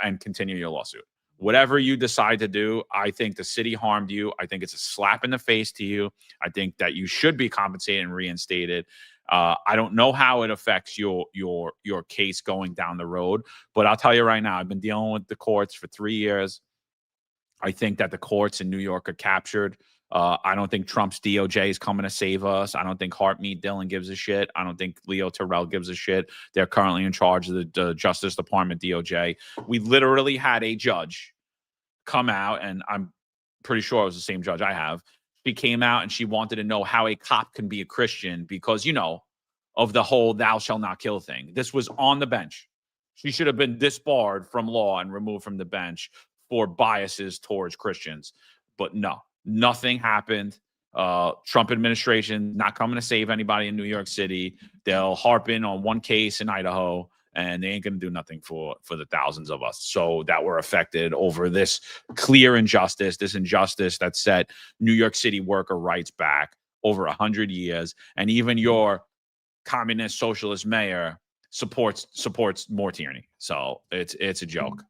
and continue your lawsuit. Whatever you decide to do, I think the city harmed you. I think it's a slap in the face to you. I think that you should be compensated and reinstated. I don't know how it affects your case going down the road, but I'll tell you right now, I've been dealing with the courts for 3 years. I think that the courts in New York are captured. I don't think Trump's DOJ is coming to save us. I don't think Hartmeet Dillon gives a shit. I don't think Leo Terrell gives a shit. They're currently in charge of the Justice Department, DOJ. We literally had a judge come out, and I'm pretty sure it was the same judge I have. She came out and she wanted to know how a cop can be a Christian because, of the whole thou shalt not kill thing. This was on the bench. She should have been disbarred from law and removed from the bench for biases towards Christians. But no. Nothing happened. Trump administration not coming to save anybody in New York City. They'll harp in on one case in Idaho, and they ain't going to do nothing for the thousands of us so that were affected over this clear injustice, that set New York City worker rights back over 100 years. And even your communist socialist mayor supports more tyranny. So it's a joke.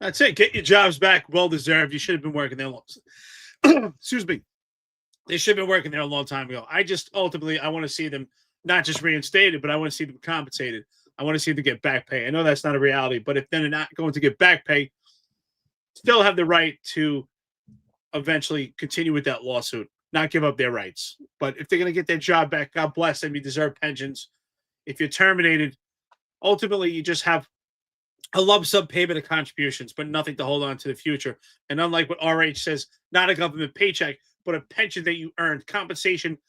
That's it. Get your jobs back. Well deserved. You should have been working there. Excuse me. They should have been working there a long time ago. I want to see them not just reinstated, but I want to see them compensated. I want to see them get back pay. I know that's not a reality, but if they're not going to get back pay, still have the right to eventually continue with that lawsuit, not give up their rights. But if they're going to get their job back, God bless them. You deserve pensions. If you're terminated, ultimately you just have a lump sum payment of contributions, but nothing to hold on to the future. And unlike what RH says, not a government paycheck, but a pension that you earned, compensation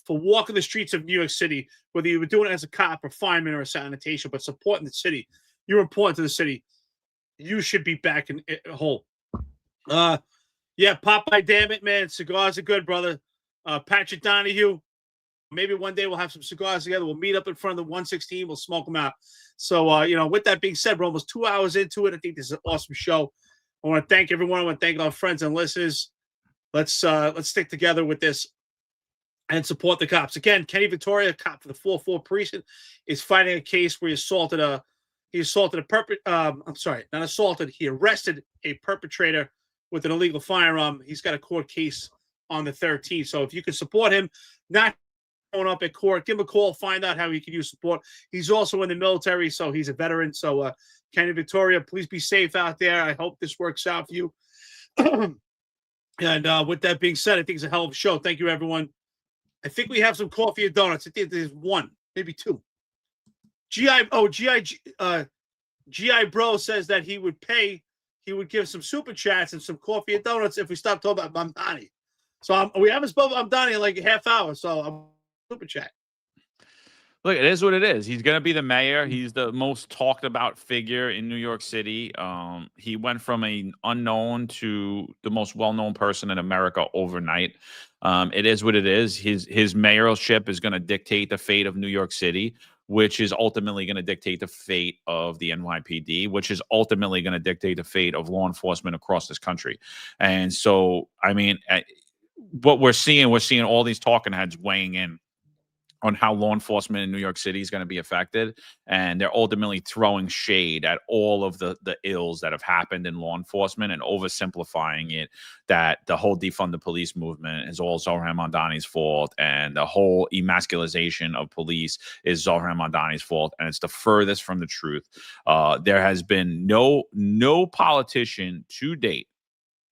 for walking the streets of New York City, whether you were doing it as a cop or fireman or a sanitation, but supporting the city. You're important to the city. You should be back in whole. Yeah, Popeye, damn it, man. Cigars are good, brother. Patrick Donahue, maybe one day we'll have some cigars together. We'll meet up in front of the 116. We'll smoke them out. So, with that being said, we're almost 2 hours into it. I think this is an awesome show. I want to thank everyone. I want to thank our friends and listeners. Let's stick together with this and support the cops. Again, Kenny Victoria, cop for the 4-4 precinct, is fighting a case where he arrested a perpetrator with an illegal firearm. He's got a court case on the 13th. So if you can support him, not going up at court. Give him a call, find out how he can use support. He's also in the military, so he's a veteran. So, Kenny Victoria, please be safe out there. I hope this works out for you. And with that being said, I think it's a hell of a show. Thank you, everyone. I think we have some coffee and donuts. I think there's one, maybe two. GI Bro says that he would give some super chats and some coffee and donuts if we stop talking about Mamdani. So we haven't spoken about Mamdani in like a half hour. So I'm super chat. Look, it is what it is. He's going to be the mayor. He's the most talked about figure in New York City. He went from an unknown to the most well-known person in America overnight. It is what it is. His mayoralship is going to dictate the fate of New York City, which is ultimately going to dictate the fate of the NYPD, which is ultimately going to dictate the fate of law enforcement across this country. And so, I mean, what we're seeing all these talking heads weighing in on how law enforcement in New York City is going to be affected. And they're ultimately throwing shade at all of the ills that have happened in law enforcement and oversimplifying it, that the whole defund the police movement is all Zohran Mamdani's fault. And the whole emasculization of police is Zohran Mamdani's fault. And it's the furthest from the truth. There has been no politician to date,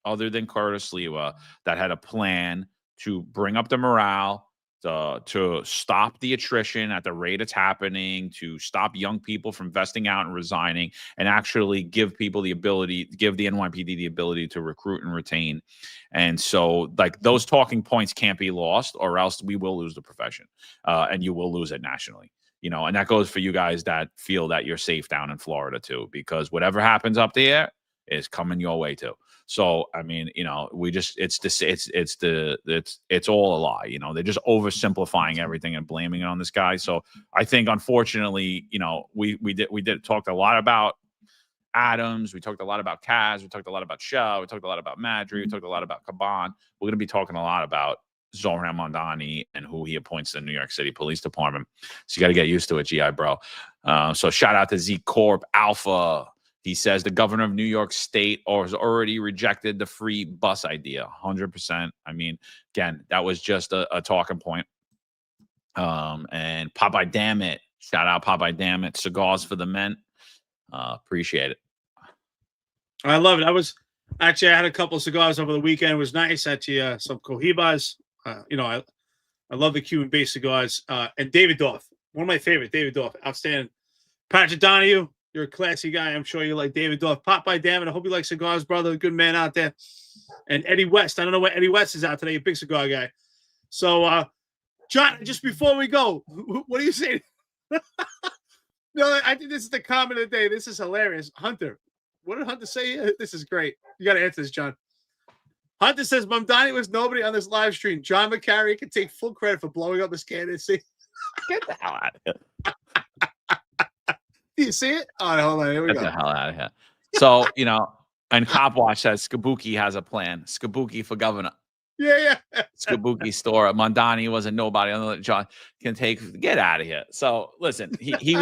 other than Curtis Lewa, that had a plan to bring up the morale, to stop the attrition at the rate it's happening, to stop young people from vesting out and resigning, and actually give the NYPD the ability to recruit and retain. And so, like, those talking points can't be lost, or else we will lose the profession, and you will lose it nationally. You know, and that goes for you guys that feel that you're safe down in Florida too, because whatever happens up there is coming your way too. So, I mean, you know, it's all a lie. You know, they're just oversimplifying everything and blaming it on this guy. So I think, unfortunately, you know, we talked a lot about Adams. We talked a lot about Kaz. We talked a lot about Shell. We talked a lot about Madry. We talked a lot about Caban. We're going to be talking a lot about Zohran Mamdani and who he appoints to the New York City Police Department. So you got to get used to it, GI Bro. So shout out to Z Corp Alpha. He says the governor of New York State has already rejected the free bus idea. 100%. I mean, again, that was just a talking point. And Popeye Dammit. Shout out Popeye Dammit. Cigars for the men. Appreciate it. I love it. I had a couple of cigars over the weekend. It was nice. Actually, some Cohibas. You know, I love the Cuban-based cigars. And David Dorff, one of my favorite. David Dorff, outstanding. Patrick Donahue, you're a classy guy. I'm sure you like David Dorff. Popeye Dammit. I hope you like cigars, brother. Good man out there. And Eddie West. I don't know where Eddie West is out today. A big cigar guy. So, John, just before we go, what do you say? No, I think this is the comment of the day. This is hilarious. Hunter. What did Hunter say? This is great. You got to answer this, John. Hunter says Mamdani was nobody on this live stream. John McCarry can take full credit for blowing up his candidacy. Get the hell out of here. Do you see it? All right, hold on. Here we go. Get the hell out of here. So, you know, and Cop Watch says Skabuki has a plan. Skabuki for governor. Yeah. Skabuki store. Mamdani was a nobody. John can get out of here. So listen, he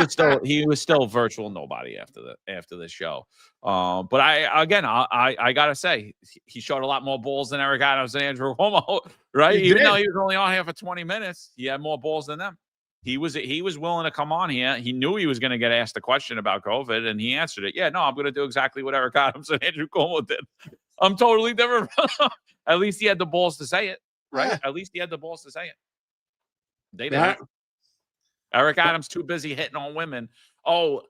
was still virtual nobody after the show. But I gotta say, he showed a lot more balls than Eric Adams and Andrew Cuomo, right? Even though he was only on here for 20 minutes, he had more balls than them. He was willing to come on here. He knew he was going to get asked a question about COVID, and he answered it. Yeah, no, I'm going to do exactly what Eric Adams and Andrew Cuomo did. I'm totally different. At least he had the balls to say it, right? Yeah. At least he had the balls to say it. They didn't. Eric Adams too busy hitting on women. Oh,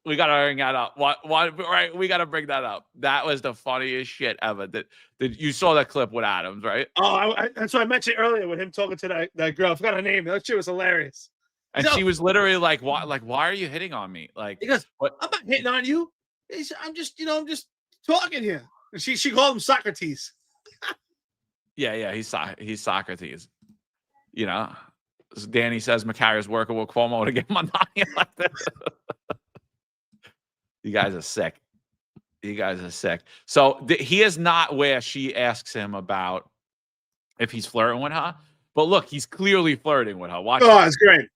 we got to bring that up. What? Right? We got to bring that up. That was the funniest shit ever. That you saw that clip with Adams, right? Oh, that's what I mentioned earlier with him talking to that girl. I forgot her name. That shit was hilarious. And she was literally like, "Why? Like, why are you hitting on me?" Like, he goes, "What? I'm not hitting on you. I'm just talking here." And she called him Socrates. Yeah. He's Socrates. You know, Danny says McCarry's working with Cuomo to get Mamdani like that. You guys are sick. So he is not where she asks him about if he's flirting with her. But look, he's clearly flirting with her. Watch. Oh, it's great.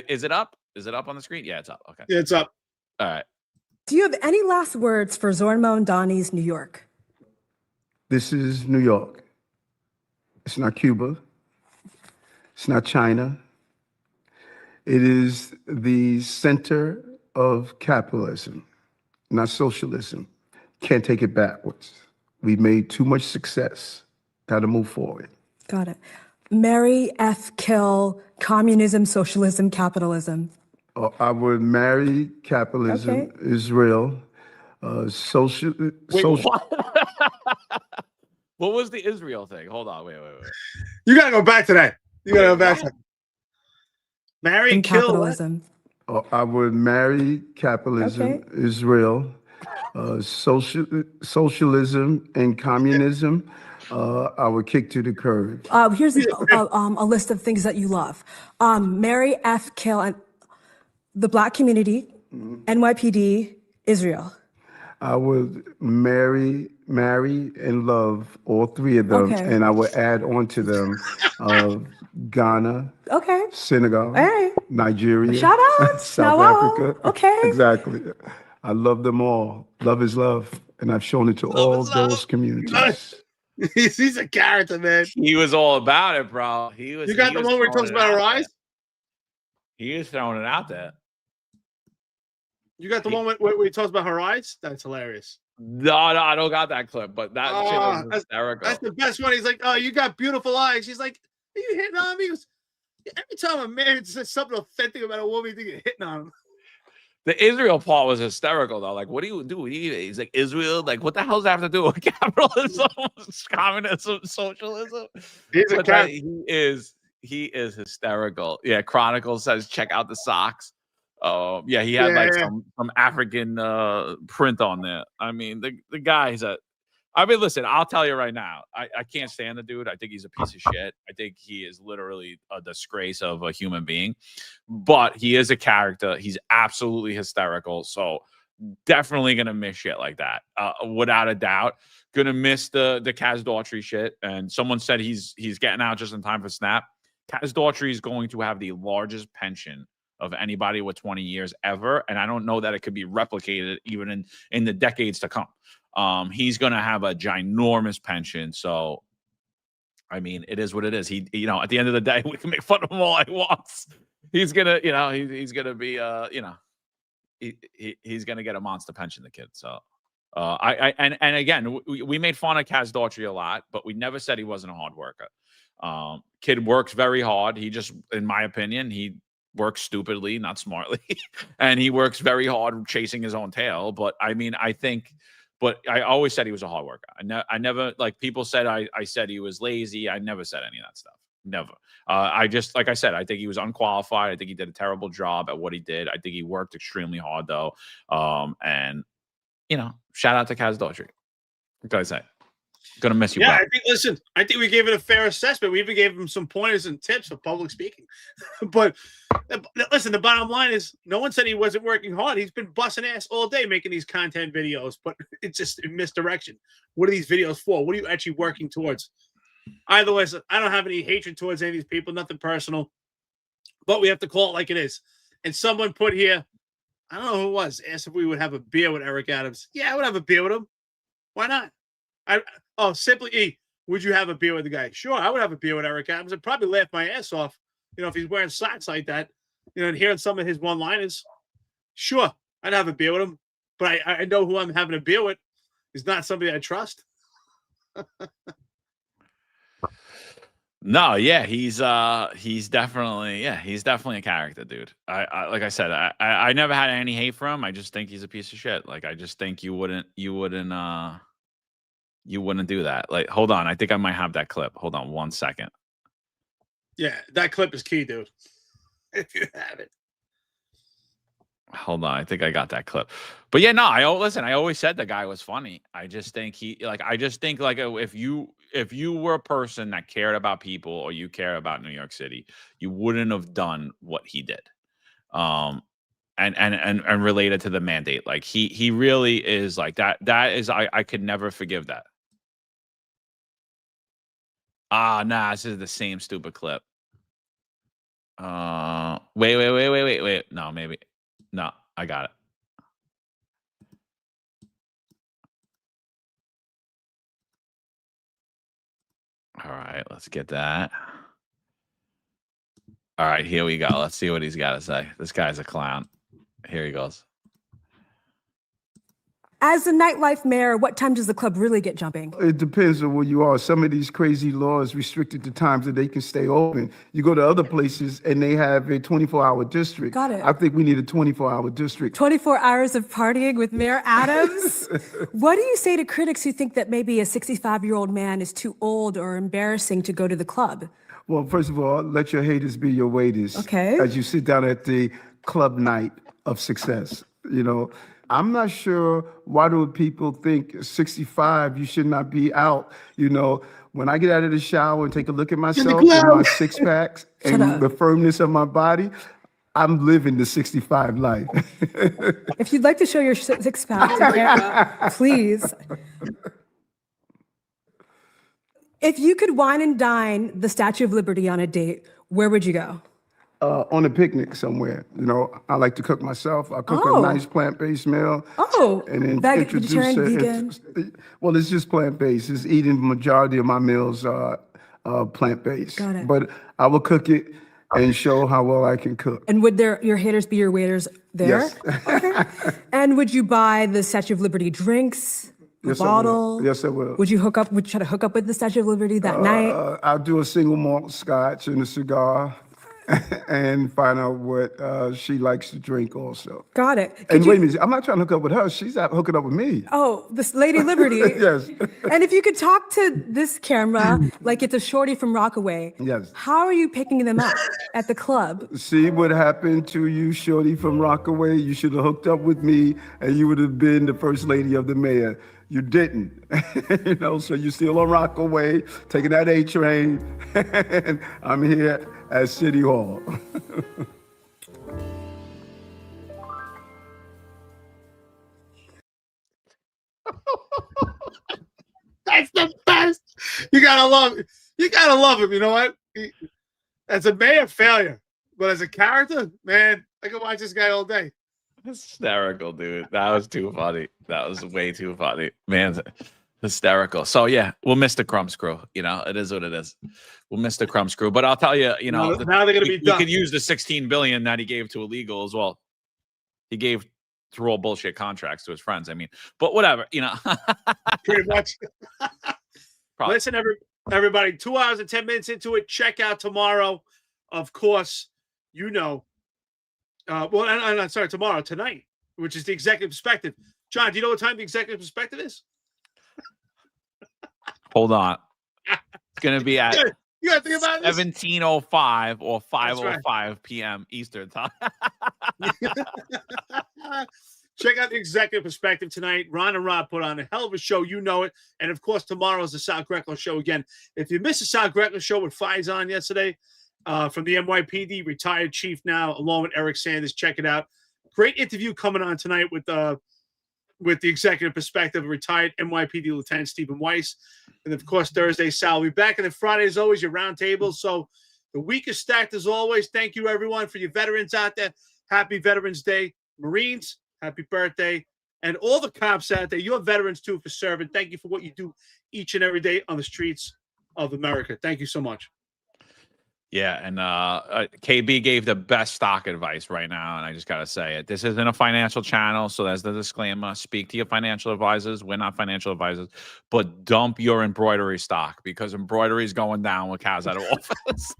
Is it up? Is it up on the screen? Yeah, it's up. Okay. Yeah, it's up. All right. Do you have any last words for Zohran Mamdani's New York? This is New York. It's not Cuba. It's not China. It is the center of capitalism, not socialism. Can't take it backwards. We've made too much success. Got to move forward. Got it. Marry, F, kill, communism, socialism, capitalism. I would marry capitalism, Okay. Israel, Wait, social. what? What was the Israel thing? Hold on, wait. You gotta go back to that. You gotta go back to that. Marry, And kill, what? capitalism. I would marry capitalism, Okay. Israel, socialism, and communism. I would kick to the curb. Here's a list of things that you love. Marry, F, kill, and the Black community, NYPD, Israel. I would marry, and love all three of them, Okay. and I would add on to them Ghana, Okay. Senegal, Hey. Nigeria, Shout out. South Wow. Africa. Okay. Exactly. I love them all. Love is love, and I've shown it to all those communities. He's a character, man. He was all about it, bro. You got the one where he talks about her eyes? He was throwing it out there. You got the one where he talks about her eyes? That's hilarious. No, I don't got that clip, but that shit was hysterical. That's the best one. He's like, "Oh, you got beautiful eyes." She's like, "Are you hitting on me?" He goes, every time a man says something authentic about a woman, you think you're hitting on him. The Israel part was hysterical, though. Like, what do you do? He's like, Israel? Like, what the hell does that have to do with capitalism, communism, socialism? He's a character. He is hysterical. Yeah, Chronicle says, check out the socks. Yeah, he had some African print on there. I mean, the guy's listen, I'll tell you right now, I can't stand the dude. I think he's a piece of shit. I think he is literally a disgrace of a human being, but he is a character. He's absolutely hysterical. So definitely going to miss shit like that. Without a doubt, going to miss the Kaz Daughtry shit. And someone said he's getting out just in time for Snap. Kaz Daughtry is going to have the largest pension of anybody with 20 years ever. And I don't know that it could be replicated even in the decades to come. He's going to have a ginormous pension. So, I mean, it is what it is. He, at the end of the day, we can make fun of him all he wants. He's going to, he's going to be, he's going to get a monster pension, the kid. So, and again, we made fun of Kaz Daughtry a lot, but we never said he wasn't a hard worker. Kid works very hard. He just, in my opinion, he works stupidly, not smartly. And he works very hard chasing his own tail. But I mean, but I always said he was a hard worker. I never, like people said, I said he was lazy. I never said any of that stuff. Never. I just, like I said, I think he was unqualified. I think he did a terrible job at what he did. I think he worked extremely hard though. And shout out to Kaz Daughtry. What can I say? Gonna miss you. Yeah, bro. I think we gave it a fair assessment. We even gave him some pointers and tips for public speaking. But listen, the bottom line is no one said he wasn't working hard. He's been busting ass all day making these content videos, but it's just in misdirection. What are these videos for? What are you actually working towards? Either way, I don't have any hatred towards any of these people, nothing personal, but we have to call it like it is. And someone put here, I don't know who it was, asked if we would have a beer with Eric Adams. Yeah, I would have a beer with him. Why not? Simply E, would you have a beer with the guy? Sure, I would have a beer with Eric Adams. I'd probably laugh my ass off, if he's wearing socks like that, and hearing some of his one-liners. Sure, I'd have a beer with him, but I know who I'm having a beer with. He's not somebody I trust. No, yeah, he's definitely a character, dude. I like I said, I never had any hate for him. I just think he's a piece of shit. Like I just think you wouldn't do that. Like, hold on. I think I might have that clip. Hold on 1 second. Yeah, that clip is key, dude. If you have it. Hold on. I think I got that clip. But yeah, no, I always said the guy was funny. I just think if you were a person that cared about people or you care about New York City, you wouldn't have done what he did. And related to the mandate. Like he really is like that. That is, I could never forgive that. Nah, this is the same stupid clip. Wait. No, maybe. No, I got it. All right, let's get that. All right, here we go. Let's see what he's got to say. This guy's a clown. Here he goes. As a nightlife mayor, what time does the club really get jumping? It depends on where you are. Some of these crazy laws restricted the times that they can stay open. You go to other places and they have a 24-hour district. Got it. I think we need a 24-hour district. 24 hours of partying with Mayor Adams? What do you say to critics who think that maybe a 65-year-old man is too old or embarrassing to go to the club? Well, first of all, let your haters be your waiters. Okay. As you sit down at the club night of success, I'm not sure why do people think 65, you should not be out. When I get out of the shower and take a look at myself and my six packs and the firmness of my body, I'm living the 65 life. If you'd like to show your six pack, please. If you could wine and dine the Statue of Liberty on a date, where would you go? On a picnic somewhere. I like to cook myself. I cook a nice plant-based meal. Oh, and then vegetarian, vegan? Well, it's just plant-based. It's eating the majority of my meals are plant-based. Got it. But I will cook it and show how well I can cook. And would your haters be your waiters there? Yes. Okay. And would you buy the Statue of Liberty drinks? Yes, bottle? I will. Yes, I will. Would you try to hook up with the Statue of Liberty that night? I'll do a single malt scotch and a cigar and find out what she likes to drink also. Got it. And wait a minute, I'm not trying to hook up with her. She's out hooking up with me. Oh, this Lady Liberty. Yes. And if you could talk to this camera like it's a shorty from Rockaway, Yes. how are you picking them up at the club? See what happened to you, shorty from Rockaway? You should have hooked up with me and you would have been the first lady of the mayor. You didn't, so you're still on Rockaway, taking that A train, and I'm here at City Hall. That's the best. You gotta love it. You gotta love him. You know what? As a mayor, failure, but as a character, man, I could watch this guy all day. Hysterical, dude. That was too funny. That was way too funny. Man, hysterical. So yeah, we'll miss the crumb screw. It is what it is. We'll miss the crumb screw. But I'll tell you, now they're gonna be done. We could use the $16 billion that he gave to illegal as well. He gave through all bullshit contracts to his friends. But whatever, Pretty much. Probably. Listen, everybody, 2 hours and 10 minutes into it. Check out tomorrow, of course. Tonight, which is the Executive Perspective. John, do you know what time the Executive Perspective is? Hold on. It's going to be at you got to think about this. 17:05 or 5:05 p.m. Eastern time. Check out the Executive Perspective tonight. Ron and Rob put on a hell of a show. You know it. And, of course, tomorrow is the Sal Greco show again. If you missed the Sal Greco show with Faizan yesterday, from the NYPD, retired chief now, along with Eric Sanders. Check it out. Great interview coming on tonight with the Executive Perspective, retired NYPD Lieutenant Stephen Weiss. And, of course, Thursday, Sal will be back. And then Friday, as always, your roundtable. So the week is stacked as always. Thank you, everyone, for your veterans out there. Happy Veterans Day. Marines, happy birthday. And all the cops out there, you're veterans, too, for serving. Thank you for what you do each and every day on the streets of America. Thank you so much. Yeah, and KB gave the best stock advice right now, and I just got to say it. This isn't a financial channel, so that's the disclaimer. Speak to your financial advisors. We're not financial advisors, but dump your embroidery stock because embroidery is going down with Kaz out of office.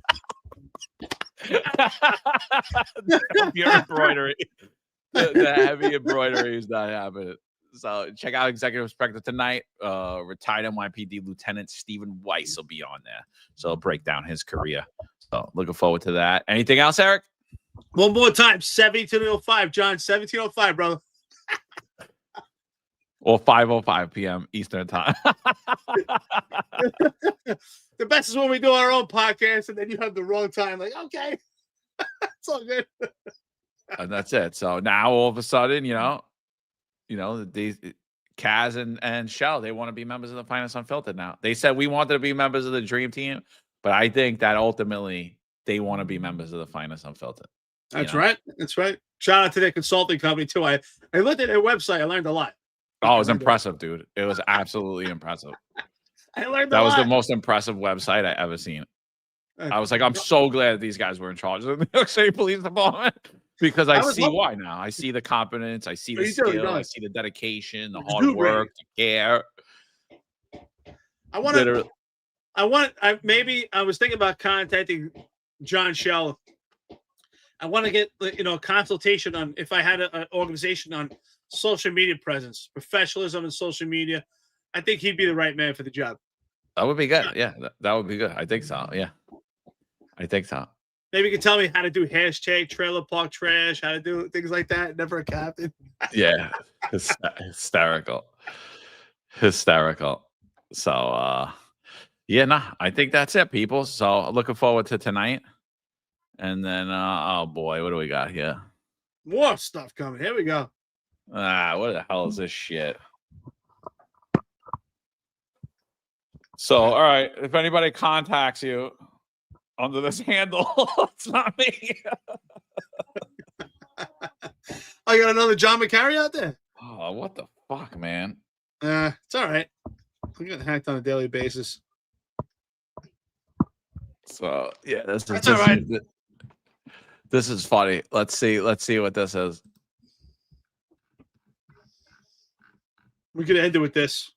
Dump your embroidery. The heavy embroidery is not happening. So check out Executive Perspective tonight. Retired NYPD Lieutenant Stephen Weiss will be on there. So I'll break down his career. So looking forward to that. Anything else, Eric? One more time, 17:05, John. 17:05, brother. Or 5:05 p.m. Eastern time. The best is when we do our own podcast and then you have the wrong time. Like, okay, it's all good. And that's it. So now all of a sudden, these Kaz and Shell, they want to be members of the Finest Unfiltered now. They said we wanted to be members of the Dream Team, but I think that ultimately they want to be members of the Finest Unfiltered. That's right. That's right. Shout out to their consulting company too. I looked at their website. I learned a lot. Oh, it was impressive, dude. It was absolutely impressive. I learned that a was lot. the most impressive website I ever seen. I was like, I'm so glad these guys were in charge of the New York City Police Department because I see why now. I see the competence, I see the skill, I see the dedication, the hard work, the care. I was thinking about contacting John Shell. I want to get a consultation on if I had an organization on social media presence, professionalism in social media. I think he'd be the right man for the job. That would be good. Yeah, that would be good. I think so. Yeah, I think so. Maybe you can tell me how to do hashtag trailer park trash, how to do things like that. Never a captain. Yeah, hysterical. So, I think that's it, people. So looking forward to tonight. And then, oh boy, what do we got here? More stuff coming. Here we go. What the hell is this shit? So, all right, if anybody contacts you under this handle, it's not me. I got another John McCarry out there. Oh, what the fuck, man? It's all right. I'm getting hacked on a daily basis. So yeah, that's all right. This is funny. Let's see what this is. We could end it with this.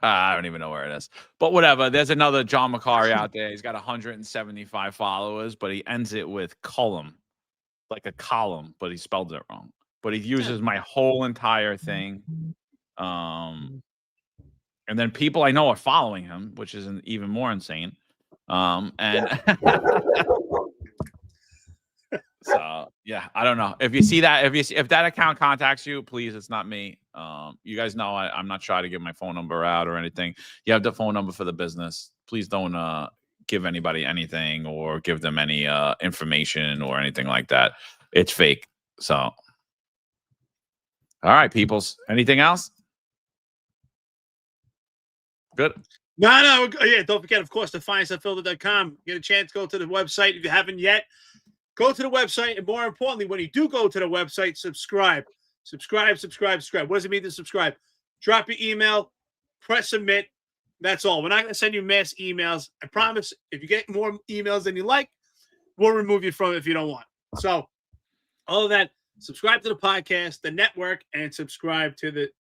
I don't even know where it is, but whatever. There's another John McCarry out there. He's got 175 followers, but he ends it with column, like a column, but he spelled it wrong. But he uses my whole entire thing. And then people I know are following him, which is even more insane. And so yeah, I don't know. If you see that, if that account contacts you, please, it's not me. You guys know I'm not trying to give my phone number out or anything. You have the phone number for the business. Please don't give anybody anything or give them any information or anything like that. It's fake. So, all right, peoples. Anything else? Good. No. Yeah, don't forget, of course, to FindStuffFiltered.com. Get a chance, go to the website if you haven't yet. Go to the website, and more importantly, when you do go to the website, subscribe. Subscribe. What does it mean to subscribe? Drop your email, press submit. That's all. We're not going to send you mass emails. I promise. If you get more emails than you like, we'll remove you from it if you don't want. So, all of that. Subscribe to the podcast, the network, and subscribe to the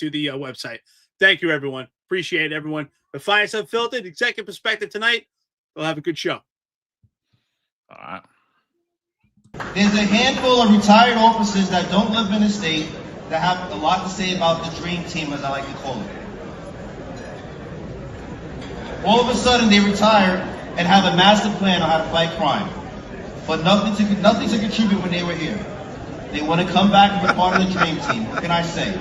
website. Thank you, everyone. Appreciate everyone. The Find Unfiltered Executive Perspective tonight. We'll have a good show. All right. There's a handful of retired officers that don't live in the state that have a lot to say about the dream team, as I like to call it. All of a sudden, they retire and have a master plan on how to fight crime, but nothing to contribute when they were here. They want to come back and be part of the dream team. What can I say?